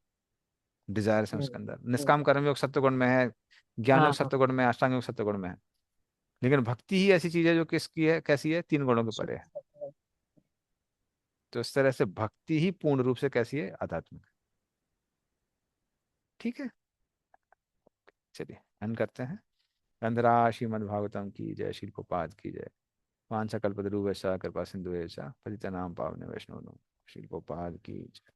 डिजायर है उसके अंदर। निष्काम कर्मयोग सत्वगुण में है, ज्ञान योग हाँ सत्वगुण में है, अष्टांग योग सत्वगुण में है। लेकिन भक्ति ही ऐसी चीज है जो किसकी है, कैसी है, तीन गुणों के परे है। तो इस तरह से भक्ति ही पूर्ण रूप से कैसी है, आध्यात्मिक। ठीक है, चलिए एंड करते हैं। वंदना श्रीमद्भागवतम की जय, श्री गोपाद की जय। वांछा कल्पतरुभ्यश्च कृपा सिंधुभ्यश्च पतितनां पावने वैष्णव, श्री गोपाद की जय।